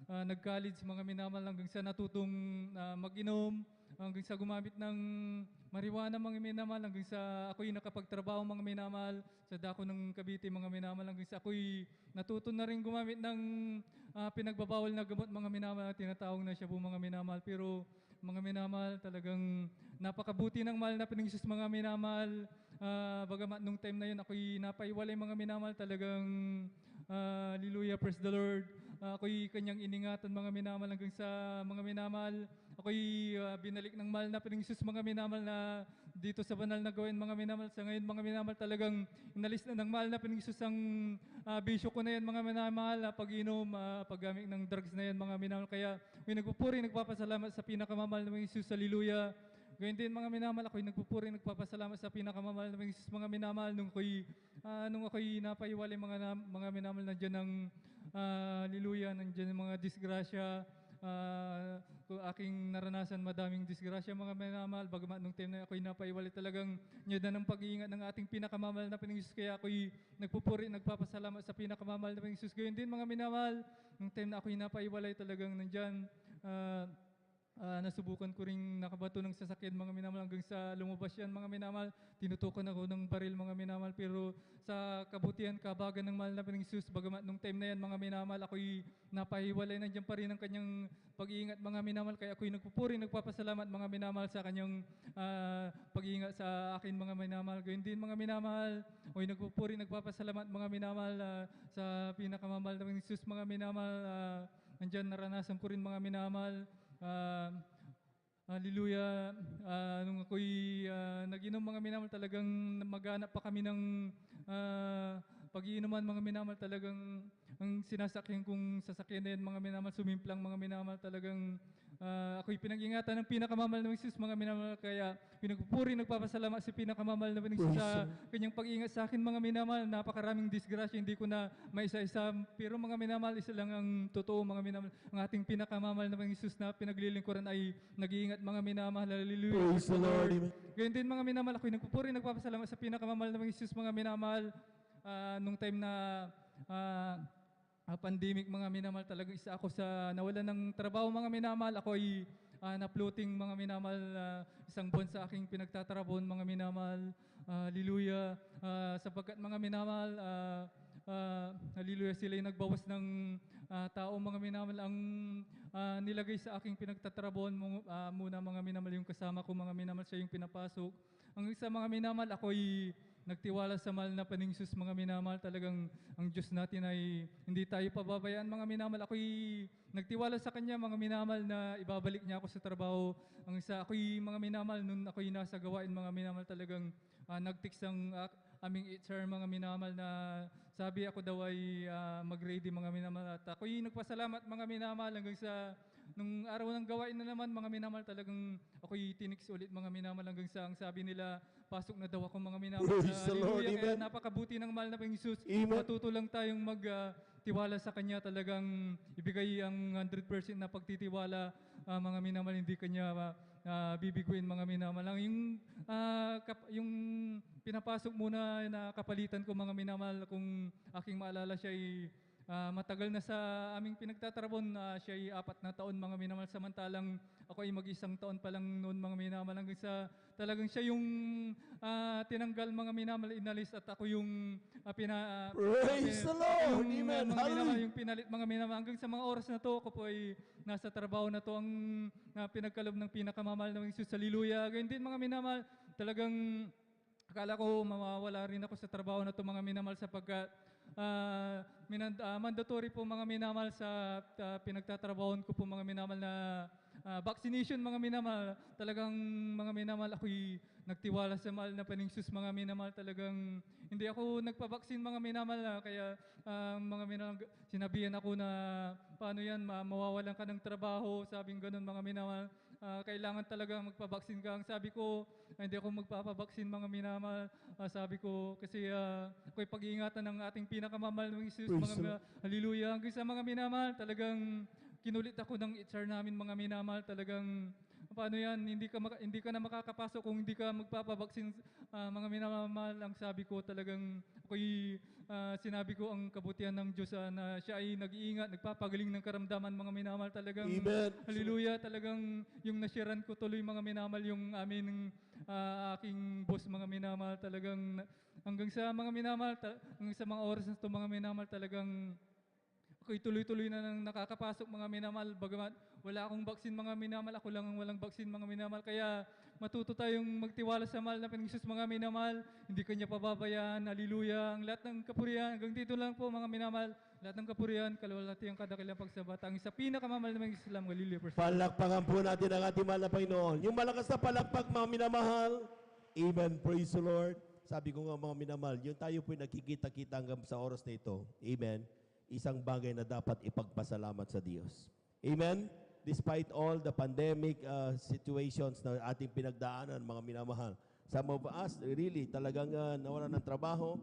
nag-college mga minamahal, hanggang sa natutong mag-inom, hanggang sa gumamit ng marijuana mga minamahal, hanggang sa ako'y nakapagtrabaho mga minamahal sa dako ng Cavite mga minamahal, hanggang sa ako'y natuto na rin gumamit ng pinagbabawal na gamot mga minamahal, tinatawag na siya po mga minamahal. Pero mga minamahal, talagang napakabuti ng mahal na Panginoong Hesus mga minamahal. Bagamat nung time na yun ako'y napaiwalay mga minamahal, talagang hallelujah, praise the Lord. Ako'y kanyang iningatan mga minamahal, hanggang sa mga minamahal, ako'y binalik ng mahal na Panginoong Hesus mga minamahal na dito sa banal na gawain mga minamahal. Sa ngayon mga minamahal, talagang inalis na ng mahal na Panginoong Hesus ang bisyo ko na yan mga minamahal, pag-inom, paggamit ng drugs na yan mga minamahal. Kaya ako'y nagpupuri, nagpapasalamat sa pinakamamahal na Panginoong Hesus. Hallelujah. Gayun din mga minamahal, ako'y nagpupuri, nagpapasalamat sa pinakamamahal na Panginoong Hesus mga minamahal. Nung ako'y napaiwalay mga minamahal, nandiyan ng hallelujah, nandiyan ng mga disgrasya. Aking naranasan madaming disgrasya mga minamahal. Bagamat nung time na ako'y napaiwalay, talagang niyada ng pag-iingat ng ating pinakamamahal na Panginoong Hesus. Kaya ako'y nagpupuri, nagpapasalamat sa pinakamamahal na Panginoong Hesus. Gayun din mga minamahal, nung time na ako'y napaiwalay, talagang nandyan, nasubukan ko ring nakabato ng sasakyan mga minamahal, hanggang sa lumabas yan mga minamahal. Tinutukan ako ng baril mga minamahal, pero sa kabutihan, kabagan ng mahal na Panginoong Hesus, bagamat nung time na yan mga minamahal, ako'y napahiwalay, nandiyan pa rin ang kanyang pag-iingat mga minamahal. Kaya ako'y nagpupuri, nagpapasalamat mga minamahal sa kanyang pag-iingat sa akin mga minamahal. Gayun din mga minamahal, ako'y nagpupuri, nagpapasalamat mga minamahal sa pinakamamahal na Panginoong Hesus mga minamahal. Nandiyan naranasan ko rin mga minamahal, Hallelujah. Nung ako'y nag-inom mga minamahal, talagang maghanap pa kami ng pag-iinuman mga minamahal. Talagang ang sinasakyan kong sasakyan na yan mga minamahal, sumimplang mga minamahal. Talagang ako'y pinag-ingatan ng pinakamamahal na Jesus mga minamahal. Kaya pinagpupuri, nagpapasalamat sa pinakamamahal na Jesus sa kanyang pag-iingat sa akin mga minamahal. Napakaraming disgrasya, hindi ko na maisa-isa. Pero mga minamahal, isa lang ang totoo mga minamahal. Ang ating pinakamamahal na Jesus na pinaglilingkuran ay nag-iingat mga minamahal. Hallelujah. Praise the Lord. Amen. Ganyan din mga minamahal, ako'y nagpupuri, nagpapasalamat sa pinakamamahal na Jesus mga minamahal. Nung time na pandemic mga minamahal, talagang isa ako sa nawalan ng trabaho mga minamahal. Ako ay na-floating mga minamahal, isang buwan sa aking pinagtatrabaho mga minamahal. Hallelujah. Sapagkat mga minamahal, hallelujah, sila ay nagbawas ng tao mga minamahal. Ang nilagay sa aking pinagtatrabaho muna mga minamahal, yung kasama ko mga minamahal, siya yung pinapasok. Ang isa mga minamahal, ako ay nagtiwala sa mahal na Paningsus mga minamahal. Talagang ang Diyos natin ay hindi tayo pababayaan mga minamahal. Ako'y nagtiwala sa Kanya mga minamahal na ibabalik niya ako sa trabaho. Ang isa, ako'y mga minamahal, nung ako'y nasa gawain mga minamahal, talagang nag-text ang aming HR mga minamahal na sabi ako daw ay mag-ready mga minamahal. At ako'y nagpasalamat mga minamahal hanggang sa nung araw ng gawain na naman mga minamahal, talagang ako'y tinix ulit mga minamahal hanggang sa ang sabi nila, pasok na daw ako mga minamahal. Praise the Lord. Kaya Amen. napakabuti ng mahal na Jesus. Amen. Matuto lang tayong magtiwala sa Kanya, talagang ibigay ang 100% na pagtitiwala mga minamahal, hindi Kanya bibiguin mga minamahal. Yung pinapasok muna na kapalitan ko mga minamahal, kung aking maalala, siya ay matagal na sa aming pinagtatrabaho. Siya ay 4 na taon mga minamahal, samantalang ako ay mag-1 taon pa lang noon mga minamahal. Hanggang sa talagang siya yung tinanggal mga minamahal, inalis, at ako yung Praise the Lord. Amen. Mga minamahal, Hallelujah. yung pinalit mga minamahal. Hanggang sa mga oras na to, ako po ay nasa trabaho na to, ang pinagkalob ng pinakamamahal ng Jesus. Hallelujah. Ganyan din mga minamahal, talagang akala ko mawawala rin ako sa trabaho na to mga minamahal, sapagkat mandatory po mga minamahal sa pinagtatrabahon ko po mga minamahal na vaccination mga minamahal. Talagang mga minamahal, ako'y nagtiwala sa mahal na Paningsus mga minamahal. Talagang hindi ako nagpabaksin mga minamahal. Kaya mga minamahal, sinabihan ako na paano yan, mawawalan ka ng trabaho, sabing ganun mga minamahal. Kailangan talaga magpabaksin ka. Ang sabi ko, hindi ako magpapabaksin mga minamahal. Sabi ko, kasi ako'y pag-iingatan ng ating pinakamamahal ng Jesus. Hallelujah. Hanggang sa mga minamahal, talagang kinulit ako ng HR namin mga minamahal. Talagang paano yan, hindi ka na makakapasok kung hindi ka magpapabaksin mga minamahal. Ang sabi ko, talagang ako'y sinabi ko ang kabutihan ng Diyos na siya ay nag-iingat, nagpapagaling ng karamdaman mga minamahal. Talagang Amen. hallelujah, talagang yung nashiran ko tuloy mga minamahal, yung aking boss mga minamahal. Talagang hanggang sa mga minamahal, hanggang sa mga oras na ito mga minamahal, talagang ako'y tuloy-tuloy na nang nakakapasok mga minamahal. Bagamat wala akong baksin mga minamahal, ako lang ang walang baksin mga minamahal. Kaya matuto tayong magtiwala sa mahal na Panginoon mga minamahal. Hindi Kanya pababayaan. Hallelujah. Ang lahat ng kapurihan, hanggang dito lang po mga minamahal. Lahat ng kapurihan, kalawalhati ang kadakilang pagsabat. Ang isa pinakamamahal na mga Islam, Hallelujah. Palakpakan po natin ang ating mahal na Panginoon. Yung malakas na palakpak mga minamahal. Amen. Praise the Lord. Sabi ko nga mga minamahal, yung tayo po'y nakikita-kita hanggang sa oras na ito. Amen. Isang bagay na dapat ipagpasalamat sa Diyos. Amen? Despite all the pandemic situations na ating pinagdaanan, mga minamahal. Some of us, really, talagang nawalan ng trabaho.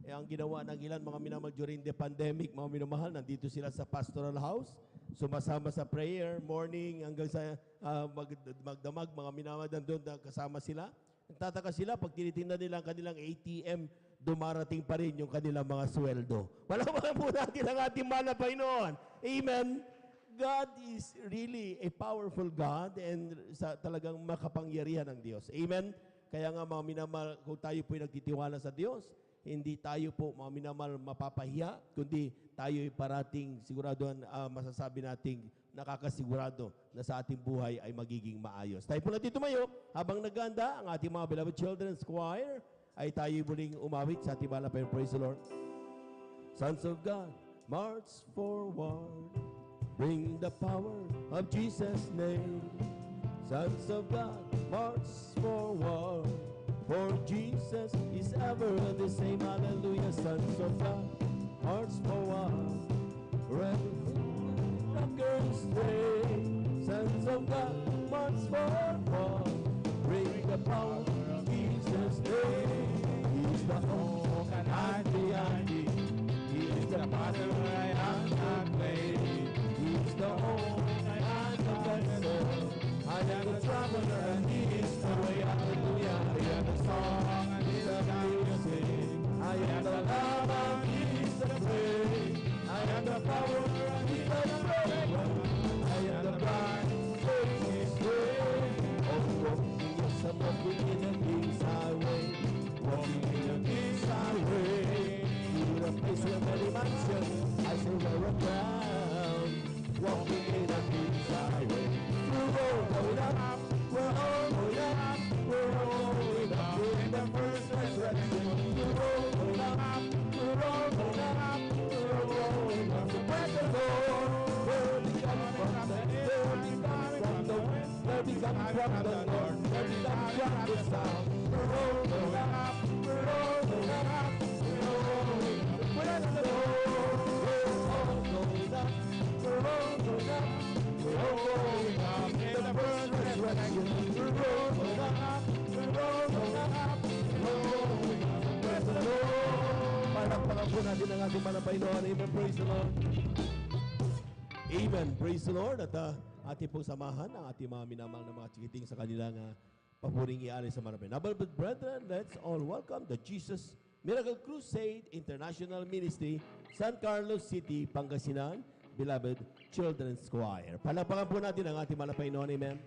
Ang ginawa ng ilan, mga minamahal, during the pandemic, mga minamahal, nandito sila sa pastoral house, sumasama sa prayer, morning, hanggang sa magdamag, mga minamahal, nandun kasama sila. Nagtataka sila, pag tinitingnan nila ang kanilang ATM, dumarating pa rin yung kanilang mga sweldo. Wala po natin ang ating mahal na Panginoon. Amen. God is really a powerful God and talagang makapangyarihan ng Diyos. Amen. Kaya nga mga minamahal, kung tayo po'y nagtitiwala sa Diyos, hindi tayo po mga minamahal mapapahiya, kundi tayo ay parating siguraduhan masasabi nating nakakasigurado na sa ating buhay ay magiging maayos. Tayo po natin tumayo habang naganda ang ating mga beloved children's choir ay tayo muling umawit sa ating mahal na Panginoon. Praise the Lord. Sons of God, march forward. Bring the power of Jesus' name. Sons of God, march forward. For Jesus is ever the same. Hallelujah. Sons of God, march forward. Rockers stay. Sons of God, march forward. Bring the power of Jesus' name. He's the hope and I'm the Andy. He is the Father I am not made. He's the hope and I'm the vessel. I am the traveler and he is the way. Hallelujah. I am the song and he is the music. I am the love and he is the praise. I am the power and he is the praise. I am the bride, praise his way. Oh, walking, yes, I'm walking in the King's highway. Walking in the King's highway. To the place where many mansions, I say we're around. Walking in the King's highway. We're all going up, we're all going up, we're all going up in the first resurrection. We're all going up, we're all going up, we're all going up to praise the Lord. Where we come from the west, where we come from the north, where we come from the south. We're all going up, we're all going up, we're all going up to praise the Lord. We're all going up, we're all going up, we're all going up in the first resurrection. We're all going up, we're all going up, we're all going up to praise the Lord. Palakpakan po natin ang ating manapay noon. Amen. Praise the Lord. Amen. Praise the Lord. At ating pong samahan ang ating mga minamahal na mga chikiting sa kanilang papuring iari sa manapay. Now, beloved brethren, let's all welcome the Jesus Miracle Crusade International Ministry, San Carlos City, Pangasinan, beloved Children's Choir. Palakpakan po natin ang ating manapay noon. Amen.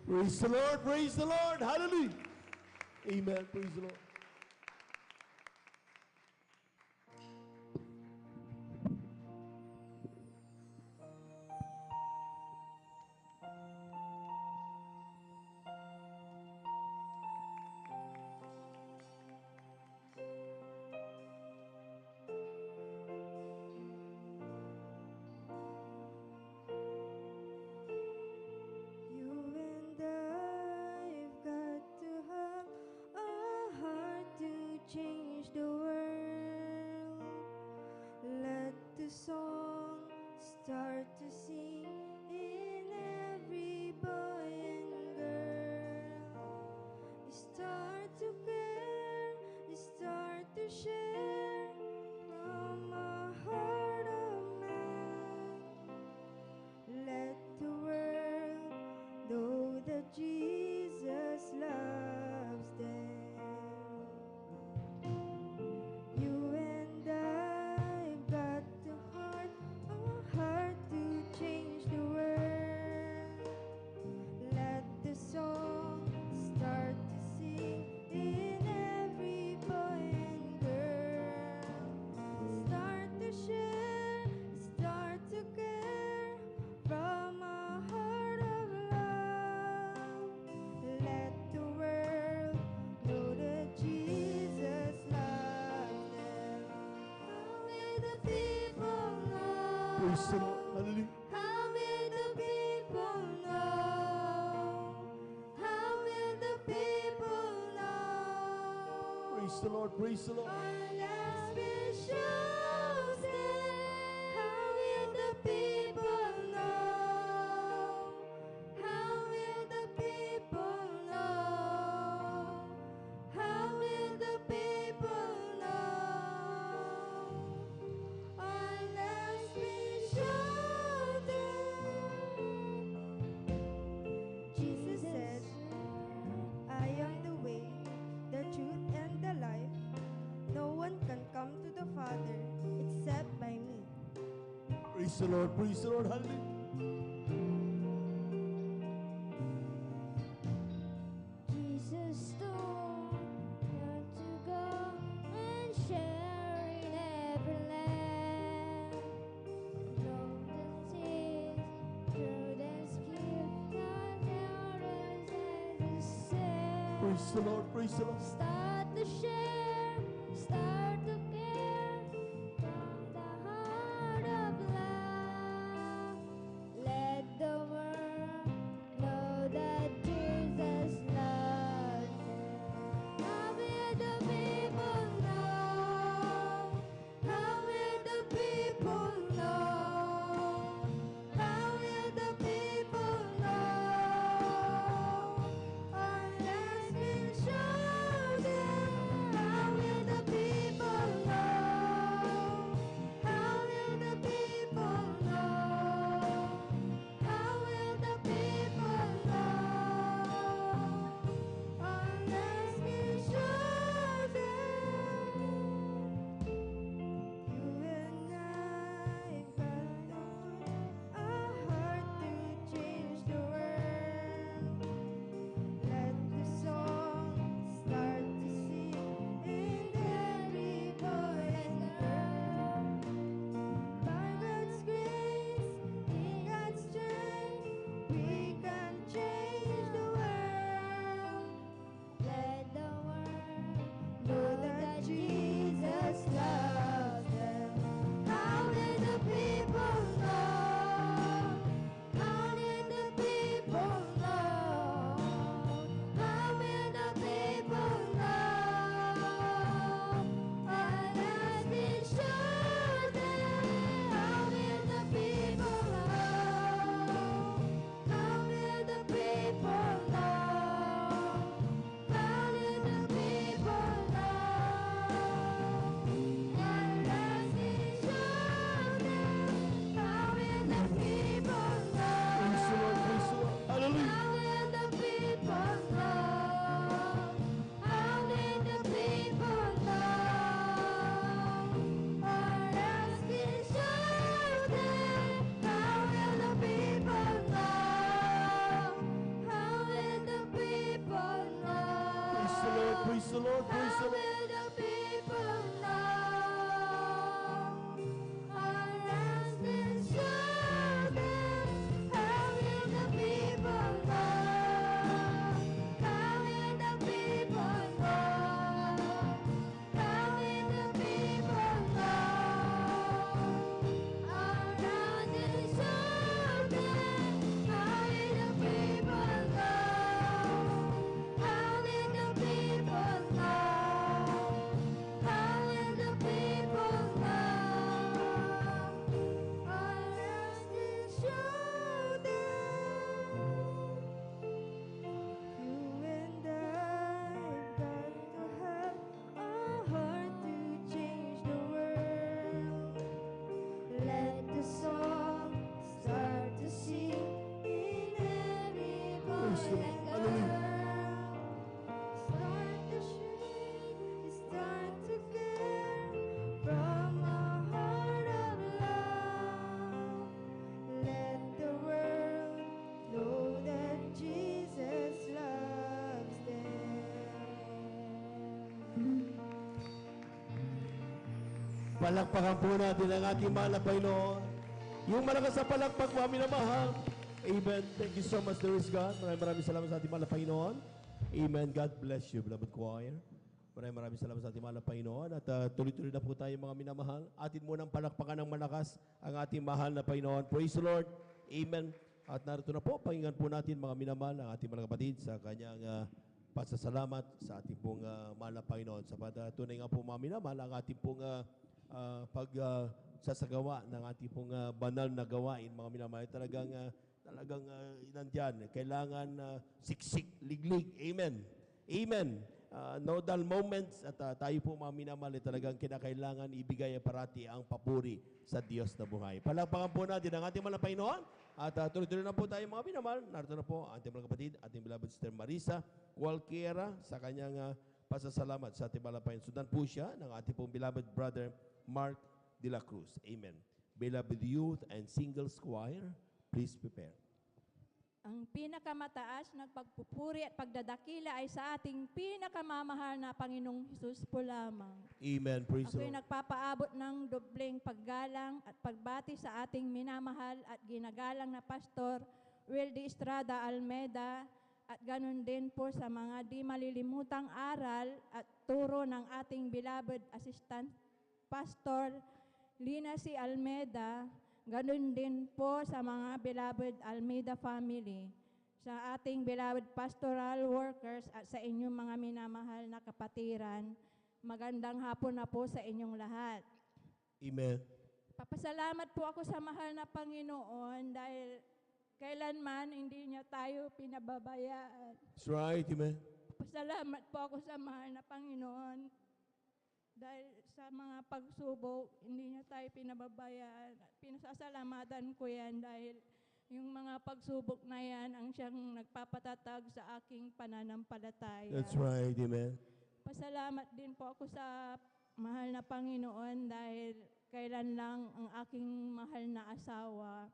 Praise the Lord, praise the Lord, hallelujah. Amen, praise the Lord. You and I've got to have a heart to change the world. Let the song start to sing in every boy and girl. Start to care, start to share from a heart of man. Let the world know that Jesus loves them. You and I've got a heart to change the world. Let the song start to sing in every boy and girl. Start to share, start to care from a heart of love. Let the world know that Jesus loves them. How will the people know? Praise the Lord, hallelujah. How will the people know? How will the people know? Praise the Lord, praise the Lord. Unless we show them, how will the people know? How will the people know? How will the people know? Unless we show them. Jesus said, I am the way, the truth, and the life. No one can come to the Father except by me. Praise the Lord, hallelujah. Jesus told her to go and share in every land. Know the things, truth and skill, not elders and the same. Praise the Lord, praise the Lord. Start to share, start to care from the heart of love. Let the world know that Jesus loves them. How will the people know? How will the people know? How will the people know? Unless we show them. How Lord. Praise How the Lord. will the people know our rest is certain? How will the people know? How will the people know? How will the people know our rest is certain? How will the people know? How will the people know? How will the people know our rest is certain? You and I've got to have a heart to change the world. Let the song start to sing in every boy Praise the Lord. and Hallelujah. girl. Start to shake, start to care from a heart of love. Let the world know that Jesus loves them. Palakpakan po natin ang ating mahal na Panginoon. Yung malakas na palakpak mo, aming namahal. Amen. Thank you so much, there is God. Maraming salamat sa ating mahal na Panginoon. Amen. God bless you, beloved choir. Maraming salamat sa ating mahal na Panginoon. At tuloy-tuloy na po tayo mga minamahal. Atin munang palakpakan ng malakas ang ating mahal na Panginoon. Praise the Lord. Amen. At narito na po, pakinggan po natin mga minamahal ang ating mga kapatid sa kanyang pasasalamat sa ating pong mahal na Panginoon. Sa tunay nga po mga minamahal ang ating pong pagsasagawa ng ating pong banal na gawain, mga minamahal, talagang nandyan. Kailangan siksik, liglig. Amen. Amen. No dull moments at tayo po mga minamahal, talagang kinakailangan ibigay parati ang papuri sa Diyos na buhay. Palakpakan po natin ang ating mahal na Panginoon at tuloy-tuloy na po tayo mga minamahal. Narito na po ang ating mga kapatid, ating beloved Sister Marisa Cualquiera sa kanyang pasasalamat sa ating mahal na Panginoon. Sundan po siya ng ating pong beloved brother Mark de la Cruz. Amen. Beloved youth and singles choir, please prepare. Ang pinakamataas na pagpupuri at pagdadakila ay sa ating pinakamamahal na Panginoong Hesus po lamang. Amen. Praise the Ako'y Lord. nagpapaabot ng dobleng paggalang at pagbati sa ating minamahal at ginagalang na Pastor Wildy Estrada Almeda at ganun din po sa mga di malilimutang aral at turo ng ating beloved Assistant Pastor Lina C. Almeda. Ganun din po sa mga beloved Almeida family, sa ating beloved pastoral workers at sa inyong mga minamahal na kapatiran. Magandang hapon na po sa inyong lahat. Amen. Papasalamat po ako sa mahal na Panginoon dahil kailanman hindi niya tayo pinababayaan. That's right. Amen. Papasalamat po ako sa mahal na Panginoon dahil sa mga pagsubok, hindi niya tayo pinababayaan. Pinasasalamatan ko yan dahil yung mga pagsubok na yan ang siyang nagpapatatag sa aking pananampalataya. That's right. Amen. Pasalamat din po ako sa mahal na Panginoon dahil kailan lang ang aking mahal na asawa.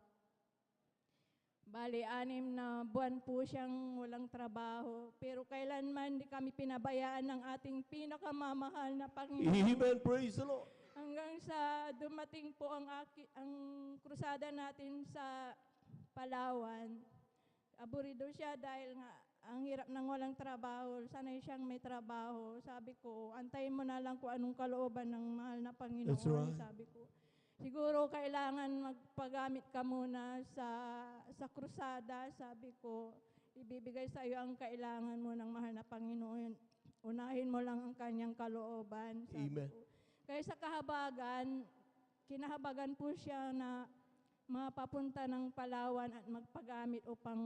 Bali, 6 na buwan po siyang walang trabaho. Pero kailanman di kami pinabayaan ng ating pinakamamahal na Panginoon. Amen. Praise the Lord. Hanggang sa dumating po ang krusada natin sa Palawan. Aburido siya dahil nga ang hirap ng walang trabaho. Sanay siyang may trabaho. Sabi ko, antayin mo na lang kung anong kalooban ng mahal na Panginoon. That's right. Sabi ko, siguro kailangan magpagamit ka muna sa krusada. Sabi ko, ibibigay sa iyo ang kailangan mo ng mahal na Panginoon. Unahin mo lang ang kanyang kalooban. Sabi Amen. ko. Kaya sa kahabagan, kinahabagan po siya na mapapunta ng Palawan at magpagamit upang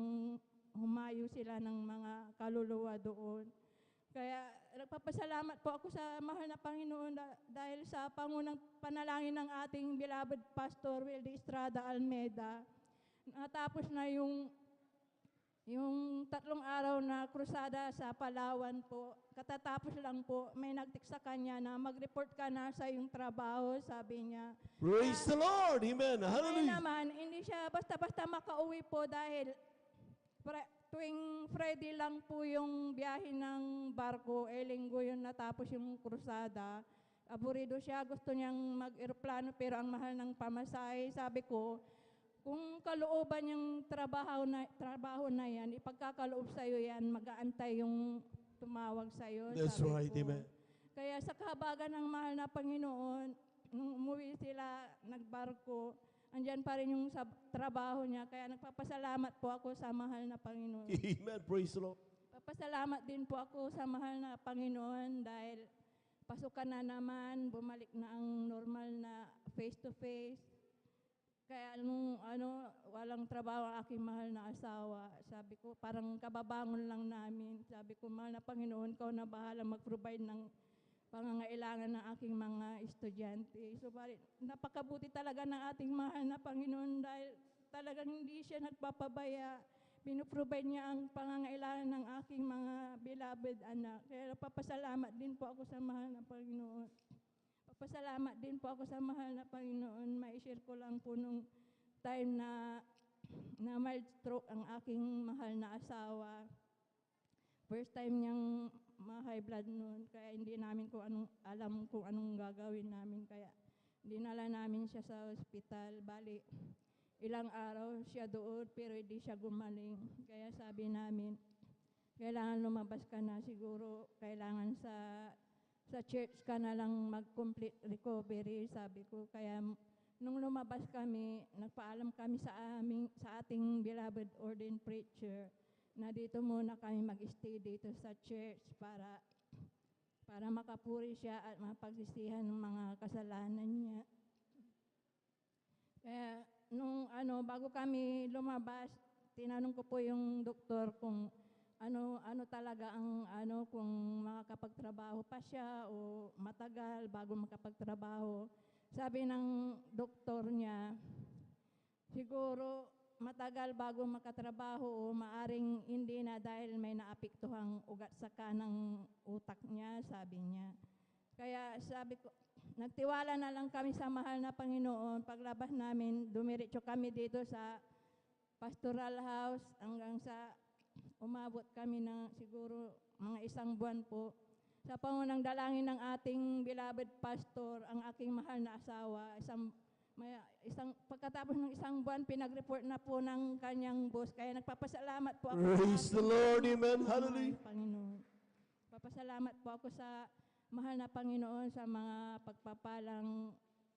humayo sila ng mga kaluluwa doon. Kaya nagpapasalamat po ako sa mahal na Panginoon dahil sa pangunang panalangin ng ating beloved Pastor Wildy Estrada Almeda. Natapos na yung 3 araw na krusada sa Palawan po. Katatapos lang po, may nag-text sa kanya na mag-report ka na sa iyong trabaho, sabi niya. Praise the Lord. Amen. Kaya Hallelujah. naman, hindi siya basta-basta makauwi po dahil tuwing Friday lang po yung biyahe ng barko, linggo yun natapos yung krusada. Aburido siya, gusto niyang mag-eroplano pero ang mahal ng pamasahe. Sabi ko, kung kalooban yung trabaho na yan, ipagkakaloob sa'yo yan, mag-aantay yung tumawag sa'yo. That's sabi right, ko. amen. Kaya sa kahabagan ng mahal na Panginoon, nung umuwi sila, nagbarko, andyan pa rin yung sa trabaho niya. Kaya nagpapasalamat po ako sa mahal na Panginoon. Amen. Praise the Lord. Papasalamat din po ako sa mahal na Panginoon dahil pasukan na naman, bumalik na ang normal na face-to-face. Kaya nung walang trabaho ang aking mahal na asawa, sabi ko, parang kababangon lang namin. Sabi ko, mahal na Panginoon, ikaw na bahala mag-provide ng pangangailangan ng aking mga estudyante. So, napakabuti talaga ng ating mahal na Panginoon dahil talagang hindi siya nagpapabaya. Pinuprovide niya ang pangangailangan ng aking mga beloved anak. Kaya napapasalamat din po ako sa mahal na Panginoon. Papasalamat din po ako sa mahal na Panginoon. Ma-share ko lang po nung time na mild stroke ang aking mahal na asawa. First time niyang ma-high blood noon, kaya hindi namin alam kung anong gagawin namin. Kaya dinala namin siya sa ospital. Bali, ilang araw siya doon pero hindi siya gumaling. Kaya sabi namin, kailangan lumabas ka na, siguro kailangan sa church ka na lang mag-complete recovery, sabi ko. Kaya nung lumabas kami, nagpaalam kami sa ating beloved ordained preacher na dito muna kami mag-stay dito sa church para makapuri siya at mapagsisihan ng mga kasalanan niya. Kaya nung bago kami lumabas, tinanong ko po yung doktor kung ano talaga ang kung makakapagtrabaho pa siya o matagal bago makapagtrabaho. Sabi ng doktor niya, siguro matagal bago makatrabaho o maaring hindi na dahil may naapektuhang ugat sa kanang utak niya, sabi niya. Kaya sabi ko, nagtiwala na lang kami sa mahal na Panginoon. Paglabas namin, dumiretso kami dito sa pastoral house hanggang sa umabot kami ng siguro mga 1 buwan po. Sa pangunang dalangin ng ating beloved pastor, ang aking mahal na asawa, pagkatapos ng 1 buwan, pinag-report na po ng kanyang boss. Kaya nagpapasalamat po ako Praise the Lord, amen, hallelujah. Panginoon. Papasalamat po ako sa mahal na Panginoon sa mga pagpapalang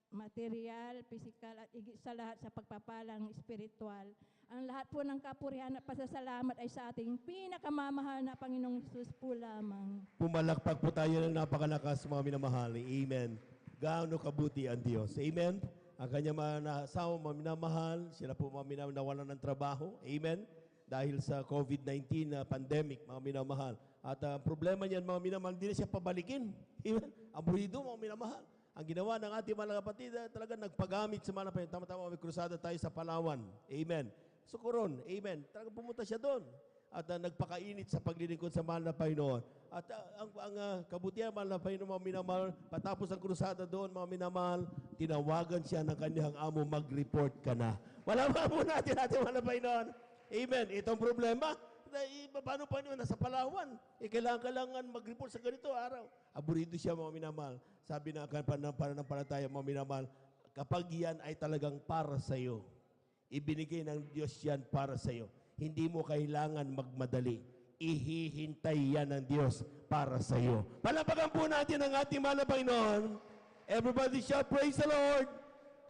material, physical at higit sa lahat sa pagpapalang spiritual. Ang lahat po ng kapurihan at pasasalamat ay sa ating pinakamamahal na Panginoong Hesus po lamang. Pumalakpak po tayo ng napakalakas, mga minamahali. Amen. Gaano kabuti ang Diyos. Amen. Ang kanyang mga asawa, mga minamahal, sila po mga nawalan ng trabaho. Amen. Dahil sa COVID-19 pandemic, mga minamahal. At ang problema niyan, mga minamahal, hindi na siya pabalikin. Amen. Aburido, mga minamahal. Ang ginawa ng ating mga kapatid, talaga nagpagamit sa mga Panginoon. Tama-tama, may krusada tayo sa Palawan. Amen. Sukuron, amen. Talagang pumunta siya doon. At nagpakainit sa paglilingkod sa mahal na Panginoon. At ang kabutihan, mahal na Panginoon, mga minamahal, patapos ang krusada doon, mga minamahal, tinawagan siya ng kanyang amo, mag-report ka na. Wala ba po natin mahal na Panginoon? Amen. Itong problema, paano Panginoon, nasa Palawan. Kailangan mag-report sa ganito araw. Aburido siya, mga minamahal. Sabi na pananampalataya, mga minamahal, kapag yan ay talagang para sa iyo, ibinigay ng Diyos yan para sa iyo. Hindi mo kailangan magmadali. Ihihintay yan ng Diyos para sa iyo. Palapagan po natin ang ating mahal na Panginoon. Everybody shout, praise the Lord.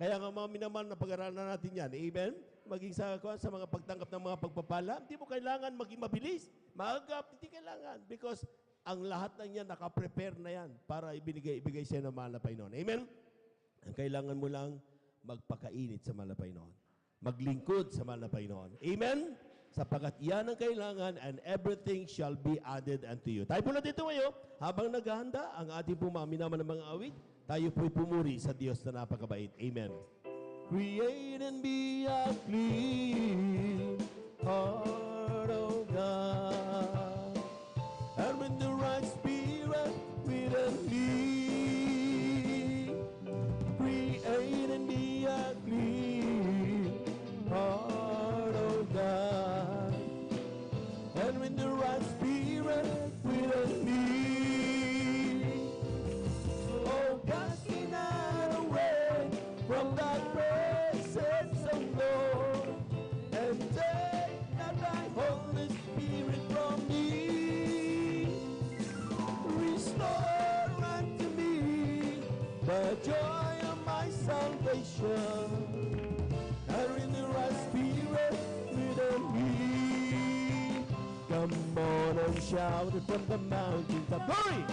Kaya nga mga minamahal na pag-aralan natin yan. Amen? Maging sa mga pagtanggap ng mga pagpapala, hindi mo kailangan maging mabilis. Maagap, hindi kailangan. Because ang lahat ng yan, nakaprepare na yan para ibigay siya ng mahal na Panginoon. Amen? Ang kailangan mo lang, magpakainit sa mahal na Panginoon. Maglingkod sa mahal na Panginoon. Amen? Sapagat yan ang kailangan and everything shall be added unto you. Tayo po na dito ngayon, habang naghahanda ang ating po mga minaman ng mga awit, tayo po'y pumuri sa Diyos na napakabait. Amen. Create and be a clean heart, O God, and with the right spirit within me. Create and be a clean heart, O God, the joy of my salvation. And in the right spirit within me. Come on and shout it from the mountains of glory.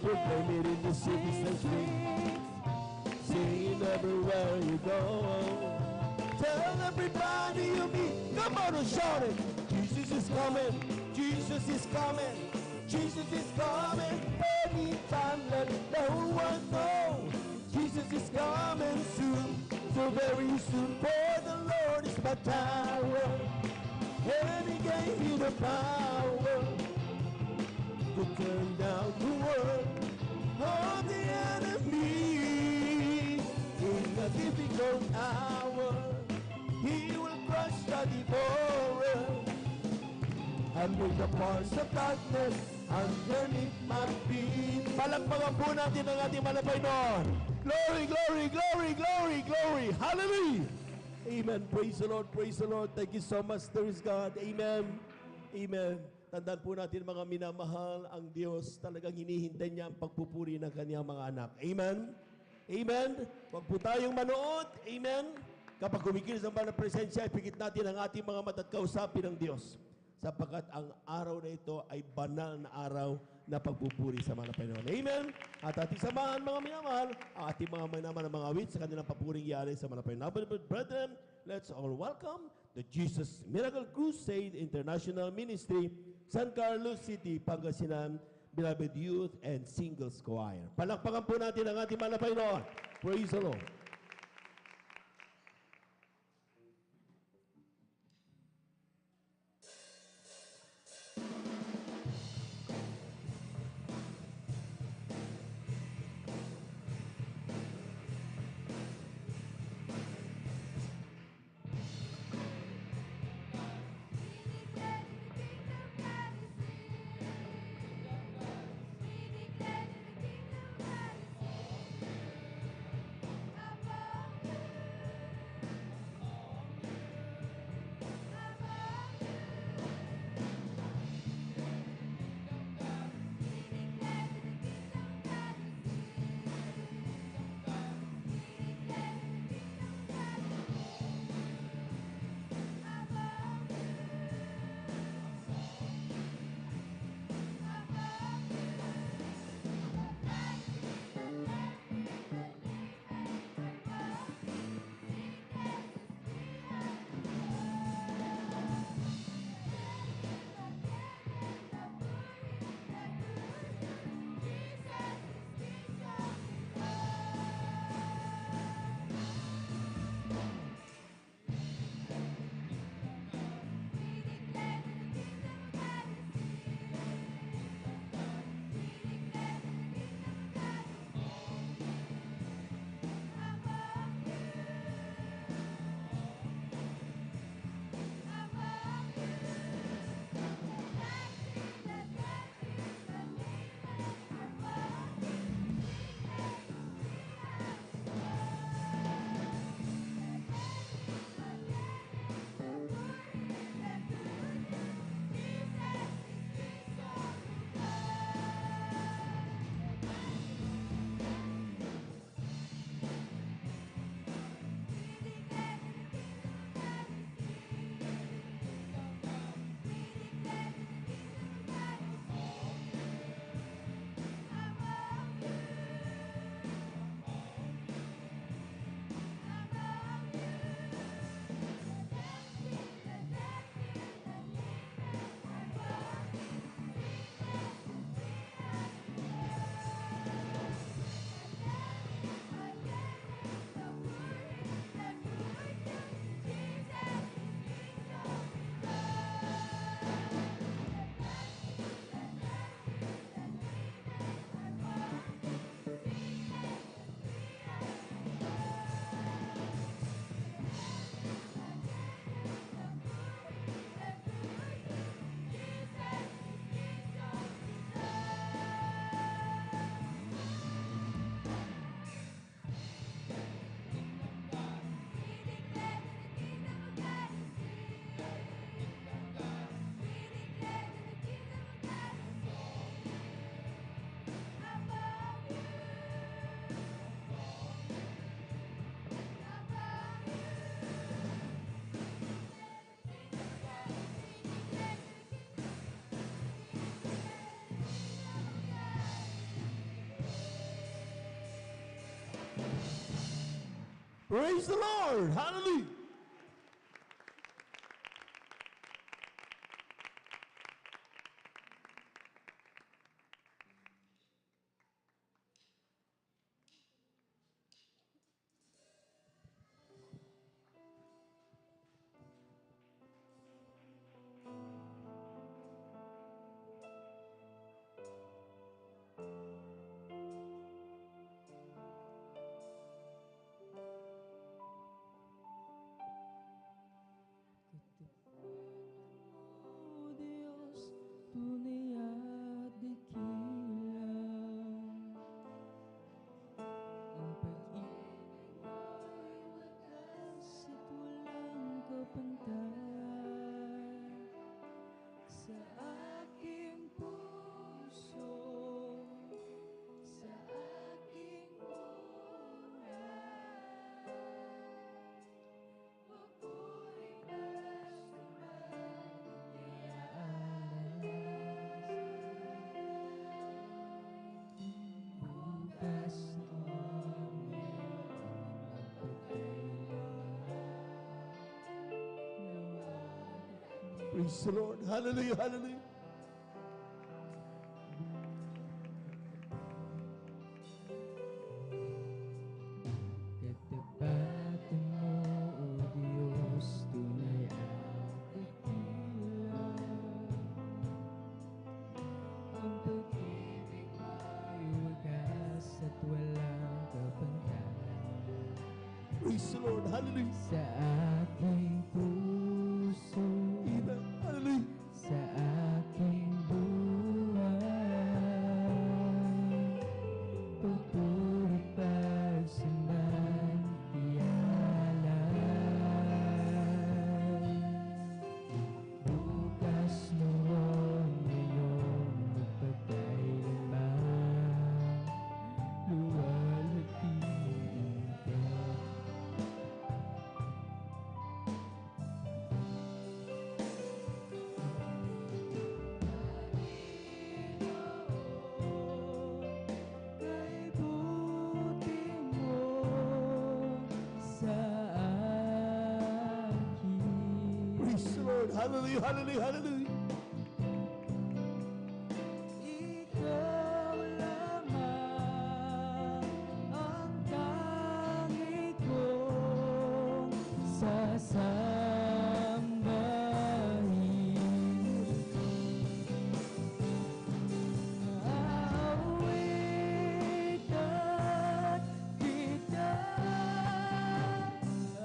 Proclaim it in the cities and streets. Sing it everywhere you go. Tell everybody you meet. Come on and shout it. Jesus is coming. Jesus is coming. Jesus is coming. Anytime, let the whole world know. Jesus is coming soon. So very soon. For the Lord is my tower. And He gave you the power to turn down the world of the enemy. In a difficult hour, He will crush the devourer and bring the parts of darkness underneath my feet. Palakpakan po natin ang ating malabay noon. Glory, glory, glory, glory, glory. Hallelujah. Amen. Praise the Lord, praise the Lord. Thank you so much. There is God. Amen. Amen. Tandaan po natin mga minamahal, ang Diyos talagang hinihintay niya ang pagpupuri ng kanyang mga anak. Amen. Amen. Huwag po tayong manood. Amen. Kapag kumikilos ang banal na presensya, ipikit natin ang ating mga mata at kausapin ng Diyos. Sapagkat ang araw na ito ay banal na araw na pagpupuri sa mga Panginoon. Amen. At ating samahan mga minamahal, ang ating mga minamahal na mga awit sa kanilang papuring yari sa mga Panginoon. Brethren, let's all welcome the Jesus Miracle Crusade International Ministry, San Carlos City, Pangasinan, Beloved Youth and Singles Choir. Palakpakan po natin ang ating mga Panginoon. Praise the Lord. Praise the Lord. Hallelujah. Oh Diyos, tunay at dakilang. Ang pag-ibig mo'y wagas at walang kapantay. Sa aking puso, sa aking buhay, mabuhay bukas Praise the Lord. Hallelujah. Hallelujah. Katapatan mo, O Diyos, tunay at dakilang. Ang pag-ibig mo'y wagas at walang kapantay. Praise the Lord. Hallelujah. Sa aking puso, Amen. Hallelujah. sa aking buhay, pagpuri pagsambahan ialay. Bukas noon, ngayon, magpagkailanman, luwalhatiin ka. Kay buti mo sa akin. Praise the Lord. Hallelujah. Hallelujah. Hallelujah. Ikaw lamang ang tangi kong sasambahin. Aawitan kita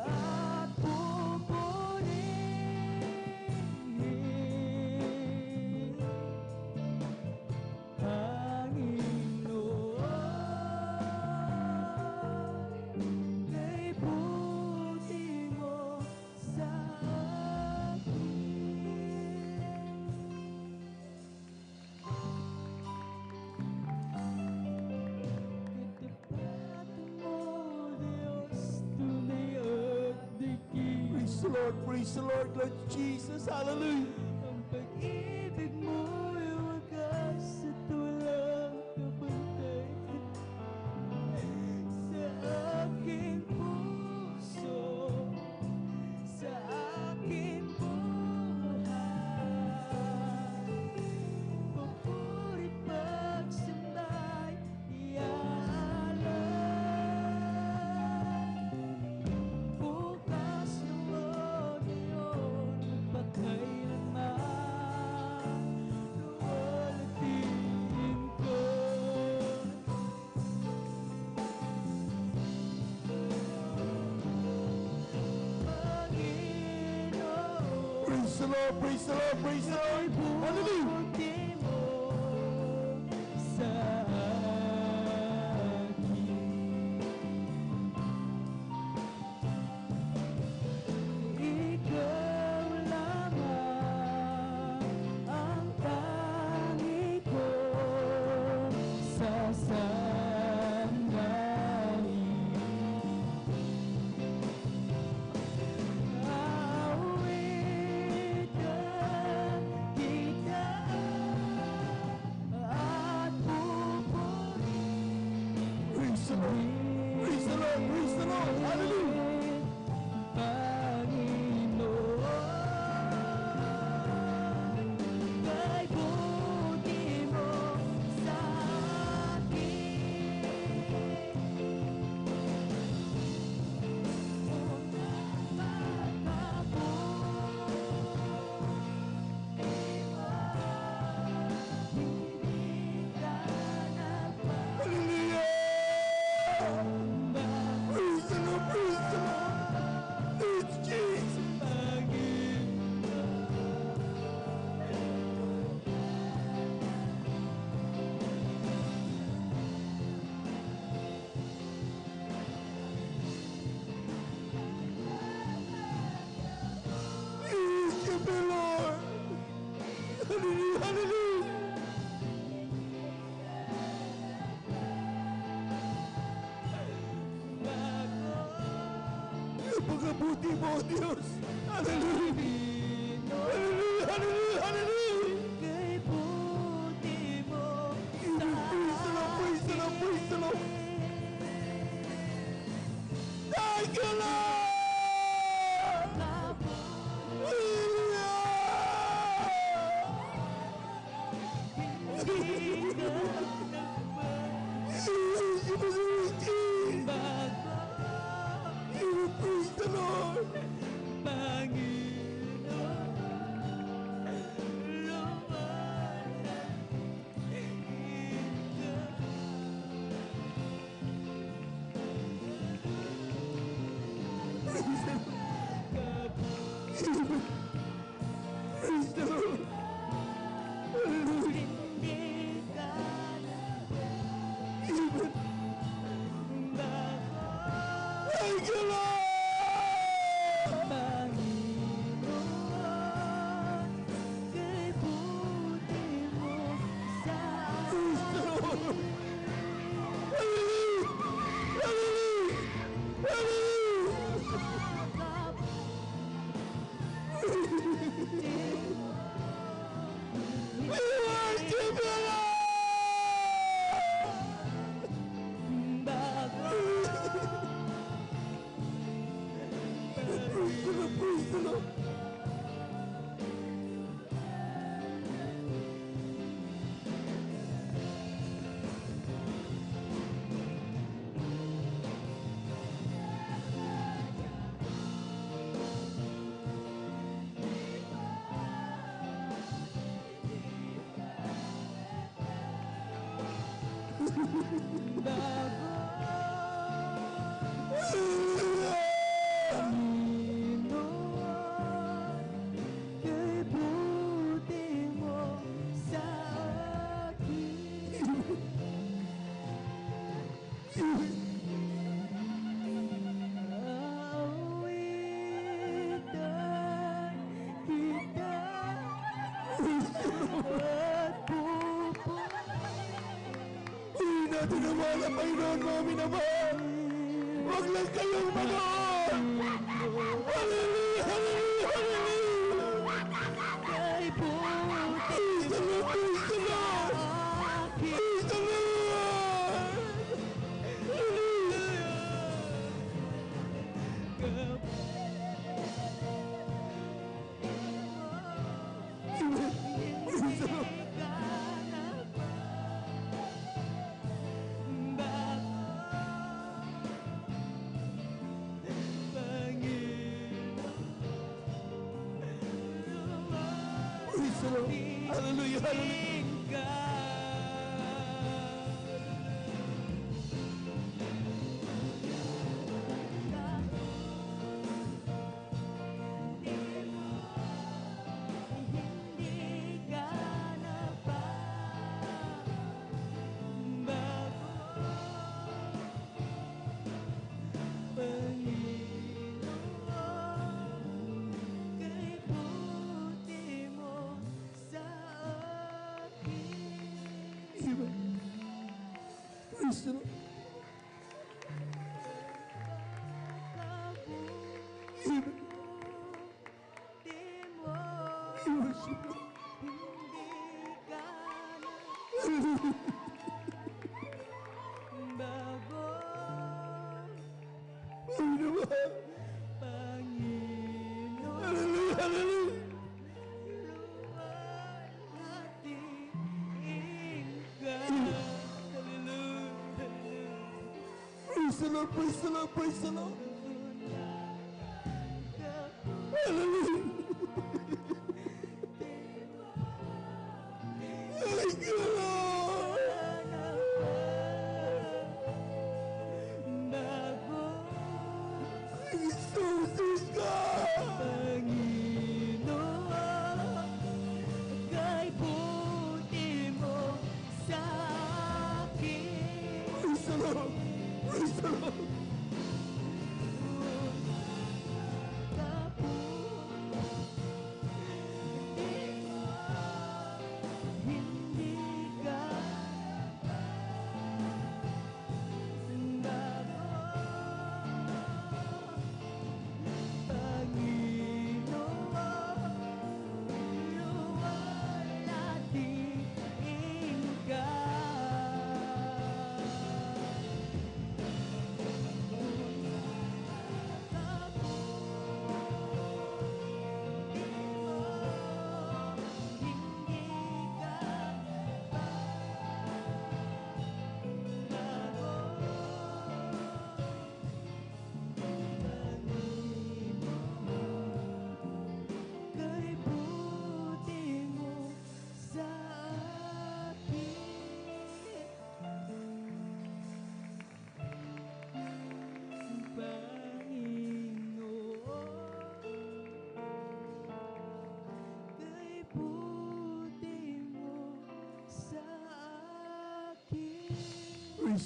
at pupurihin, Panginoon. Kay buti mo sa katapatan mo, Diyos, tunay at dakilang. Praise the Lord. Praise the Lord. Lord Jesus. Hallelujah. Ang pag-ibig mo'y wagas at walang kapantay. Sa aking puso, sa aking buhay, papuri pagsambay iaalay. Bukas naman yun, magpakailanman, luwalhatiin ko. Panginoon, Praise the Lord. Praise the Lord. Praise the Lord. Hallelujah. buti mo sa akin. Ikaw lamang ang tangi kong sasambahin. Aawitan kita at pupurihin. Praise the Lord. Praise the Lord. Praise the Lord. Hallelujah. Praise the Lord, praise the Lord. It's Jesus. Worship the Lord. Hallelujah, hallelujah. Napakabuti mo, Diyos. Hallelujah. Hallelujah, hallelujah, hallelujah. Kay buti mo Praise the Lord, praise the Lord, praise the Lord. Thank you, Lord. Praise the Lord. Praise the Lord. Hallelujah. Thank you, Lord. Praise the Lord. Hallelujah. Hallelujah. Hallelujah. We worship you, Lord. Praise the Lord, praise the Lord. Kay buti mo sa akin. Awitan kita at Hindi natin naman ang Panginoon mo, minamahal. Huwag lang kayong manood. Hallelujah, hallelujah, hallelujah. kay buti Praise the Lord, praise the Lord. Praise the Lord. Hallelujah. Praise the Lord. Praise the Lord. Hallelujah, hallelujah. Praise the Lord. We worship you. Hallelujah. Minamahal. Hallelujah, hallelujah. Praise the Lord, praise the Lord, praise the Lord. Hallelujah. Thank you, Lord.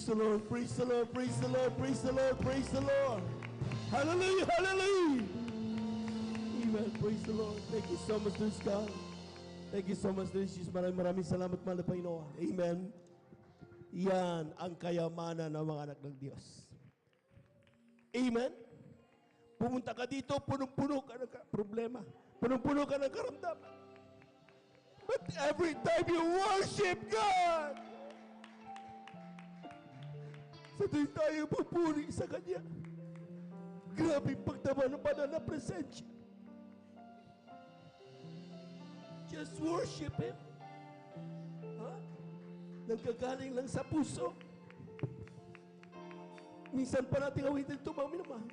Praise the Lord, praise the Lord, praise the Lord, praise the Lord, praise the Lord. Hallelujah, hallelujah. Amen, praise the Lord. Thank you so much, Lord God. Thank you so much, Lord Jesus. Maraming salamat, mahal na Panginoon. Amen. Yan ang kayamanan ng mga anak ng Diyos. Amen. Pumunta ka dito, punong-puno ka ng problema. Punong-puno ka ng karamdaman. But every time you worship God, sa tuwing tayo papuri sa Kanya, grabe pagtama ng banal na presensya. Just worship Him. Ha? Nagkagaling lang sa puso. Minsan pa natin awitin ito, mga minamahal.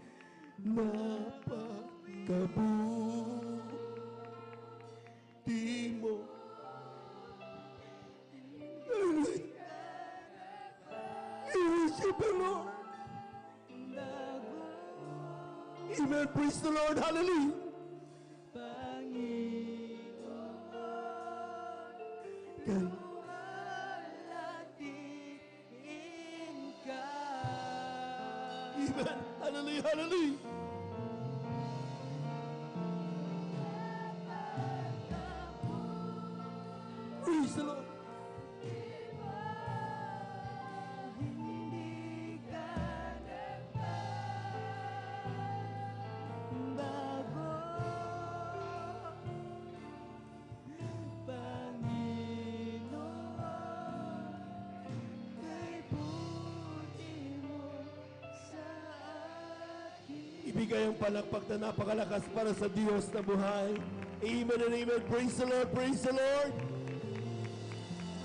Napakabuti mo. Worship the Lord. Amen. Praise the Lord. Hallelujah. Amen. Hallelujah. Hallelujah. Praise the Lord. Ibigay ang palakpak na napakalakas para sa Diyos na buhay. Amen and amen. Praise the Lord. Praise the Lord.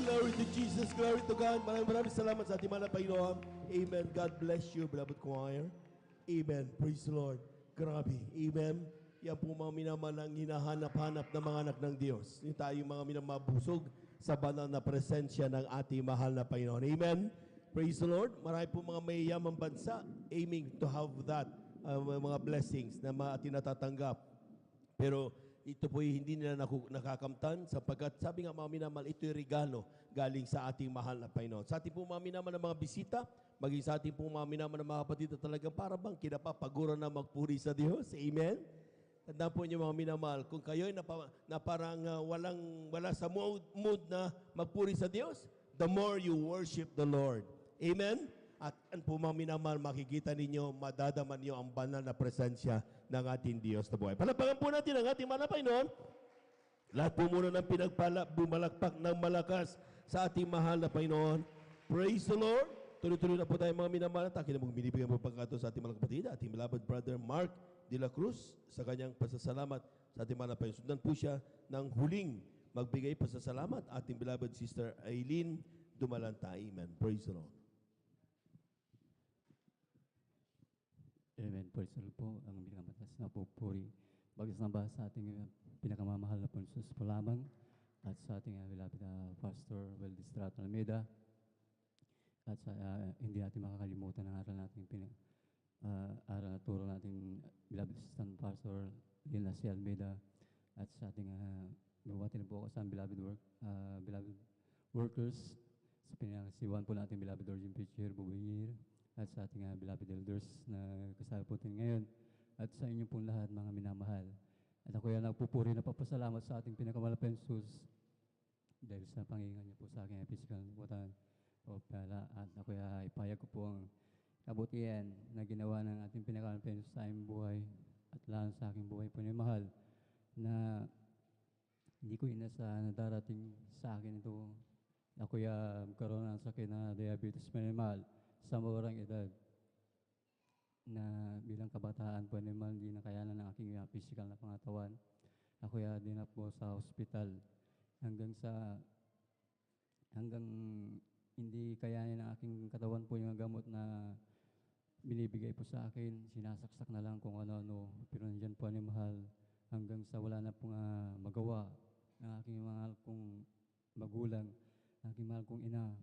Glory to Jesus. Glory to God. Maraming salamat sa ating mga Panginoon. Amen. God bless you, beloved choir. Amen. Praise the Lord. Grabe. Amen. Yan po mga minamalang hinahanap-hanap ng mga anak ng Diyos. Yung tayong mga minamabusog sa banal na presensya ng ating mahal na Panginoon. Amen. Praise the Lord. Marami po mga mayayamang bansa aiming to have that. Mga blessings na ating natatanggap. Pero ito po hindi nila nakakamtan sapagkat sabi nga mga minamahal, ito'y regalo galing sa ating mahal na Panginoon. Sa ating po mga minamahal na mga bisita, maging sa ating po mga minamahal na mga kapatid na talagang para bang kinapapaguran na magpuri sa Diyos. Amen? Tandaan po niyo mga minamahal, kung kayo'y na parang wala sa mood na magpuri sa Diyos, the more you worship the Lord. Amen? At ang po mga minamahal, makikita ninyo, madadaman niyo ang banal na presensya ng ating Diyos na buhay. Palapakan po natin ang ating mahal na Panginoon. Lahat po muna ng bumalakpak ng malakas sa ating mahal na Panginoon. Praise the Lord. Tuloy-tuloy na po tayo mga minamahal. Takin na mong binibigyan mo pagkato sa ating mga kapatid, ating beloved brother Mark de la Cruz, sa kanyang pasasalamat sa ating mahal na Panginoon. Sundan po siya ng huling magbigay pasasalamat, ating beloved sister Aileen Dumalanta. Amen. Praise the Lord. Amen. Praise the Lord po, ang pinakamatas na pupuri. Bagay sa sa ating pinakamamahal na Ponsus po lamang at sa ating beloved Pastor Weldistrato Almeida at sa hindi natin makakalimutan ang aral natin aral na turo natin beloved Assistant Pastor Lina C. Almeida at sa ating buwati na po ako sa beloved workers sa pinangasiwan po natin beloved Origin Pitcher, Bubuyir at sa ating beloved elders na kasama po ngayon at sa inyo pong lahat mga minamahal. At ako yan nagpupuri na papasalamat sa ating pinakamalapit Jesus dahil sa pangingan niyo po sa aking physical liputan o pala at ako ay ipayag ko po ang kabutihan na ginawa ng ating pinakamalapit sa aming buhay at lalo sa aking buhay po na mahal na hindi ko inasa na darating sa akin ito. Ako ay karoon ng sakit na diabetes minimal sa murang edad na bilang kabataan po naman hindi nakayanan ng aking physical na pangatawan. Ako ay dinap po sa hospital hanggang hindi kayanin ng aking katawan po yung gamot na binibigay po sa akin. Sinasaksak na lang kung ano-ano. Pero nandiyan po ni mahal hanggang sa wala na pong magawa ng aking mahal kong magulang, aking mahal kong ina.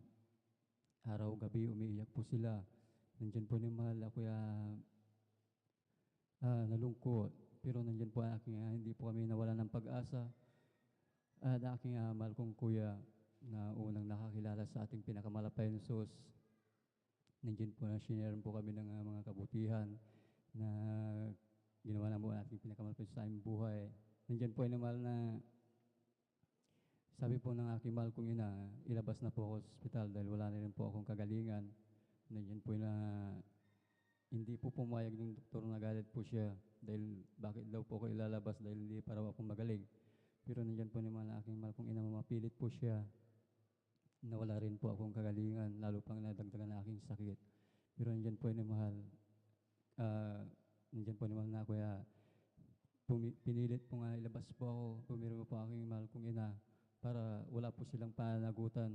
Araw-gabi umiiyak po sila. Nandiyan po ni mahal ako nalungkot. Pero nandiyan po aking hindi po kami nawala ng pag-asa. At aking mahal kong kuya na unang nakakilala sa ating pinakamalapay na Jesus Nandiyan po na shinare po kami ng mga kabutihan na ginawa na po ating pinakamalapit sa aming buhay. Nandiyan po ay namal na sabi po ng aking mahal kong ina, ilabas na po ako sa ospital dahil wala na rin po akong kagalingan. Nandiyan po na hindi po pumayag ng doktor na galit po siya dahil bakit daw po ako ilalabas dahil hindi para ako magaling. Pero nandiyan po naman ang aking mahal kong ina, mapilit po siya na wala rin po akong kagalingan, lalo pang nadagdagan na aking sakit. Pero nandiyan po na mahal, nandiyan po naman na kuya, pinilit po nga ilabas po ako, pumirma po aking mahal kong ina para wala po silang pananagutan.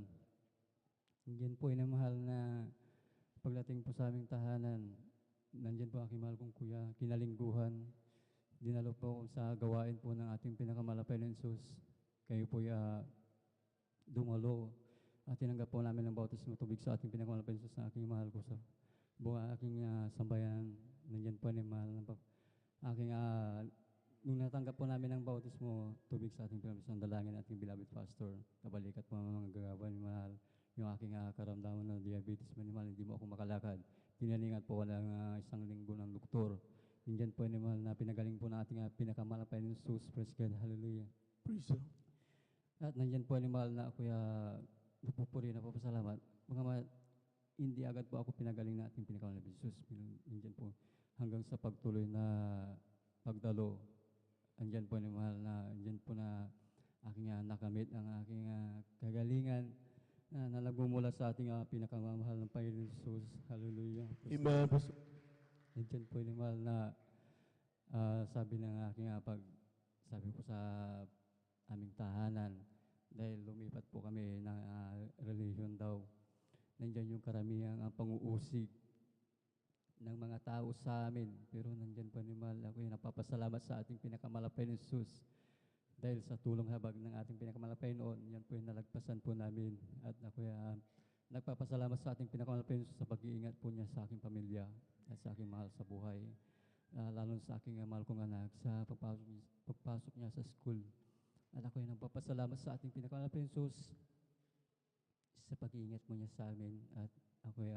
Nandiyan po na mahal na pagdating po sa aming tahanan, nandiyan po aking mahal kong kuya, kinalingguhan, dinalo po ako sa gawain po ng ating pinakamalapay na Jesus. Kayo po dumalo at tinanggap po namin ng bautismo tubig sa ating pinakamalapay na Jesus na aking mahal ko sa buong aking sambayan. Nandiyan po ni mahal na aking nung natanggap po namin ng bautismo tubig sa ating pinakamalapay na dalangin ating beloved pastor, kabalikat po mga gagawa ni mahal, yung aking karamdaman na diabetes minimal, hindi mo ako makalakad. Pinalingat po ko ng 1 linggo ng doktor. Nandiyan po ni mahal na pinagaling po na ating pinakamalapay na Jesus. Praise God, hallelujah. Praise the Lord. At nandiyan po ni mahal na kuya, napupuri na po pasalamat. Mga hindi agad po ako pinagaling na ating pinakamalapay na Jesus. Nandiyan po hanggang sa pagtuloy na pagdalo. Nandiyan po ni mahal na, nandiyan po na aking nakamit ang aking kagalingan na nalagmumula sa ating pinakamamahal ng Panginoon Jesus. Hallelujah. Amen. Nandiyan po ni mahal na sabi ng aking sabi ko sa aming tahanan, dahil lumipat po kami ng religion daw. Nandiyan yung karamihang pang-uusig ng mga tao sa amin. Pero nandiyan po ni mahal ako yung napapasalamat sa ating pinakamalapay na Jesus. Dahil sa tulong habag ng ating pinakamalapay noon, yan po yung nalagpasan po namin. At ako nagpapasalamat sa ating pinakamalapay na Jesus sa pag-iingat po niya sa aking pamilya at sa aking mahal sa buhay. Lalo sa aking mahal kong anak sa pagpasok niya sa school. At ako yung nagpapasalamat sa ating pinakamalapay na Jesus sa pag-iingat mo niya sa amin. At ako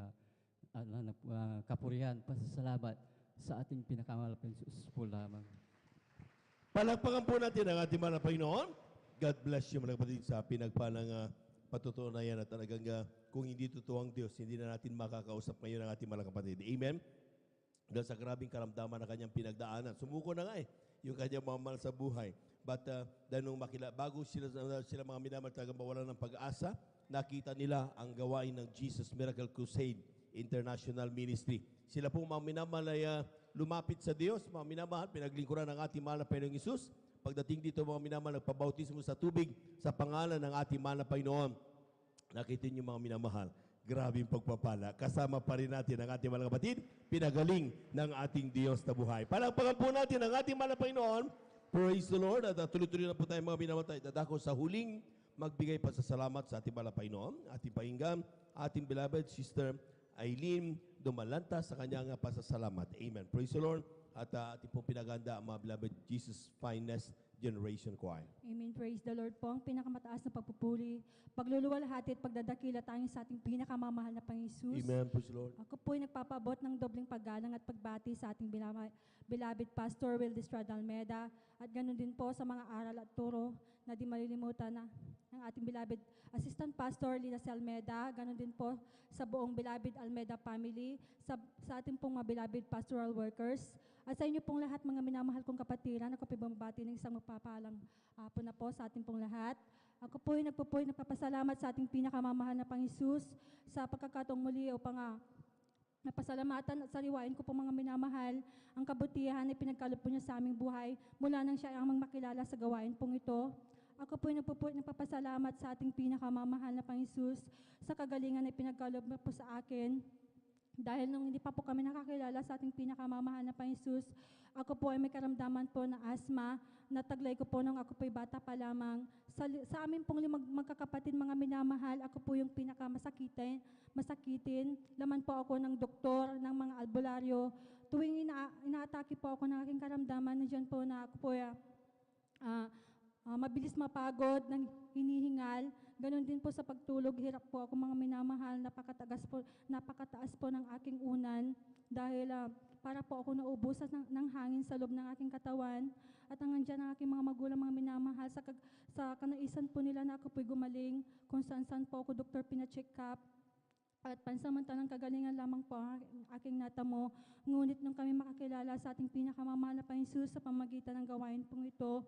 kapurihan, pasasalamat sa ating pinakamalapay na Jesus po lamang. Palakpakan po natin ang ating mga Panginoon. God bless you mga kapatid sa pinagpalang patutunayan at talagang kung hindi totoo ang Diyos, hindi na natin makakausap ngayon ang ating mga kapatid. Amen? Dahil sa grabing karamdaman na kanyang pinagdaanan. Sumuko na nga yung kanyang mamahal sa buhay. But dahil nung bago sila mga minamahal talagang mawalan ng pag-asa, nakita nila ang gawain ng Jesus Miracle Crusade International Ministry. Sila pong mga minamahal ay lumapit sa Diyos, mga minamahal, pinaglingkuran ng ating mahal na Panginoong Isus. Pagdating dito mga minamahal, nagpabautismo sa tubig sa pangalan ng ating mahal na Panginoon. Nakita niyo mga minamahal, grabe yung pagpapala. Kasama pa rin natin ang ating mga kapatid, pinagaling ng ating Diyos na buhay. Palakpakan po natin ang ating mahal na Panginoon. Praise the Lord. At tuloy-tuloy na po tayo mga minamahal. Dadako sa huling magbigay pasasalamat sa ating mahal na Panginoon. Ating pakinggan, ating beloved sister Aileen Dumalanta sa kanyang pasasalamat. Amen. Praise the Lord. At ating pong pinaganda ang mga beloved Jesus Finest Generation Choir. Amen. Praise the Lord po. Ang pinakamataas na pagpupuri, pagluluwalhati at pagdadakila tanging sa ating pinakamamahal na Panginoon Jesus. Amen. Praise the Lord. Ako po ay nagpapabot ng dobleng paggalang at pagbati sa ating beloved Pastor Will Estrada Almeida at ganoon din po sa mga aral at turo na di malilimutan na ng ating beloved Assistant Pastor Lina Almeida, ganoon din po sa buong beloved Almeida family, sa ating pong mga beloved pastoral workers, at sa inyo pong lahat mga minamahal kong kapatiran. Ako po bumabati ng isang magpapalang hapon na po sa ating pong lahat. Ako po ay nagpapasalamat sa ating pinakamamahal na Panginoon sa pagkakataong muli upang napasalamatan at sariwain ko po mga minamahal ang kabutihan na pinagkaloob po niya sa aming buhay mula nang siya ang makilala sa gawain pong ito. Ako po ay nagpapasalamat sa ating pinakamamahal na Panginoon sa kagalingan na pinagkaloob po sa akin. Dahil nung hindi pa po kami nakakilala sa ating pinakamamahal na Panginoon, ako po ay may karamdaman po na asthma, nataglay ko po nung ako po ay bata pa lamang. Sa amin pong magkakapatid mga minamahal, ako po yung masakitin. Laman po ako ng doktor, ng mga albularyo. Tuwing inaatake po ako ng aking karamdaman, nandiyan po na ako po mabilis mapagod, ng hinihingal. Ganon din po sa pagtulog, hirap po ako mga minamahal, napakataas po ng aking unan dahil para po ako naubusan ng hangin sa loob ng aking katawan. At ang andyan ang aking mga magulang, mga minamahal, sa kanaisan po nila na ako po'y gumaling, kung saan-saan po ako doktor pina-check up. At pansamantalang kagalingan lamang po ang aking natamo. Ngunit nung kami makakilala sa ating pinakamamahal na Panginoon sa pamagitan ng gawain pong ito,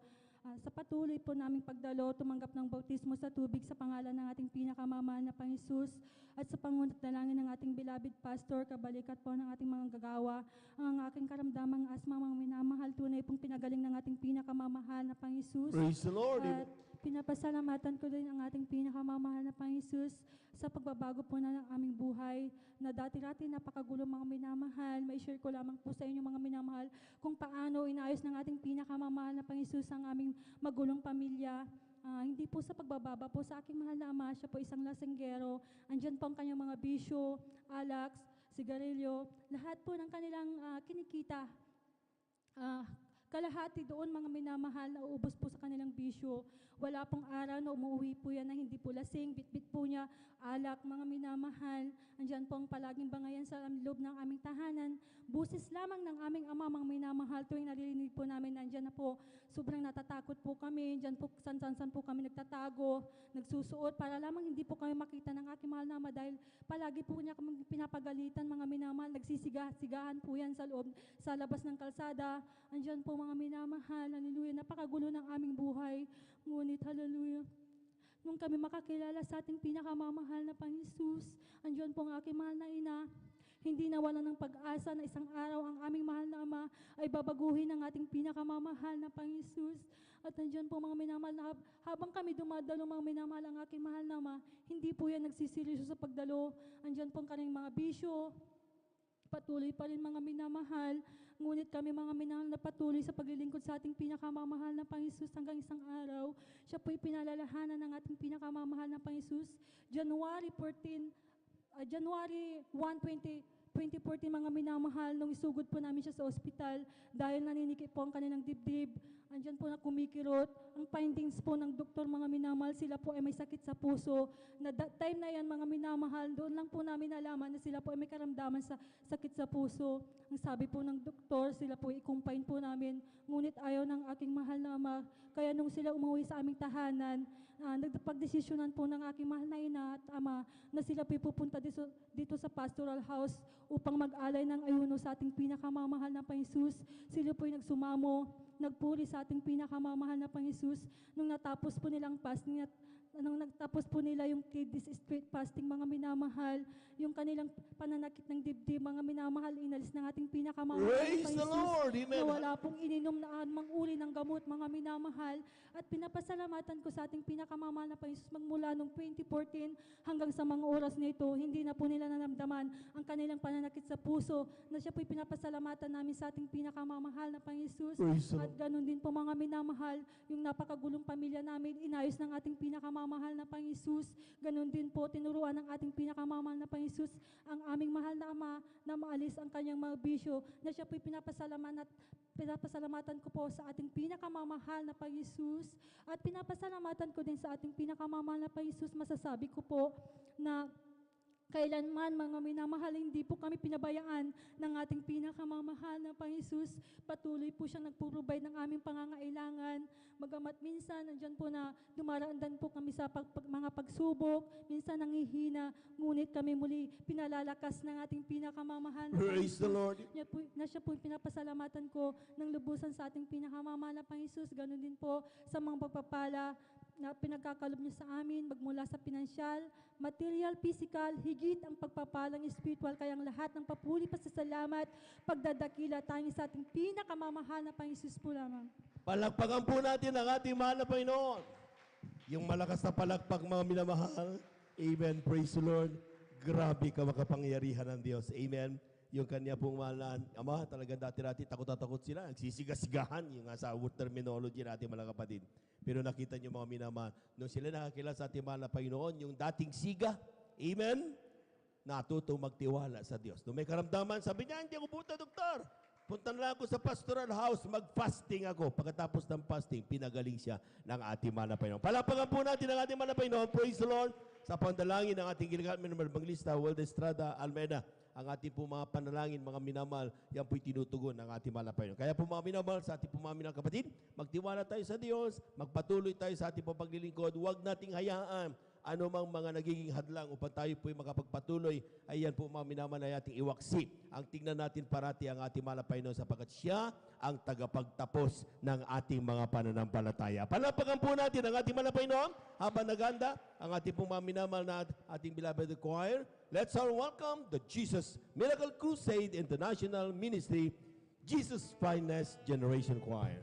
sa patuloy po naming pagdalo, tumanggap ng bautismo sa tubig sa pangalan ng ating pinakamamahal na Panginoon at sa pangunat dalangin ng ating beloved pastor, kabalikat po ng ating mga gagawa, ang aking karamdamang asma, mga minamahal, tunay pong pinagaling ng ating pinakamamahal na Panginoon. Praise the Lord. At pinapasalamatan ko din ang ating pinakamamahal na Panginoon sa pagbabago po na ng aming buhay na dati-dati napakagulo mga minamahal. May share ko lamang po sa inyo mga minamahal kung paano inayos ng ating pinakamamahal na Panginoon ang aming magulong pamilya. Hindi po sa pagbababa po sa aking mahal na ama, siya po isang lasenggero. Andyan po ang kanyang mga bisyo, alaks, sigarilyo, lahat po ng kanilang kinikita. Kalahati doon mga minamahal na uubos po sa kanilang bisyo. Wala pong araw na umuwi po yan na hindi po lasing, bitbit po niya, alak, mga minamahal. Andyan po ang palaging bangayan sa loob ng aming tahanan. Busis lamang ng aming ama, mga minamahal, tuwing naririnig po namin, nandyan na po, sobrang natatakot po kami. Andyan po, san po kami nagtatago, nagsusuot, para lamang hindi po kami makita ng aking mahal na ama dahil palagi po niya kami pinapagalitan, mga minamahal, nagsisigahan po yan sa loob, sa labas ng kalsada. Andyan po mga minamahal, hallelujah, napakagulo ng aming buhay. Ngunit, hallelujah, nung kami makakilala sa ating pinakamamahal na Panginoon, andyan po ang aking mahal na ina, hindi nawala ng pag-asa na isang araw ang aming mahal na ama ay babaguhin ng ating pinakamamahal na Panginoon. At andyan po mga minamahal na habang kami dumadalo mga minamahal ang aking mahal na ama, hindi po yan nagsiseryoso sa pagdalo. Andyan po ang kanyang mga bisyo, patuloy pa rin mga minamahal. Ngunit kami mga minamahal na patuloy sa paglilingkod sa ating pinakamamahal na Panginoon hanggang isang araw. Siya po'y pinalalahanan ng ating pinakamamahal na Panginoon. January 1, 2014 mga minamahal, nung isugod po namin siya sa ospital dahil naninikip po ang kanilang dibdib. Andyan po na kumikirot. Ang findings po ng doktor mga minamahal, sila po ay may sakit sa puso. Na that time na yan mga minamahal, doon lang po namin nalaman na sila po ay may karamdaman sa sakit sa puso. Ang sabi po ng doktor, sila po i-confine po namin. Ngunit ayaw ng aking mahal na ama. Kaya nung sila umuwi sa aming tahanan, nagpagdesisyonan po ng aking mahal na ina at ama na sila po pupunta dito sa pastoral house upang mag-alay ng ayuno sa ating pinakamamahal na Panginoon. Sila po ay nagsumamo, nagpuri sa ating pinakamamahal na Panginoon. Nung natapos po nilang fasting at nung nagtapos po nila yung Kiddies Street Fasting, mga minamahal, yung kanilang pananakit ng dibdib, mga minamahal, inalis ng ating pinakamamahal na Praise the Lord. Panginoon, Amen. na wala pong ininom na anumang uri ng gamot, mga minamahal. At pinapasalamatan ko sa ating pinakamamahal na Panginoon magmula noong 2014 hanggang sa mga oras na ito, hindi na po nila nanamdaman ang kanilang pananakit sa puso, na siya po'y pinapasalamatan namin sa ating pinakamamahal na Panginoon. Praise the At ganun din po mga minamahal, yung napakagulong pamilya namin, inayos ng ating pinakamamahal na Panginoon. Ganun din po, tinuruan ng ating pinakamamahal na Panginoon ang aming mahal na ama na maalis ang kanyang mga bisyo, na siya po'y pinapasalamatan ko po sa ating pinakamamahal na Panginoon. At pinapasalamatan ko din sa ating pinakamamahal na Panginoon. Masasabi ko po na kailanman mga minamahal, hindi po kami pinabayaan ng ating pinakamamahal na Panginoon. Patuloy po siyang nagprovide ng aming pangangailangan. Magamat minsan, nandyan po na dumaraandan po kami sa mga pagsubok, minsan nanghihina, ngunit kami muli pinalalakas ng ating pinakamamahal na Praise the Lord. na siya po pinapasalamatan ko ng lubusan sa ating pinakamamahal na Panginoon. Ganun din po sa mga pagpapala na pinagkakalob niyo sa amin, magmula sa pinansyal, material, physical, higit ang pagpapalang spiritual, kaya ang lahat ng papuri, pasasalamat, pagdadakila tayo sa ating pinakamamahal na Panginoon po lamang. Palakpakan po natin ang ating mahal na Panginoon. Yung malakas na palakpak, mga minamahal. Amen. Praise the Lord. Grabe ka makapangyarihan ng Diyos. Amen. Yung kanya pong mahal na ama, talagang dati-dati takot-takot sila. Nagsisigas-sigahan, yung nga sa word terminology natin mga kapatid. Pero nakita niyo mga minamahal, nung sila nakakilala sa ating mahal na Panginoon, yung dating siga, amen, natuto magtiwala sa Diyos. Nung may karamdaman, sabi niya, hindi ako puta, doktor. Punta na lang ako sa pastoral house, mag-fasting ako. Pagkatapos ng fasting, pinagaling siya ng ating mahal na Panginoon. Palapagan po natin ang ating mahal na Panginoon. Praise the Lord. Sa pandalangin ng ating giligat minamahal Evangelista, World Estrada, Almeida, ang ating po mga panalangin, mga minamahal, yan po'y tinutugon ng ating mahal na Panginoon. Kaya po mga minamahal, sa ating po mga minamahal kapatid, magtiwala tayo sa Diyos, magpatuloy tayo sa ating po paglilingkod, huwag nating hayaan anumang mga nagiging hadlang upang tayo po'y makapagpatuloy, ay yan po mga minamahal ay ating iwaksi. Ang tingnan natin parati ang ating mahal na Panginoon sapagkat siya ang tagapagtapos ng ating mga pananampalataya. Palapakan po natin ang ating mahal na Panginoon habang naganda ang ating pong mga minamahal na ating beloved choir. Let's all welcome the Jesus Miracle Crusade International Ministry, Jesus Finest Generation Choir.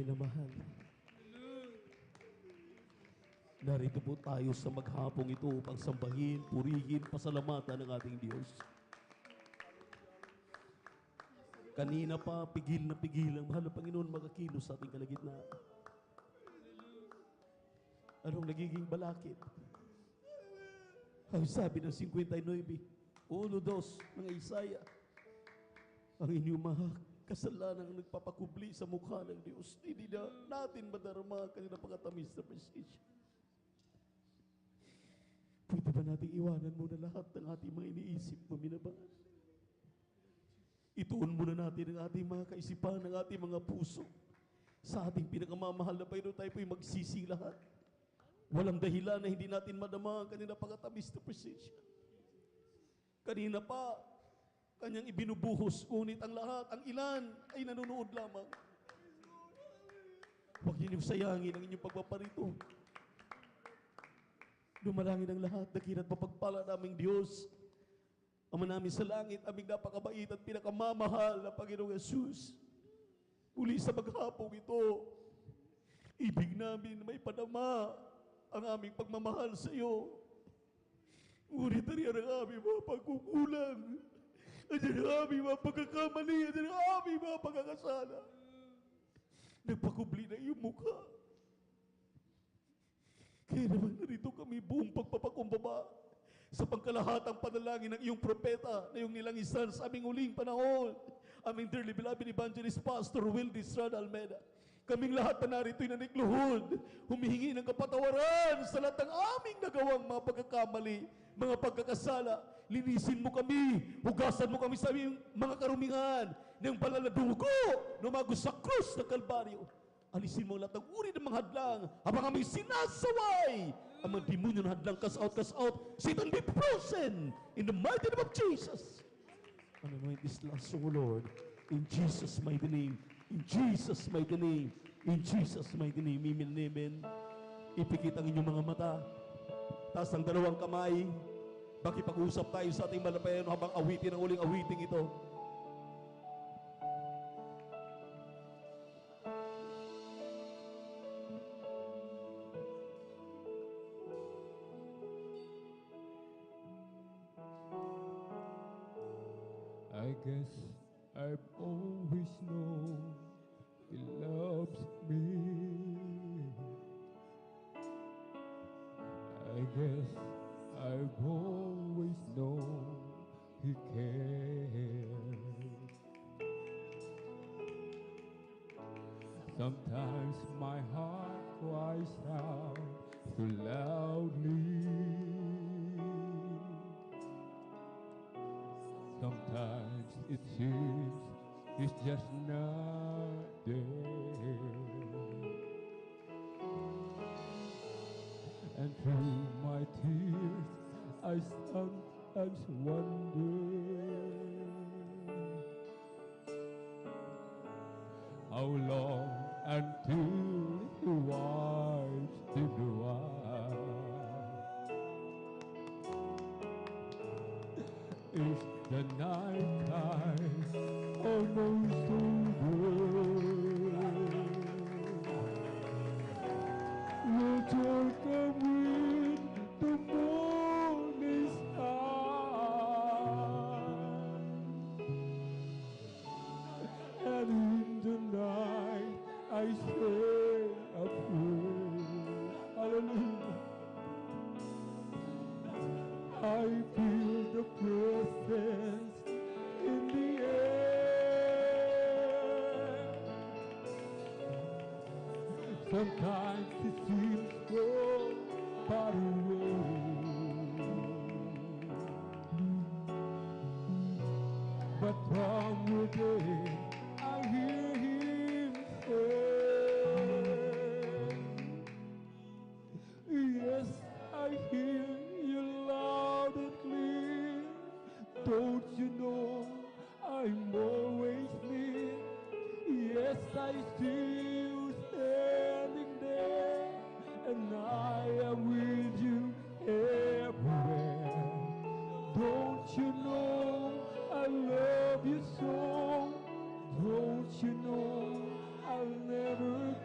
minamahal. Narito po tayo sa maghapong ito upang sambahin, purihin, pasalamatan ng ating Diyos. Kanina pa, pigil na pigil ang mahal na Panginoon makakilos sa ating kalagitnaan. Anong nagiging balakid? Ang sabi ng 59, 1-2 ng Isaiah, ang inyong mga kasalanan ang nagpapakubli sa mukha ng Diyos. Hindi na natin madarama kanina pagkatamis na presensya. Pwede ba natin iwanan muna lahat ng ating mga iniisip na minabaan? Ituon muna natin ang ating mga kaisipan, ang ating mga puso. Sa ating pinakamamahal na Panginoon, tayo po'y magsisi lahat. Walang dahilan na hindi natin madama ang kanina pagkatamis na presensya. Kanina pa, kanyang ibinubuhos, ngunit ang lahat, ang ilan ay nanonood lamang. Huwag ninyong sayangin ang inyong pagpaparito. Dumalangin ang lahat, dakilat mapagpala naming Diyos. Ama namin sa langit, aming napakabait at pinakamamahal na Panginoong Yesus. Muli sa maghapong ito, ibig namin may padama ang aming pagmamahal sa iyo. Ngunit ariyan ang aming mga pagkukulang. Andiyan ang aming mga pagkakamali. Andiyan ang aming mga pagkakasala. Nagpakubli na iyong mukha. Kaya naman narito kami buong pagpapakumbaba sa pangkalahatang panalangin ng iyong propeta na iyong nilangisan sa aming uling panahon. Aming dearly beloved evangelist Pastor Wildy Estrada Almeida. Kaming lahat na narito'y nanikluhod, humihingi ng kapatawaran sa lahat ng aming nagawang mga pagkakamali, mga pagkakasala. Linisin mo kami, hugasan mo kami sa aming mga karumingan ng banal na dugo na umagos sa krus ng Kalbaryo. Alisin mo lahat ng uri ng mga hadlang habang aming sinasaway ang mga demonyo na hadlang, cast out, cast out. Satan be frozen in the mighty name of Jesus. And anoint this last song, O Lord, in Jesus' mighty name. In Jesus' mighty name. In Jesus' mighty name. Amen, amen. Ipikit ang inyong mga mata. Taas ang dalawang kamay. Bakipag-usap tayo sa ating malapayan habang awitin ang uling awiting ito. I guess I've always known He loves me. I guess I've always known He cares. Sometimes my heart cries out too loudly. Sometimes it seems it's just not there. And through my tears, I sometimes wonder how long until He wipes the blue eye. Is the night time almost over? Will joy come with the morning star? And in the night I say a prayer. Hallelujah. I feel the presence in the air. Sometimes it seems so far away, but from within I hear Him say, yes, I hear you loud and clear. Don't you know I'm always near? Yes, I see you standing there, and I am with you everywhere. Don't you know I love you so? Don't you know I'll never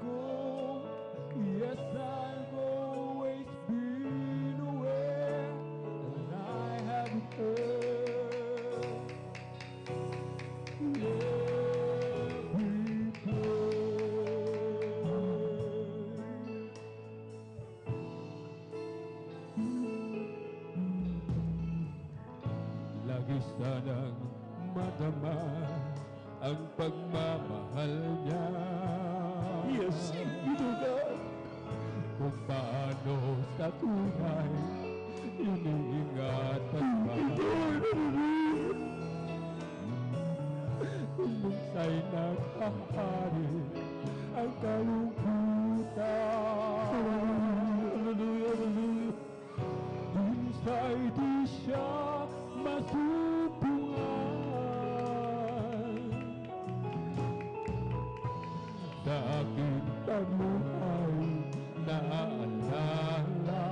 sanang madama ang pagmamahal niya. Yes, God. Kung paano sa tunay iniingatan pa. Kung minsa'y nakahari ang kalungkutan. Hallelujah, hallelujah. Minsa'y di siya masubungan sa aking pamuhay naaalala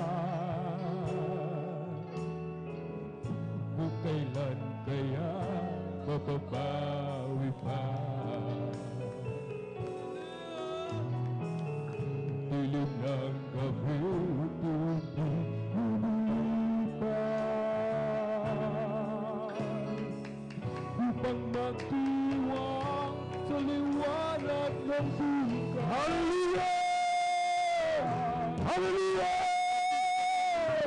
kung kailan kaya mababawi pa. Dilim ng gabi upang magdiwang sa liwanag ng buka. Hallelujah! Hallelujah!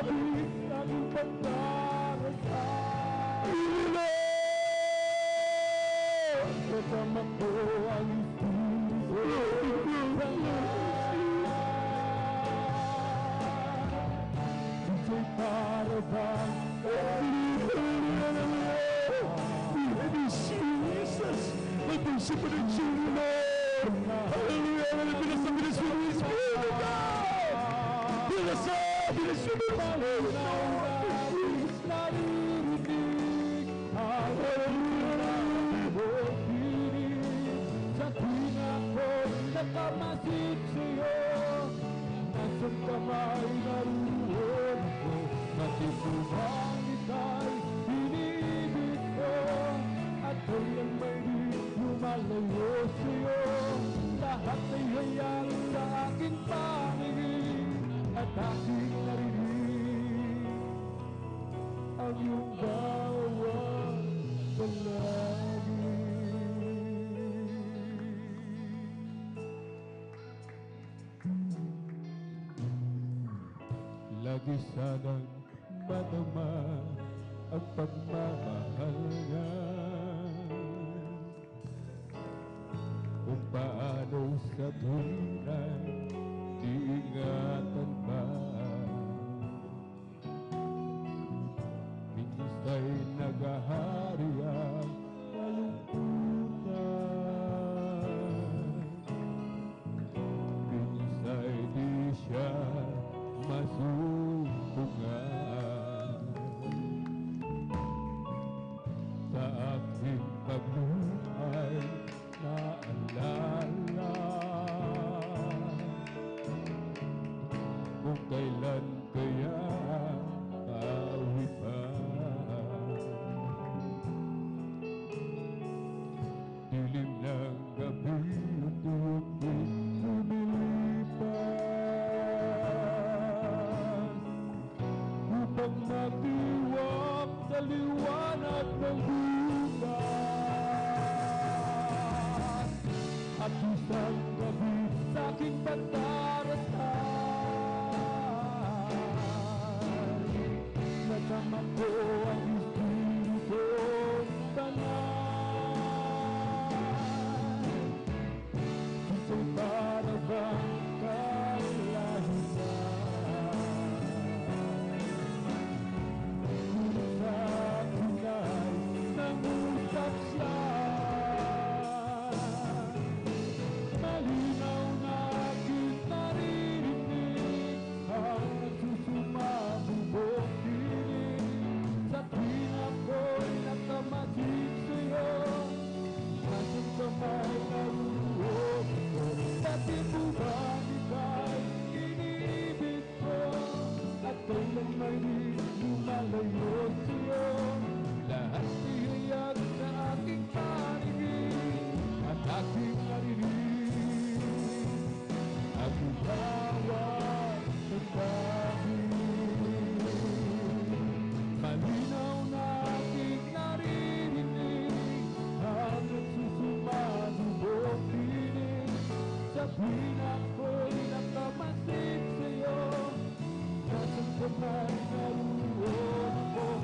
Bigit ang pagdarasal. Kasama ko ang Espiritu Sa'yo'y para bang Jesus, nag-worship mo ng Lord. Hallelujah, nalipinas ang bilis mo ng Espiritu ka. Bilis mo ng Espiritu. sa tuwing ako'y nakamasid sa'yo, nasaan ka ba'y naroon ako, matipumang ika'y iniibig ko, at kailan may di lumalayo sa'yo, lahat ay hayang sa aking paningin, at aking narinig ang iyong bawat palagi. Lagi sanang madama ang pagmamahal niya, kung paano sa tunay iingatan ba. Minsa'y naghahari ang kalungkutan, minsa'y di siya masubungan sa aking pagluhay naalala kung kailan kaya pauwi pa. Dilim ng gabi unti-unti lumilipas upang magdiwang sa liwanag ng bukas, at isang gabi sa aking pagdarasal, nasama ko ang Espiritu Banal. Isa'y para bang kalahisan, ngunit sa akin ay nangusap siya. Malinaw na aking naririnig ang nagsusumabubok piling sa tuwing ako'y nakamasid sa'yo, nasaan ka may naroon ko, dati mo ba ika'y iniibig ko, at kailan may di lumalayo sa'yo, lahat ihayag sa aking paningin at aking narinig ang bawat pagkabi. Malinaw na aking naririnig ang nagsusumabubok piling sa tuwing ako'y nakamasid sa'yo, nasaan ka man naroon ako,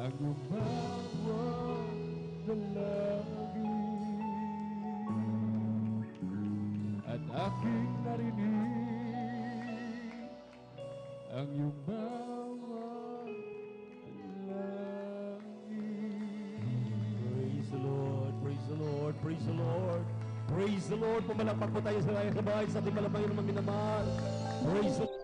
ang iyong bawat dalangin at aking narinig ang iyong bawat dalangin. Praise the Lord, praise the Lord, praise the Lord. Praise the Lord. Pumalakpak po tayo sa bahay sa ating kalabay ng mga minamahal. Praise the